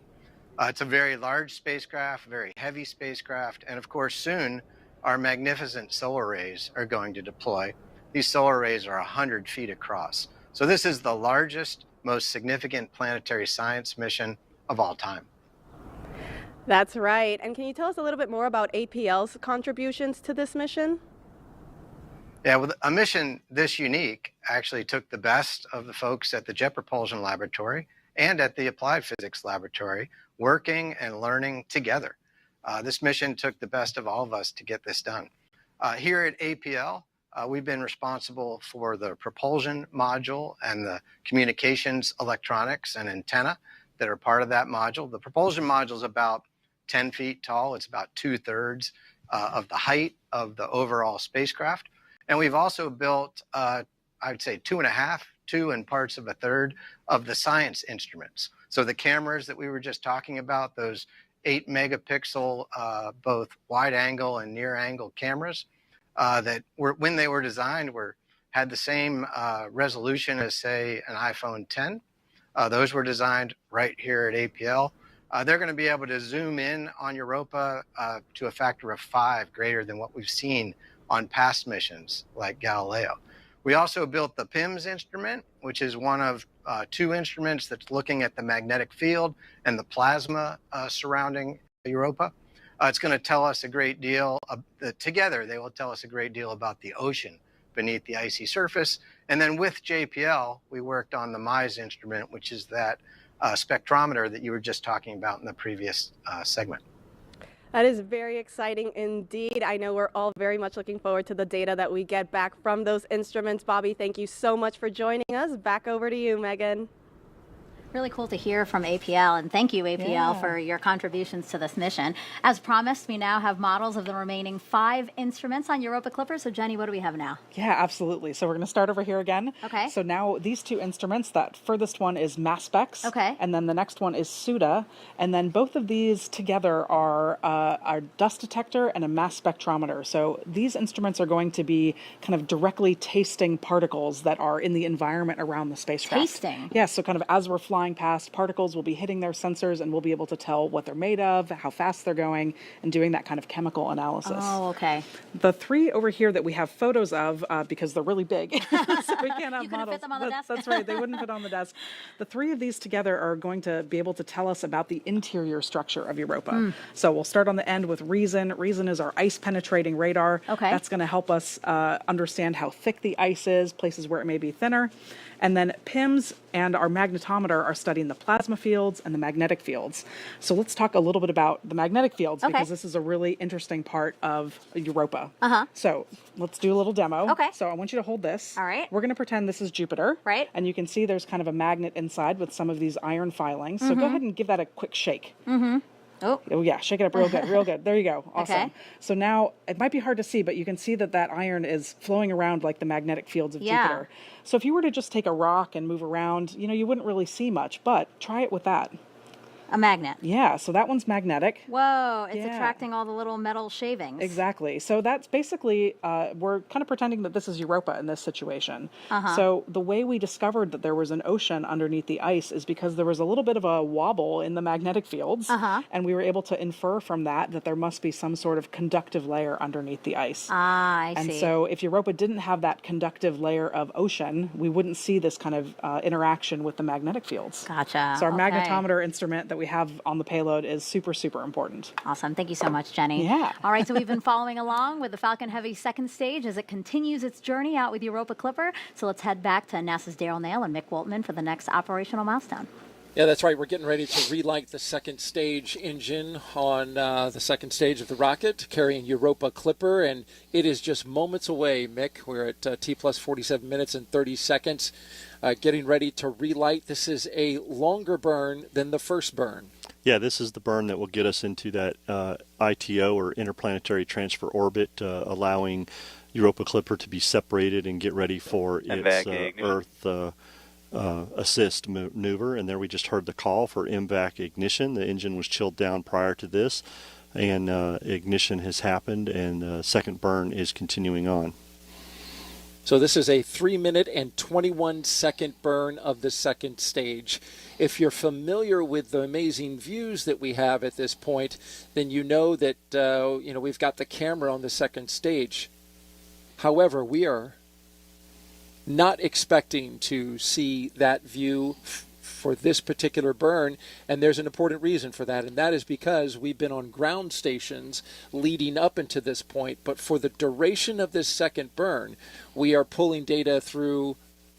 It's a very large spacecraft, very heavy spacecraft, and of course soon our magnificent solar arrays are going to deploy. These solar arrays are 100 feet across. So this is the largest, most significant planetary science mission of all time. That's right. And can you tell us a little bit more about APL's contributions to this mission? Yeah, well, a mission this unique actually took the best of the folks at the Jet Propulsion Laboratory and at the Applied Physics Laboratory working and learning together. This mission took the best of all of us to get this done. Here at APL, we've been responsible for the propulsion module and the communications electronics and antenna that are part of that module. The propulsion module is about 10 feet tall. It's about 2/3 of the height of the overall spacecraft. And we've also built, I'd say 2.5, 2 and parts of 1/3 of the science instruments. So the cameras that we were just talking about, those 8 megapixel, both wide angle and near angle cameras that were, when they were designed, had the same resolution as, say, an iPhone 10. Those were designed right here at APL. They're going to be able to zoom in on Europa to a factor of 5 greater than what we've seen on past missions like Galileo. We also built the PIMS instrument, which is one of 2 instruments that's looking at the magnetic field and the plasma surrounding Europa. It's going to tell us a great deal. Together, they will tell us a great deal about the ocean beneath the icy surface. And then with JPL, we worked on the MISE instrument, which is that spectrometer that you were just talking about in the previous segment. That is very exciting indeed. I know we're all very much looking forward to the data that we get back from those instruments. Bobby, thank you so much for joining us. Back over to you, Megan. Really cool to hear from APL, and thank you, APL, for your contributions to this mission. As promised, we now have models of the remaining 5 instruments on Europa Clipper. So, Jenny, what do we have now? Yeah, absolutely. So we're going to start over here again. Okay. So now these 2 instruments, that furthest one is MassSpecs. Okay. And then the next one is SUDA. And then both of these together are a dust detector and a mass spectrometer. So these instruments are going to be kind of directly tasting particles that are in the environment around the spacecraft. Tasting? Yeah, so kind of as we're flying past, particles will be hitting their sensors and we'll be able to tell what they're made of, how fast they're going, and doing that kind of chemical analysis. Oh, okay. The 3 over here that we have photos of, because they're really big, so we can't have You couldn't models. fit them on the desk? That's right, they wouldn't fit on the desk. The 3 of these together are going to be able to tell us about the interior structure of Europa. So we'll start on the end with Reason. Reason is our ice-penetrating radar. Okay. That's going to help us understand how thick the ice is, places where it may be thinner. And then PIMS and our magnetometer are are studying the plasma fields and the magnetic fields. So let's talk a little bit about the magnetic fields, because this is a really interesting part of Europa. So let's do a little demo. Okay. So I want you to hold this. All right. We're going to pretend this is Jupiter. Right. And you can see there's kind of a magnet inside with some of these iron filings. So go ahead and give that a quick shake. Oh yeah, shake it up real good, real good. There you go. Awesome. Okay. So now it might be hard to see, but you can see that iron is flowing around like the magnetic fields of Jupiter. So if you were to just take a rock and move around, you wouldn't really see much, but try it with that. A magnet. Yeah, so that one's magnetic. Whoa, it's attracting all the little metal shavings. Exactly. So that's basically, we're kind of pretending that this is Europa in this situation. So the way we discovered that there was an ocean underneath the ice is because there was a little bit of a wobble in the magnetic fields. And we were able to infer from that there must be some sort of conductive layer underneath the ice. I see. And so if Europa didn't have that conductive layer of ocean, we wouldn't see this kind of interaction with the magnetic fields. Gotcha. So our magnetometer instrument that we have on the payload is super, super important. Awesome. Thank you so much, Jenny. Yeah. All right, so we've been following along with the Falcon Heavy second stage as it continues its journey out with Europa Clipper. So let's head back to NASA's Daryl Nail and Mick Waltman for the next operational milestone. Yeah, that's right. We're getting ready to relight the second stage engine on the second stage of the rocket, carrying Europa Clipper, and it is just moments away, Mick. We're at T plus 47 minutes and 30 seconds, getting ready to relight. This is a longer burn than the first burn. Yeah, this is the burn that will get us into that ITO, or interplanetary transfer orbit, allowing Europa Clipper to be separated and get ready for its Earth assist maneuver. And there we just heard the call for MVAC ignition. The engine was chilled down prior to this, and ignition has happened, and second burn is continuing on. So this is a 3-minute and 21-second burn of the second stage. If you're familiar with the amazing views that we have at this point, then you know that we've got the camera on the second stage. However, we are not expecting to see that view for this particular burn, and there's an important reason for that, and that is because we've been on ground stations leading up into this point, but for the duration of this second burn, we are pulling data through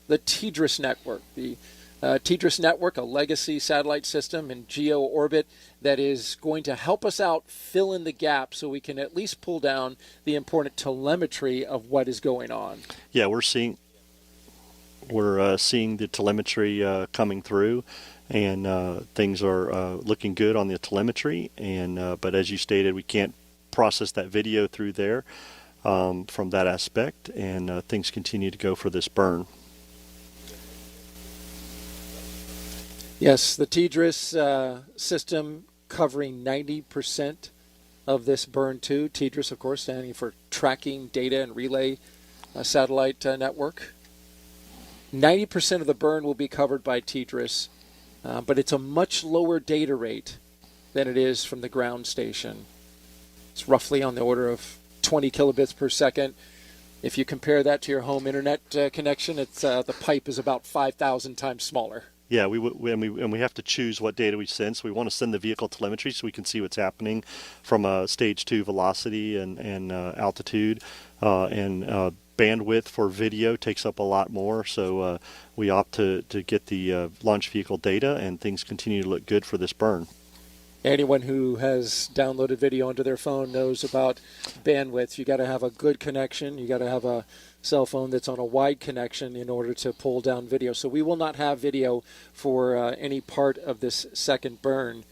the TDRS network. The TDRS network, a legacy satellite system in geo orbit that is going to help us out fill in the gap so we can at least pull down the important telemetry of what is going on. Yeah, we're seeing the telemetry coming through, and things are looking good on the telemetry. And but as you stated, we can't process that video through there from that aspect, and things continue to go for this burn. Yes, the TDRS system covering 90% of this burn too. TDRS, of course, standing for Tracking Data and Relay Satellite Network. 90% of the burn will be covered by TDRS, but it's a much lower data rate than it is from the ground station. It's roughly on the order of 20 kilobits per second. If you compare that to your home internet connection, it's the pipe is about 5,000 times smaller. Yeah, we have to choose what data we send. So we want to send the vehicle telemetry so we can see what's happening from a stage 2 velocity and altitude, and bandwidth for video takes up a lot more. So we opt to get the launch vehicle data, and things continue to look good for this burn. Anyone who has downloaded video onto their phone knows about bandwidth. You got to have a good connection. You got to have a cell phone that's on a wide connection in order to pull down video. So we will not have video for any part of this second burn.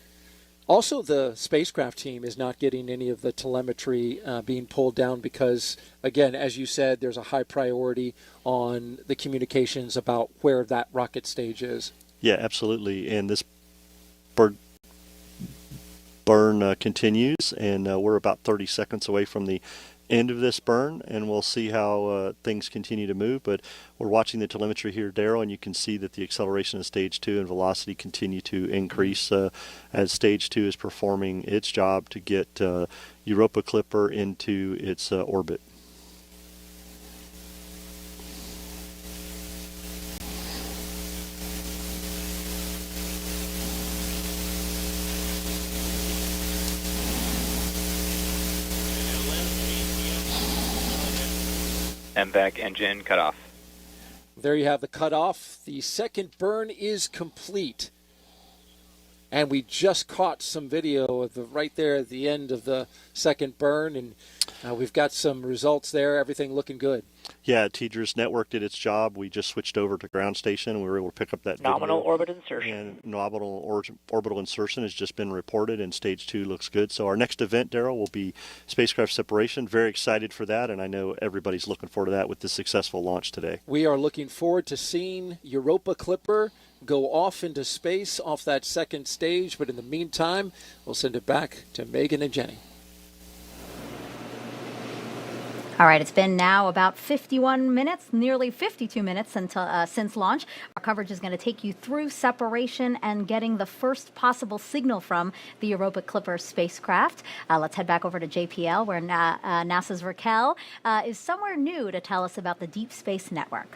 Also, the spacecraft team is not getting any of the telemetry being pulled down because, again, as you said, there's a high priority on the communications about where that rocket stage is. Yeah, absolutely. And this burn continues, and we're about 30 seconds away from the end of this burn, and we'll see how things continue to move. But we're watching the telemetry here, Daryl, and you can see that the acceleration of stage 2 and velocity continue to increase as stage 2 is performing its job to get Europa Clipper into its orbit. MVAC engine cut off. There you have the cutoff. The second burn is complete. And we just caught some video of right there at the end of the second burn, and we've got some results there. Everything looking good. Yeah, TDRS network did its job. We just switched over to ground station, and we were able to pick up that nominal video. orbit insertion. And nominal orbital insertion has just been reported, and stage 2 looks good. So our next event, Daryl, will be spacecraft separation. Very excited for that, and I know everybody's looking forward to that with the successful launch today. We are looking forward to seeing Europa Clipper go off into space off that second stage, but in the meantime, we'll send it back to Megan and Jenny. All right, it's been now about 51 minutes, nearly 52 minutes since launch. Our coverage is going to take you through separation and getting the first possible signal from the Europa Clipper spacecraft. Let's head back over to JPL, where NASA's Raquel is somewhere new to tell us about the Deep Space Network.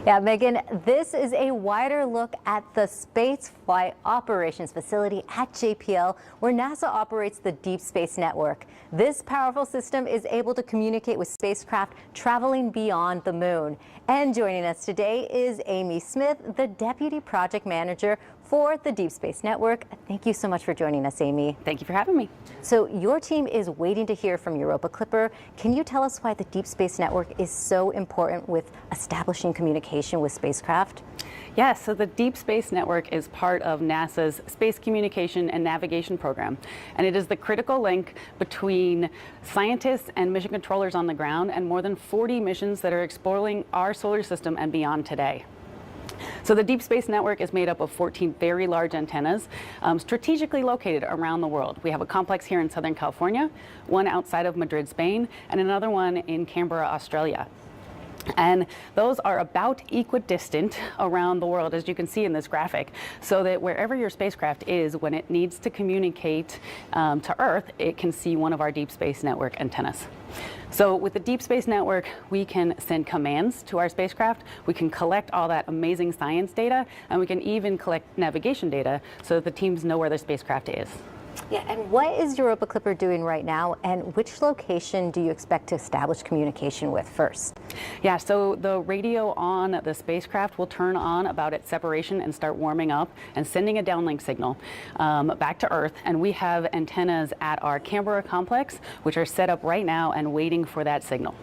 Yeah, Megan, this is a wider look at the Space Flight Operations Facility at JPL, where NASA operates the Deep Space Network. This powerful system is able to communicate with spacecraft traveling beyond the moon. And joining us today is Amy Smith, the Deputy Project Manager for the Deep Space Network. Thank you so much for joining us, Amy. Thank you for having me. So your team is waiting to hear from Europa Clipper. Can you tell us why the Deep Space Network is so important with establishing communication with spacecraft? Yes, so the Deep Space Network is part of NASA's Space Communication and Navigation Program, and it is the critical link between scientists and mission controllers on the ground and more than 40 missions that are exploring our solar system and beyond today. So the Deep Space Network is made up of 14 very large antennas strategically located around the world. We have a complex here in Southern California, one outside of Madrid, Spain, and another one in Canberra, Australia. And those are about equidistant around the world, as you can see in this graphic, so that wherever your spacecraft is, when it needs to communicate to Earth, it can see one of our Deep Space Network antennas. So with the Deep Space Network, we can send commands to our spacecraft, we can collect all that amazing science data, and we can even collect navigation data so that the teams know where their spacecraft is. Yeah, and what is Europa Clipper doing right now, and which location do you expect to establish communication with first? Yeah, so the radio on the spacecraft will turn on about its separation and start warming up and sending a downlink signal back to Earth. And we have antennas at our Canberra complex, which are set up right now and waiting for that signal.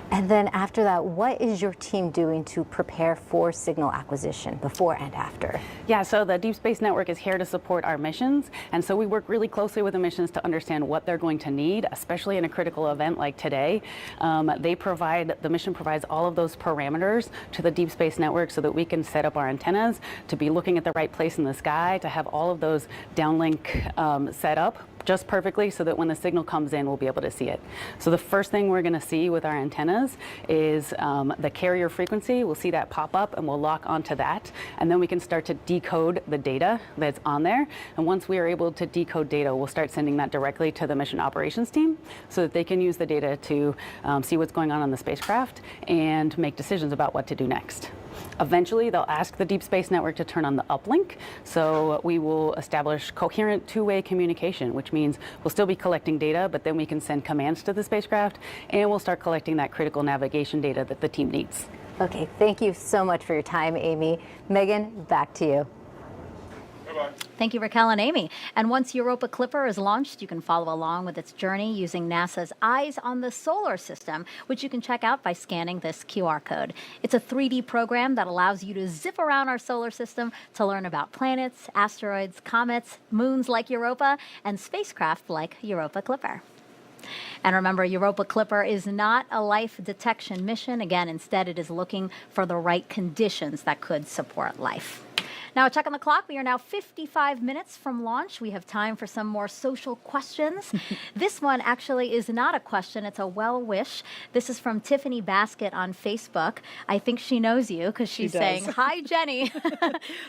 And then after that, what is your team doing to prepare for signal acquisition before and after? Yeah, so the Deep Space Network is here to support our missions. And so we work really closely with the missions to understand what they're going to need, especially in a critical event like today. The mission provides all of those parameters to the Deep Space Network so that we can set up our antennas to be looking at the right place in the sky, to have all of those downlink set up just perfectly so that when the signal comes in, we'll be able to see it. So the first thing we're going to see with our antennas is the carrier frequency. We'll see that pop up and we'll lock onto that. And then we can start to decode the data that's on there. And once we are able to decode data, we'll start sending that directly to the mission operations team so that they can use the data to see what's going on the spacecraft and make decisions about what to do next. Eventually, they'll ask the Deep Space Network to turn on the uplink, so we will establish coherent two-way communication, which means we'll still be collecting data, but then we can send commands to the spacecraft, and we'll start collecting that critical navigation data that the team needs. Okay, thank you so much for your time, Amy. Megan, back to you. Thank you, Raquel and Amy. And once Europa Clipper is launched, you can follow along with its journey using NASA's Eyes on the Solar System, which you can check out by scanning this QR code. It's a 3D program that allows you to zip around our solar system to learn about planets, asteroids, comets, moons like Europa, and spacecraft like Europa Clipper. And remember, Europa Clipper is not a life detection mission. Again, instead, it is looking for the right conditions that could support life. Now, a check on the clock. We are now 55 minutes from launch. We have time for some more social questions. This one actually is not a question. It's a well wish. This is from Tiffany Basket on Facebook. I think she knows you because she's saying, "Hi, Jenny."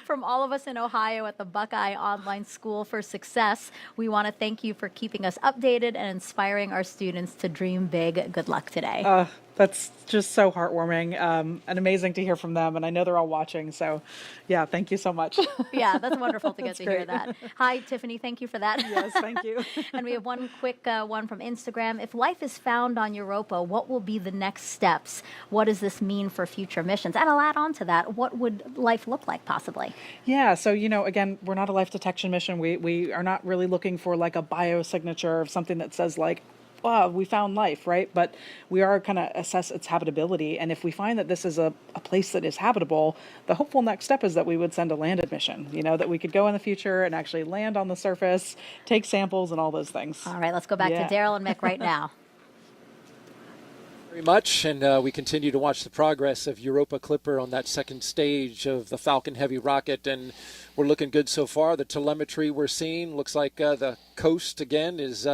From all of us in Ohio at the Buckeye Online School for Success, we want to thank you for keeping us updated and inspiring our students to dream big. Good luck today. That's just so heartwarming and amazing to hear from them. And I know they're all watching. So, yeah, thank you so much. Yeah, that's wonderful to get That's to hear great. that. Hi, Tiffany. Thank you for that. Yes, thank you. And we have one quick one from Instagram. If life is found on Europa, what will be the next steps? What does this mean for future missions? And I'll add on to that. What would life look like possibly? Yeah, so, again, we're not a life detection mission. We are not really looking for like a biosignature of something that says like, wow, we found life, right? But we are going to assess its habitability. And if we find that this is a place that is habitable, the hopeful next step is that we would send a landed mission, that we could go in the future and actually land on the surface, take samples and all those things. All right, let's go back to Daryl and Mick right now. Very much, and we continue to watch the progress of Europa Clipper on that second stage of the Falcon Heavy rocket, and we're looking good so far. The telemetry we're seeing looks like the coast again is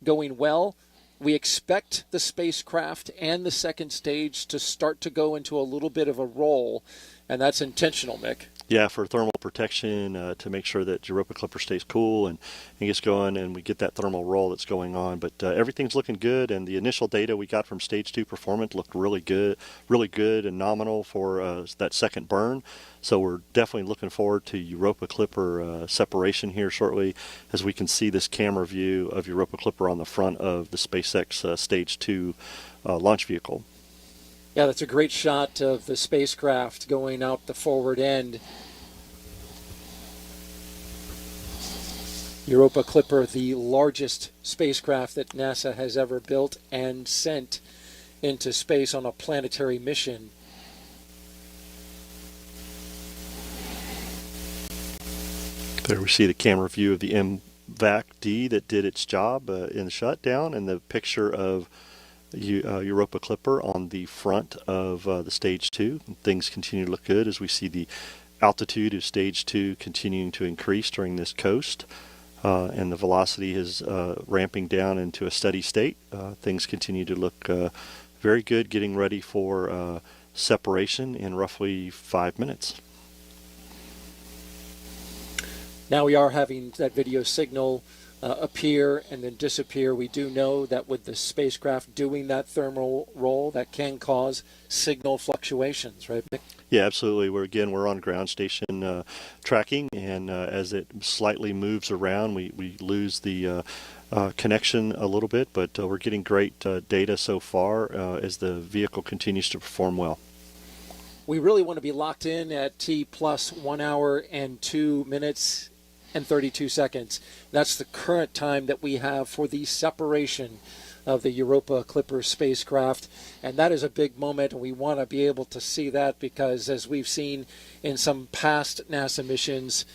going well. We expect the spacecraft and the second stage to start to go into a little bit of a roll, and that's intentional, Mick. Yeah, for thermal protection, to make sure that Europa Clipper stays cool and gets going, and we get that thermal roll that's going on. But everything's looking good, and the initial data we got from stage 2 performance looked really good and nominal for that second burn. So we're definitely looking forward to Europa Clipper separation here shortly, as we can see this camera view of Europa Clipper on the front of the SpaceX Stage 2 launch vehicle. Yeah, that's a great shot of the spacecraft going out the forward end. Europa Clipper, the largest spacecraft that NASA has ever built and sent into space on a planetary mission. There we see the camera view of the MVAC-D that did its job in the shutdown, and the picture of Europa Clipper on the front of the Stage 2. Things continue to look good as we see the altitude of Stage 2 continuing to increase during this coast, and the velocity is ramping down into a steady state. Things continue to look very good, getting ready for separation in roughly 5 minutes. Now we are having that video signal appear and then disappear. We do know that with the spacecraft doing that thermal roll, that can cause signal fluctuations, right, Mick? Yeah, absolutely. We're on ground station tracking, and as it slightly moves around, we lose the connection a little bit, but we're getting great data so far as the vehicle continues to perform well. We really want to be locked in at T plus 1 hour and 2 minutes and 32 seconds. That's the current time that we have for the separation of the Europa Clipper spacecraft, and that is a big moment, and we want to be able to see that because, as we've seen in some past NASA missions,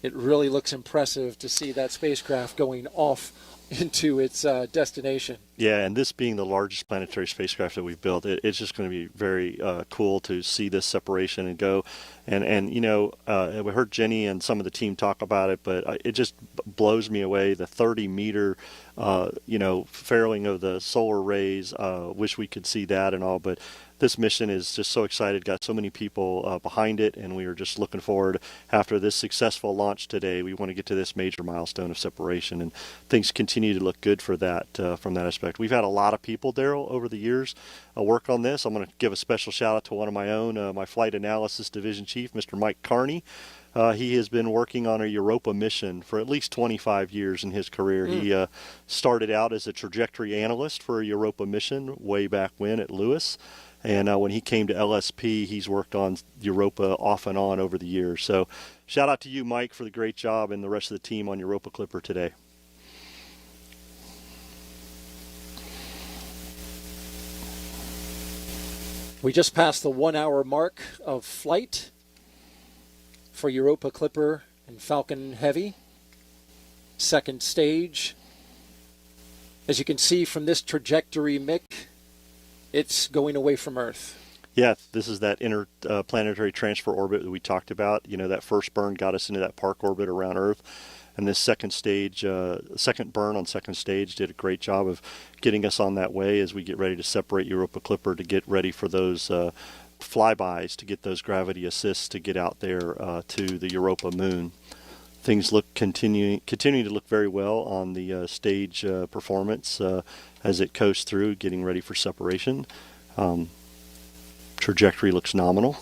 it really looks impressive to see that spacecraft going off into its destination. Yeah, and this being the largest planetary spacecraft that we've built, it's just going to be very cool to see this separation and go. And we heard Jenny and some of the team talk about it, but it just blows me away, the 30-meter, fairing of the solar rays. Wish we could see that and all, but this mission is just so excited, got so many people behind it, and we are just looking forward, after this successful launch today, we want to get to this major milestone of separation, and things continue to look good for that from that aspect. We've had a lot of people, Daryl, over the years work on this. I'm going to give a special shout out to one of my own, my Flight Analysis Division Chief, Mr. Mike Carney. He has been working on a Europa mission for at least 25 years in his career. He started out as a trajectory analyst for a Europa mission way back when at Lewis. And when he came to LSP, he's worked on Europa off and on over the years. So shout out to you, Mike, for the great job, and the rest of the team on Europa Clipper today. We just passed the 1 hour mark of flight for Europa Clipper and Falcon Heavy. Second stage. As you can see from this trajectory, Mick, it's going away from Earth. Yeah, this is that interplanetary transfer orbit that we talked about. That first burn got us into that park orbit around Earth. And this second stage, second burn on second stage did a great job of getting us on that way as we get ready to separate Europa Clipper to get ready for those flybys, to get those gravity assists to get out there to the Europa moon. Things continuing to look very well on the stage performance as it coasts through, getting ready for separation. Trajectory looks nominal.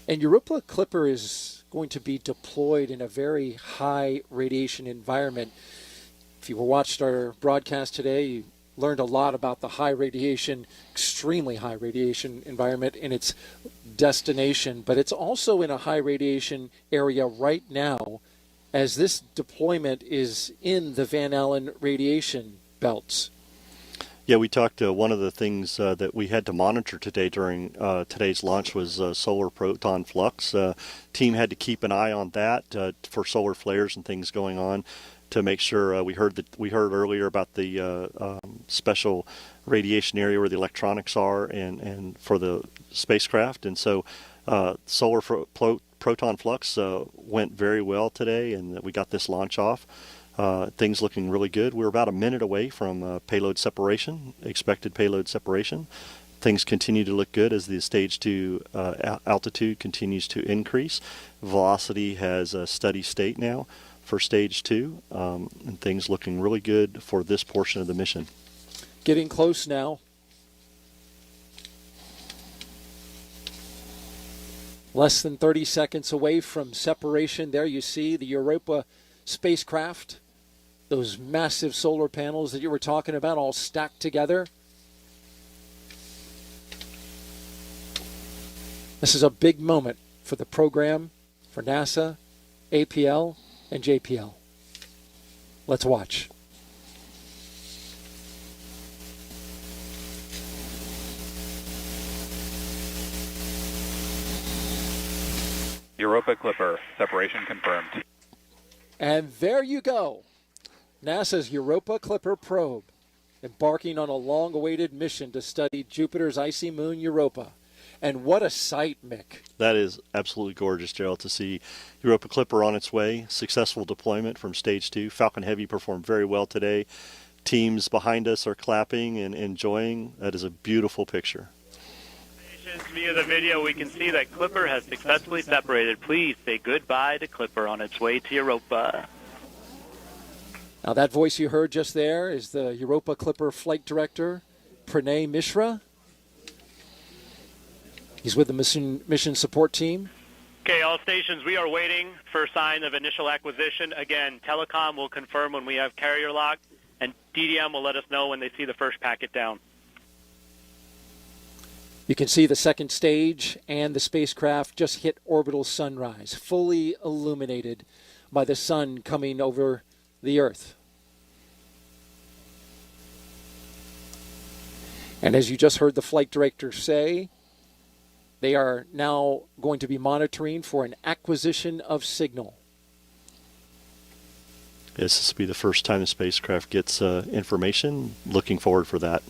And Europa Clipper is going to be deployed in a very high radiation environment. If you watched our broadcast today, you learned a lot about the high radiation, extremely high radiation environment in its destination, but it's also in a high radiation area right now as this deployment is in the Van Allen radiation belts. Yeah, we talked, one of the things that we had to monitor today during today's launch was solar proton flux. Team had to keep an eye on that for solar flares and things going on to make sure we heard earlier about the special radiation area where the electronics are and for the spacecraft. And so solar proton flux went very well today, and we got this launch off. Things looking really good. We're about a minute away from payload separation, expected payload separation. Things continue to look good as the stage 2 altitude continues to increase. Velocity has a steady state now for stage 2, and things looking really good for this portion of the mission. Getting close now. Less than 30 seconds away from separation. There you see the Europa spacecraft. Those massive solar panels that you were talking about all stacked together. This is a big moment for the program, for NASA, APL, and JPL. Let's watch. Europa Clipper, separation confirmed. And there you go. NASA's Europa Clipper probe, embarking on a long-awaited mission to study Jupiter's icy moon Europa. And what a sight, Mick. That is absolutely gorgeous, Gerald, to see Europa Clipper on its way. Successful deployment from stage 2. Falcon Heavy performed very well today. Teams behind us are clapping and enjoying. That is a beautiful picture. Via the video, we can see that Clipper has successfully separated. Please say goodbye to Clipper on its way to Europa. Now that voice you heard just there is the Europa Clipper flight director, Pranay Mishra. He's with the mission support team. Okay, all stations, we are waiting for sign of initial acquisition. Again, Telecom will confirm when we have carrier lock, and DDM will let us know when they see the first packet down. You can see the second stage and the spacecraft just hit orbital sunrise, fully illuminated by the sun coming over the Earth. And as you just heard the flight director say, they are now going to be monitoring for an acquisition of signal. Yes, this will be the first time the spacecraft gets information. Looking forward for that.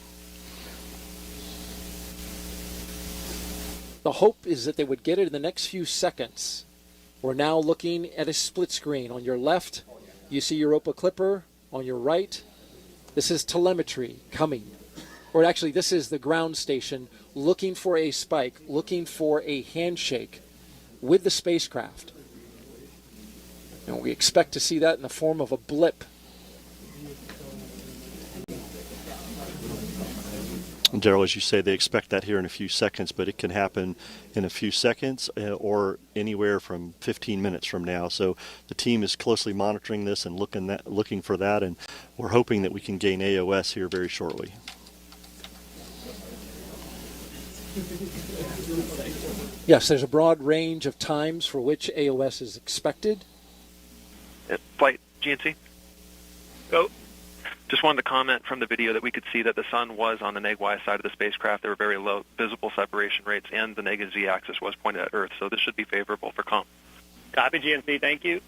The hope is that they would get it in the next few seconds. We're now looking at a split screen. On your left, you see Europa Clipper. On your right, this is telemetry coming. Or actually, this is the ground station looking for a spike, looking for a handshake with the spacecraft. And we expect to see that in the form of a blip. Daryl, as you say, they expect that here in a few seconds, but it can happen in a few seconds or anywhere from 15 minutes from now. So the team is closely monitoring this and looking for that, and we're hoping that we can gain AOS here very shortly. Yes, there's a broad range of times for which AOS is expected. Flight GNC. Go. Just wanted to comment from the video that we could see that the sun was on the neg-Y side of the spacecraft. There were very low visible separation rates, and the negative Z-axis was pointed at Earth, so this should be favorable for comm. Copy, GNC. Thank you.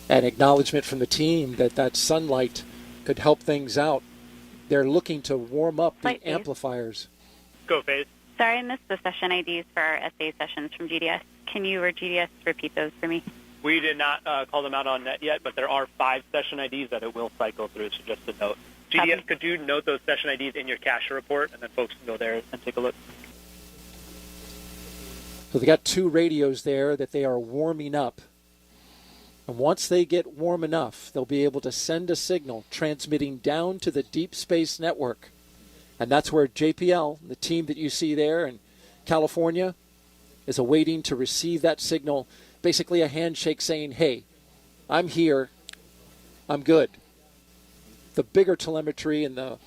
An acknowledgement from the team that that sunlight could help things out. They're looking to warm up the amplifiers. Go, Faith. Sorry I missed the session IDs for our SA sessions from GDS. Can you or GDS repeat those for me? We did not call them out on net yet, but there are 5 session IDs that it will cycle through, so just a note. GDS, could you note those session IDs in your cache report, and then folks can go there and take a look? So they got 2 radios there that they are warming up. And once they get warm enough, they'll be able to send a signal transmitting down to the Deep Space Network. And that's where JPL, the team that you see there in California, is awaiting to receive that signal. Basically a handshake saying, hey, I'm here, I'm good. The bigger telemetry and the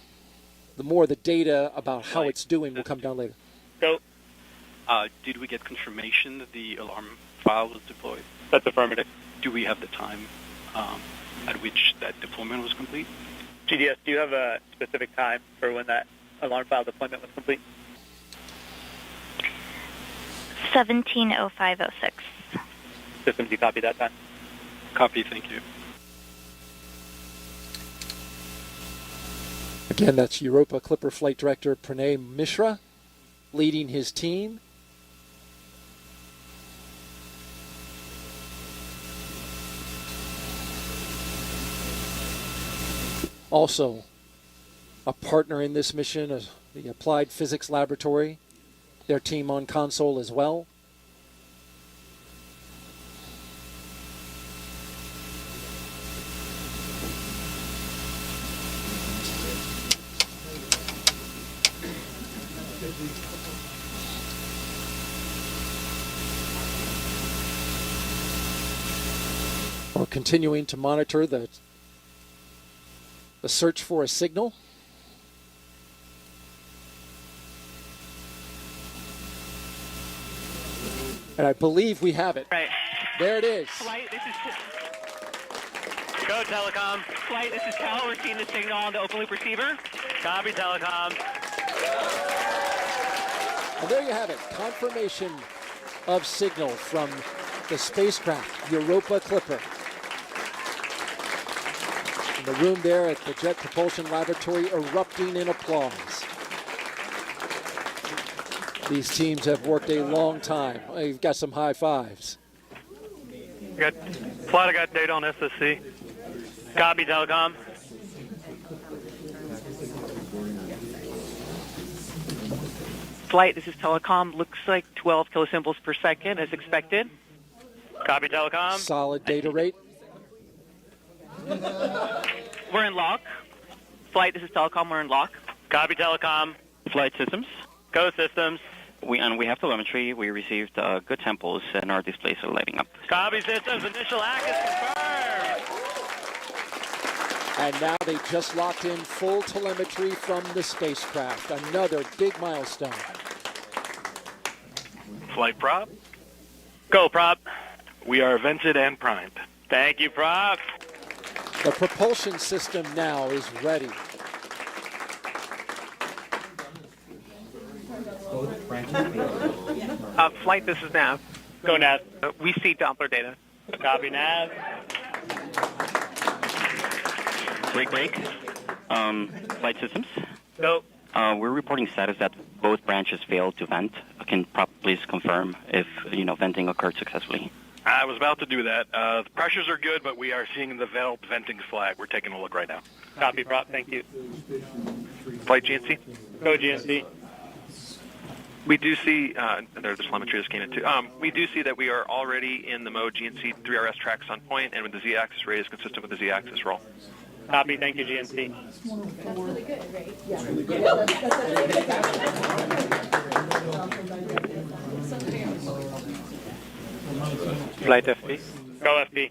more the data about how it's doing will come down later. Go. Did we get confirmation that the alarm file was deployed? That's affirmative. Do we have the time at which that deployment was complete? GDS, do you have a specific time for when that alarm file deployment was complete? 17:05:06. Systems, you copy that time? Copy, thank you. Again, that's Europa Clipper Flight Director Pranay Mishra leading his team. Also, a partner in this mission is the Applied Physics Laboratory, their team on console as well. We're continuing to monitor the search for a signal. And I believe we have it. Right. There it is. Flight, this is... Go, Telecom. Flight, this is Cal. We're seeing the signal on the open loop receiver. Copy, Telecom. And there you have it. Confirmation of signal from the spacecraft, Europa Clipper. In the room there at the Jet Propulsion Laboratory erupting in applause. These teams have worked a long time. You've got some high fives. Flight, I got data on SSC. Copy, Telecom. Flight, this is Telecom. Looks like 12 kilosymbols per second as expected. Copy, Telecom. Solid data rate. We're in lock. Flight, this is Telecom. We're in lock. Copy, Telecom. Flight systems. Go, Systems. We have telemetry. We received good samples and our displays are lighting up. Copy, Systems. Initial act is confirmed. And now they just locked in full telemetry from the spacecraft. Another big milestone. Flight prop. Go, Prop. We are vented and primed. Thank you, Prop. The propulsion system now is ready. Flight, this is Nav. Go, Nav. We see Doppler data. Copy, Nav. Break. Flight systems. Go. We're reporting status that both branches failed to vent. Can Prop please confirm if venting occurred successfully? I was about to do that. The pressures are good, but we are seeing the valve venting flag. We're taking a look right now. Copy, Prop. Thank you. Flight GNC. Go, GNC. We do see, there's the telemetry just came in too. We do see that we are already in the mode GNC 3RS tracks on point, and with the Z-axis rate is consistent with the Z-axis roll. Copy. Thank you, GNC. Flight FP. Go, FP.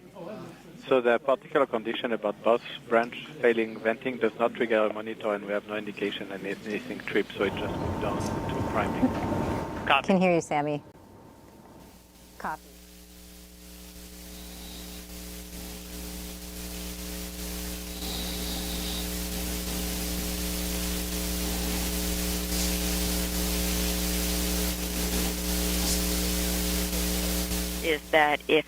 So the particular condition about both branch failing venting does not trigger a monitor, and we have no indication that anything tripped, so it just moved down to priming. Copy. Can hear you, Sammy. Copy. Is that if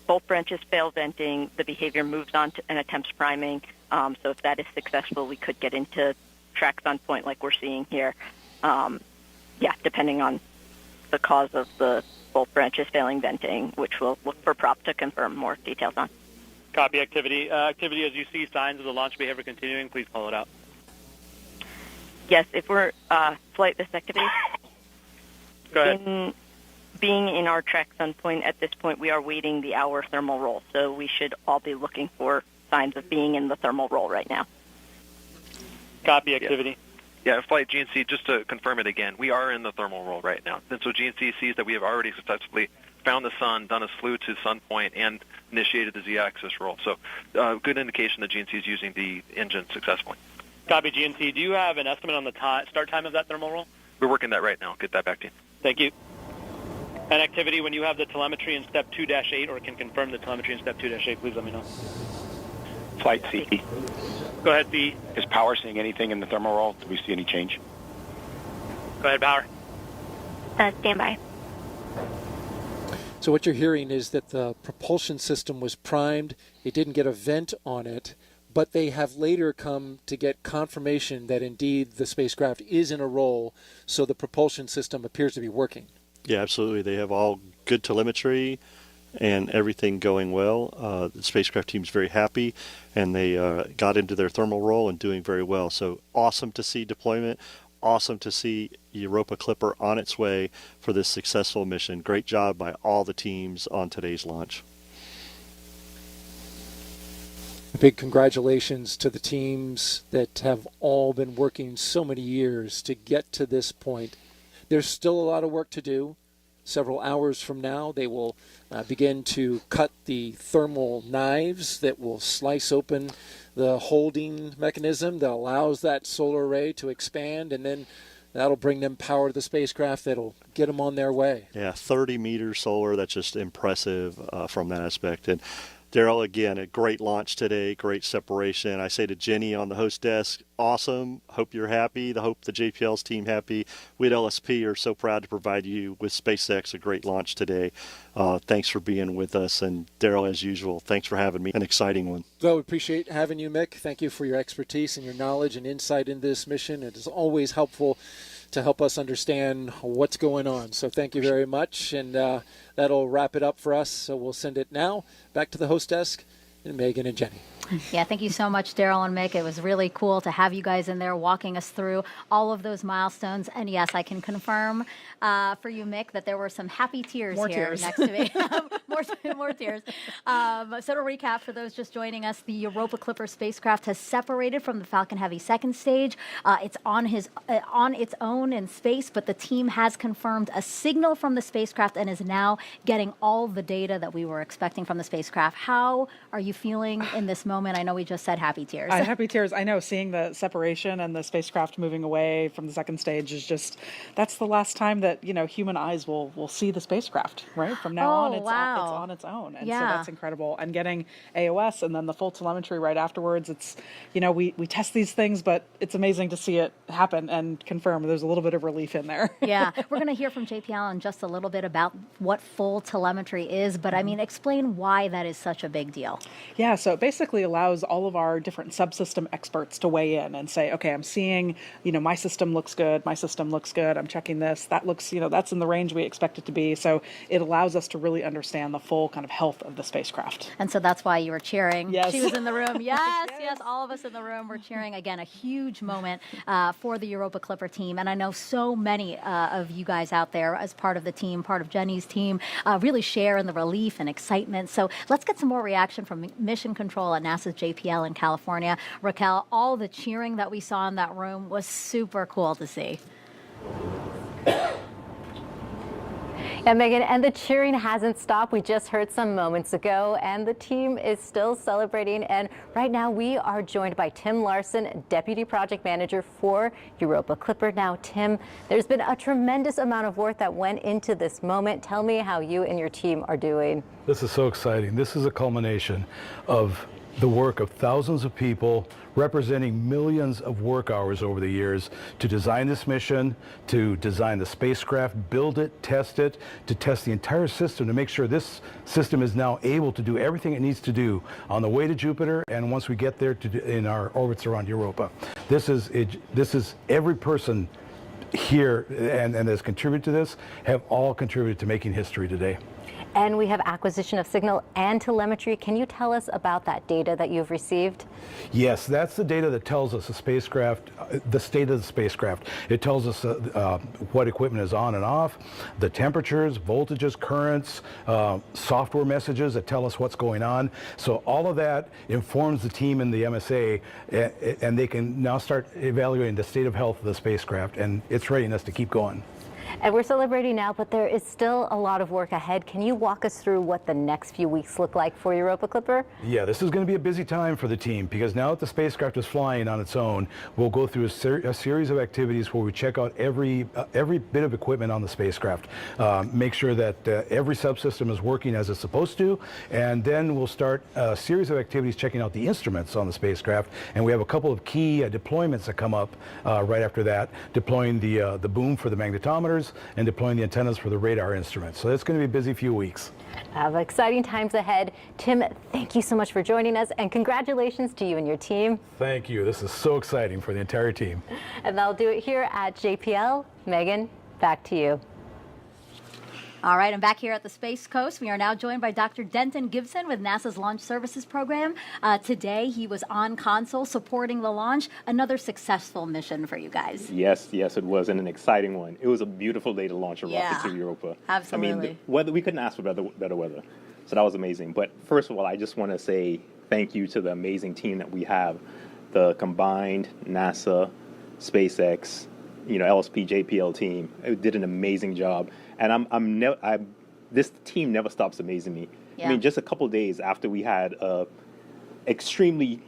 both branches fail venting, the behavior moves on to and attempts priming. So if that is successful, we could get into tracks on point like we're seeing here. Depending on the cause of the both branches failing venting, which we'll look for Prop to confirm more details on. Copy, activity. Activity, as you see signs of the launch behavior continuing, please call it out. Yes, if we're flight this activity. Go ahead. being in our track sun point, at this point, we are waiting the hour thermal roll. So we should all be looking for signs of being in the thermal roll right now. Copy activity. Yeah, flight GNC, just to confirm it again, we are in the thermal roll right now. And so GNC sees that we have already successfully found the sun, done a slew to sun point, and initiated the Z-axis roll. So good indication that GNC is using the engine successfully. Copy GNC. Do you have an estimate on the start time of that thermal roll? We're working that right now. I'll get that back to you. Thank you. And activity, when you have the telemetry in step 2-8 or can confirm the telemetry in step 2-8, please let me know. Flight C. Go ahead, B. Is Power seeing anything in the thermal roll? Do we see any change? Go ahead, Power. Stand by. So what you're hearing is that the propulsion system was primed. It didn't get a vent on it, but they have later come to get confirmation that indeed the spacecraft is in a roll, so the propulsion system appears to be working. Yeah, absolutely. They have all good telemetry and everything going well. The spacecraft team's very happy, and they got into their thermal roll and doing very well. So awesome to see deployment. Awesome to see Europa Clipper on its way for this successful mission. Great job by all the teams on today's launch. A big congratulations to the teams that have all been working so many years to get to this point. There's still a lot of work to do. Several hours from now, they will begin to cut the thermal knives that will slice open the holding mechanism that allows that solar array to expand, and then that'll bring them power to the spacecraft that'll get them on their way. Yeah, 30 meters solar. That's just impressive from that aspect. And Daryl, again, a great launch today, great separation. I say to Jenny on the host desk, awesome. Hope you're happy. Hope the JPL's team happy. We at LSP are so proud to provide you with SpaceX a great launch today. Thanks for being with us. And Daryl, as usual, thanks for having me. An exciting one. Well, we appreciate having you, Mick. Thank you for your expertise and your knowledge and insight in this mission. It is always helpful to help us understand what's going on. So thank you very much. And that'll wrap it up for us. So we'll send it now back to the host desk and Megan and Jenny. Yeah, thank you so much, Daryl and Mick. It was really cool to have you guys in there walking us through all of those milestones. And yes, I can confirm for you, Mick, that there were some happy tears next to me. more tears. So to recap, for those just joining us, the Europa Clipper spacecraft has separated from the Falcon Heavy second stage. It's on its own in space, but the team has confirmed a signal from the spacecraft and is now getting all the data that we were expecting from the spacecraft. How are you feeling in this moment? I know we just said happy tears. Happy tears. I know seeing the separation and the spacecraft moving away from the second stage is just, that's the last time that, human eyes will see the spacecraft, right? From now on, it's on its own. And so that's incredible. And getting AOS and then the full telemetry right afterwards, it's, we test these things, but it's amazing to see it happen and confirm. There's a little bit of relief in there. Yeah. We're going to hear from JPL in just a little bit about what full telemetry is, but explain why that is such a big deal. Yeah. So it basically allows all of our different subsystem experts to weigh in and say, okay, I'm seeing, my system looks good. My system looks good. I'm checking this. That looks, that's in the range we expect it to be. So it allows us to really understand the full kind of health of the spacecraft. And so that's why you were cheering. Yes. She was in the room. Yes. All of us in the room were cheering. Again, a huge moment for the Europa Clipper team. And I know so many of you guys out there as part of the team, part of Jenny's team, really share in the relief and excitement. So let's get some more reaction from Mission Control at NASA's JPL in California. Raquel, all the cheering that we saw in that room was super cool to see. Yeah, Megan, and the cheering hasn't stopped. We just heard some moments ago, and the team is still celebrating. And right now we are joined by Tim Larson, Deputy Project Manager for Europa Clipper. Now, Tim, there's been a tremendous amount of work that went into this moment. Tell me how you and your team are doing. This is so exciting. This is a culmination of the work of thousands of people representing millions of work hours over the years to design this mission, to design the spacecraft, build it, to test the entire system to make sure this system is now able to do everything it needs to do on the way to Jupiter and once we get there in our orbits around Europa. This is every person here and has contributed to this have all contributed to making history today. And we have acquisition of signal and telemetry. Can you tell us about that data that you've received? Yes, that's the data that tells us the spacecraft, the state of the spacecraft. It tells us what equipment is on and off, the temperatures, voltages, currents, software messages that tell us what's going on. So all of that informs the team in the MSA, and they can now start evaluating the state of health of the spacecraft and its readiness to keep going. And we're celebrating now, but there is still a lot of work ahead. Can you walk us through what the next few weeks look like for Europa Clipper? Yeah, this is going to be a busy time for the team because now that the spacecraft is flying on its own, we'll go through a series of activities where we check out every bit of equipment on the spacecraft, make sure that every subsystem is working as it's supposed to, and then we'll start a series of activities checking out the instruments on the spacecraft. And we have a couple of key deployments that come up right after that, deploying the boom for the magnetometers and deploying the antennas for the radar instruments. So it's going to be a busy few weeks. Exciting times ahead. Tim, thank you so much for joining us, and congratulations to you and your team. Thank you. This is so exciting for the entire team. And that'll do it here at JPL. Megan, back to you. All right, I'm back here at the Space Coast. We are now joined by Dr. Denton Gibson with NASA's Launch Services Program. Today, he was on console supporting the launch. Another successful mission for you guys. Yes, it was, and an exciting one. It was a beautiful day to launch a rocket to Europa. Absolutely. I mean, we couldn't ask for better weather, so that was amazing. But first of all, I just want to say thank you to the amazing team that we have, the combined NASA, SpaceX, LSP, JPL team. It did an amazing job. And this team never stops amazing me. Yeah. I mean, just a couple of days after we had a extremely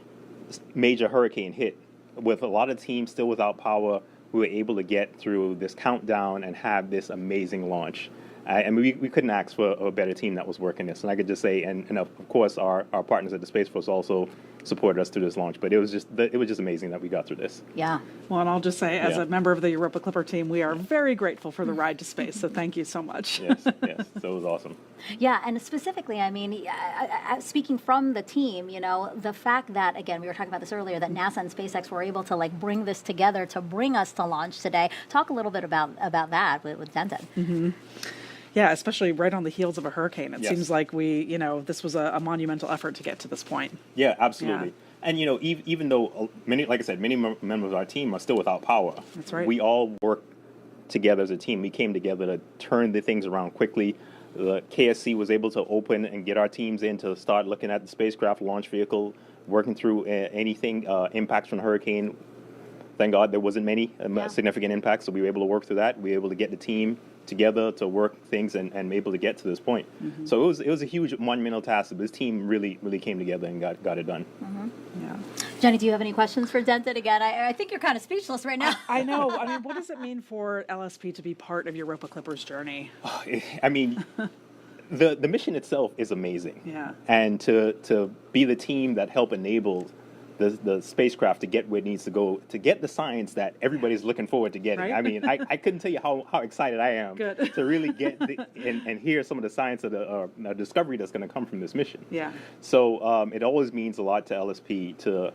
major hurricane hit, with a lot of teams still without power, we were able to get through this countdown and have this amazing launch. And we couldn't ask for a better team that was working this. And I could just say, and of course, our partners at the Space Force also supported us through this launch. But it was just amazing that we got through this. Yeah. Well, and I'll just say, as a member of the Europa Clipper team, we are very grateful for the ride to space. So thank you so much. Yes. So it was awesome. Yeah, and specifically, I mean, speaking from the team, the fact that, again, we were talking about this earlier, that NASA and SpaceX were able to bring this together to bring us to launch today. Talk a little bit about that with Denton. Mm-hmm. Yeah, especially right on the heels of a hurricane. It seems like this was a monumental effort to get to this point. Yeah, absolutely. Yeah. And, even though many members of our team are still without power. That's right. We all work together as a team. We came together to turn the things around quickly. The KSC was able to open and get our teams in to start looking at the spacecraft launch vehicle, working through anything, impacts from the hurricane. Thank God there wasn't many significant impacts, so we were able to work through that. We were able to get the team together to work things and able to get to this point. Mm-hmm. So it was a huge monumental task. But this team really came together and got it done. Mm-hmm. Yeah. Jenny, do you have any questions for Denton? Again, I think you're kind of speechless right now. I know. I mean, what does it mean for LSP to be part of Europa Clipper's journey? I mean, the mission itself is amazing. Yeah. And to be the team that helped enable the spacecraft to get where it needs to go, to get the science that everybody's looking forward to getting. Right? I mean, I couldn't tell you how excited I am to really get and hear some of the science of the discovery that's going to come from this mission. Yeah. So it always means a lot to LSP to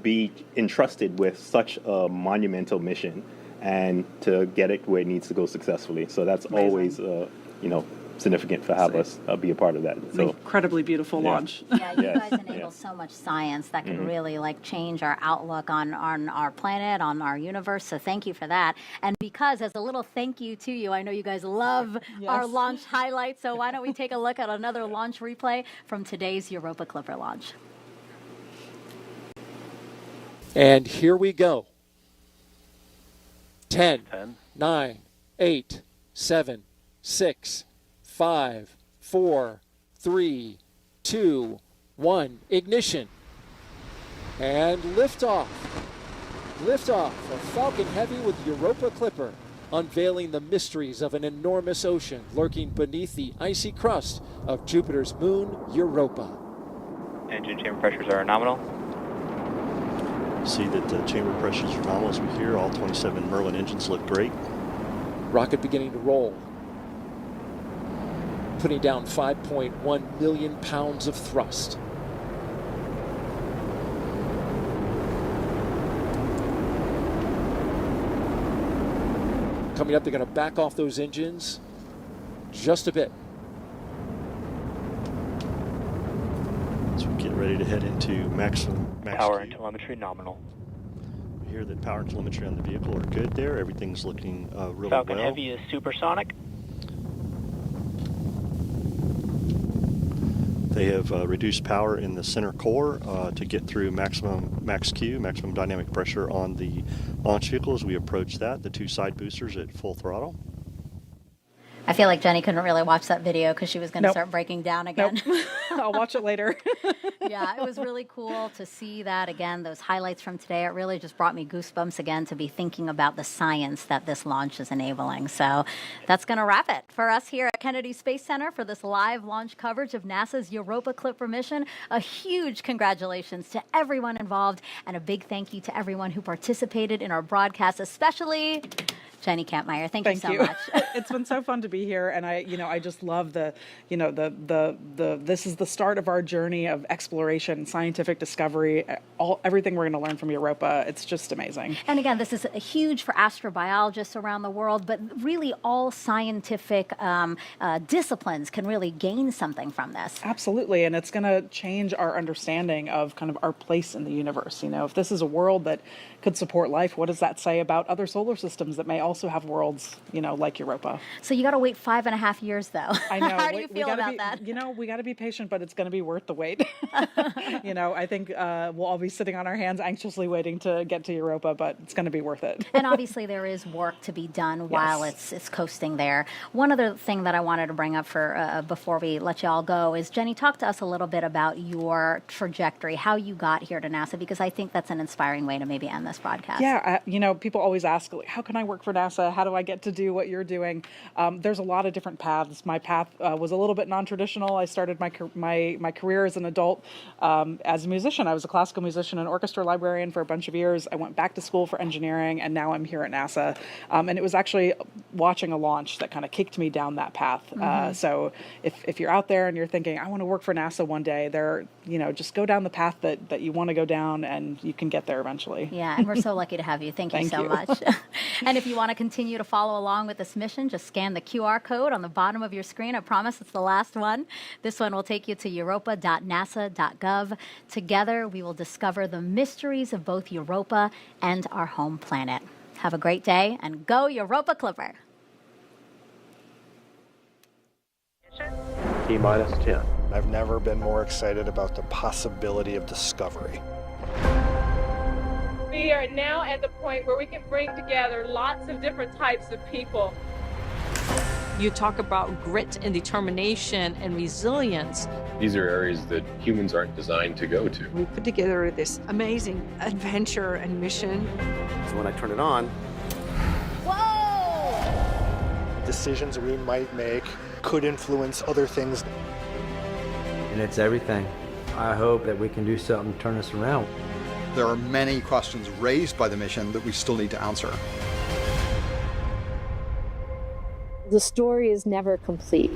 be entrusted with such a monumental mission and to get it where it needs to go successfully. So that's always, significant to have us be a part of that. So incredibly beautiful launch. Yeah, you guys enable so much science that can really change our outlook on our planet, on our universe. So thank you for that. And because as a little thank you to you, I know you guys love our launch highlights. So why don't we take a look at another launch replay from today's Europa Clipper launch. And here we go. 10, 9, 8, 7, 6, 5, 4, 3, 2, 1. Ignition. And liftoff. Liftoff of Falcon Heavy with Europa Clipper, unveiling the mysteries of an enormous ocean lurking beneath the icy crust of Jupiter's moon, Europa. Engine chamber pressures are nominal. See that the chamber pressures are nominal as we hear. All 27 Merlin engines look great. Rocket beginning to roll. Putting down 5.1 million pounds of thrust. Coming up, they're going to back off those engines just a bit. ready to head into max Power Q. and telemetry nominal. We hear that power and telemetry on the vehicle are good there. Everything's looking really Falcon well. Heavy is supersonic. They have reduced power in the center core to get through max Q, maximum dynamic pressure on the launch vehicle as we approach that. The 2 side boosters at full throttle. I feel like Jenny couldn't really watch that video because she was going to start breaking down again. Nope. I'll watch it later. Yeah, it was really cool to see that again, those highlights from today. It really just brought me goosebumps again to be thinking about the science that this launch is enabling. So that's going to wrap it for us here at Kennedy Space Center for this live launch coverage of NASA's Europa Clipper mission. A huge congratulations to everyone involved and a big thank you to everyone who participated in our broadcast, especially Jenny Kampmeyer. Thank you so much. It's been so fun to be here, and I just love this is the start of our journey of exploration, scientific discovery, everything we're going to learn from Europa. It's just amazing. And again, this is huge for astrobiologists around the world, but really all scientific disciplines can really gain something from this. Absolutely, and it's going to change our understanding of kind of our place in the universe. If this is a world that could support life, what does that say about other solar systems that may also have worlds, like Europa? So you got to wait 5.5 years, though. I know. How do you feel about that? We got to be patient, but it's going to be worth the wait. I think we'll all be sitting on our hands anxiously waiting to get to Europa, but it's going to be worth it. And obviously there is work to be done while it's coasting there. One other thing that I wanted to bring up for before we let you all go is, Jenny, talk to us a little bit about your trajectory, how you got here to NASA, because I think that's an inspiring way to maybe end this broadcast. Yeah, people always ask, how can I work for NASA? How do I get to do what you're doing? There's a lot of different paths. My path was a little bit non-traditional. I started my career as an adult as a musician. I was a classical musician and orchestra librarian for a bunch of years. I went back to school for engineering, and now I'm here at NASA. And it was actually watching a launch that kind of kicked me down that path. Mm-hmm. So if you're out there and you're thinking, I want to work for NASA one day, just go down the path that you want to go down, and you can get there eventually. Yeah, and we're so lucky to have you. Thank you so much. And if you want to continue to follow along with this mission, just scan the QR code on the bottom of your screen. I promise it's the last one. This one will take you to europa.nasa.gov. Together, we will discover the mysteries of both Europa and our home planet. Have a great day, and go Europa Clipper. T-minus 10. I've never been more excited about the possibility of discovery. We are now at the point where we can bring together lots of different types of people. You talk about grit and determination and resilience. These are areas that humans aren't designed to go to. We put together this amazing adventure and mission. So when I turn it on, whoa! Decisions we might make could influence other things. And it's everything. I hope that we can do something to turn us around. There are many questions raised by the mission that we still need to answer. The story is never complete.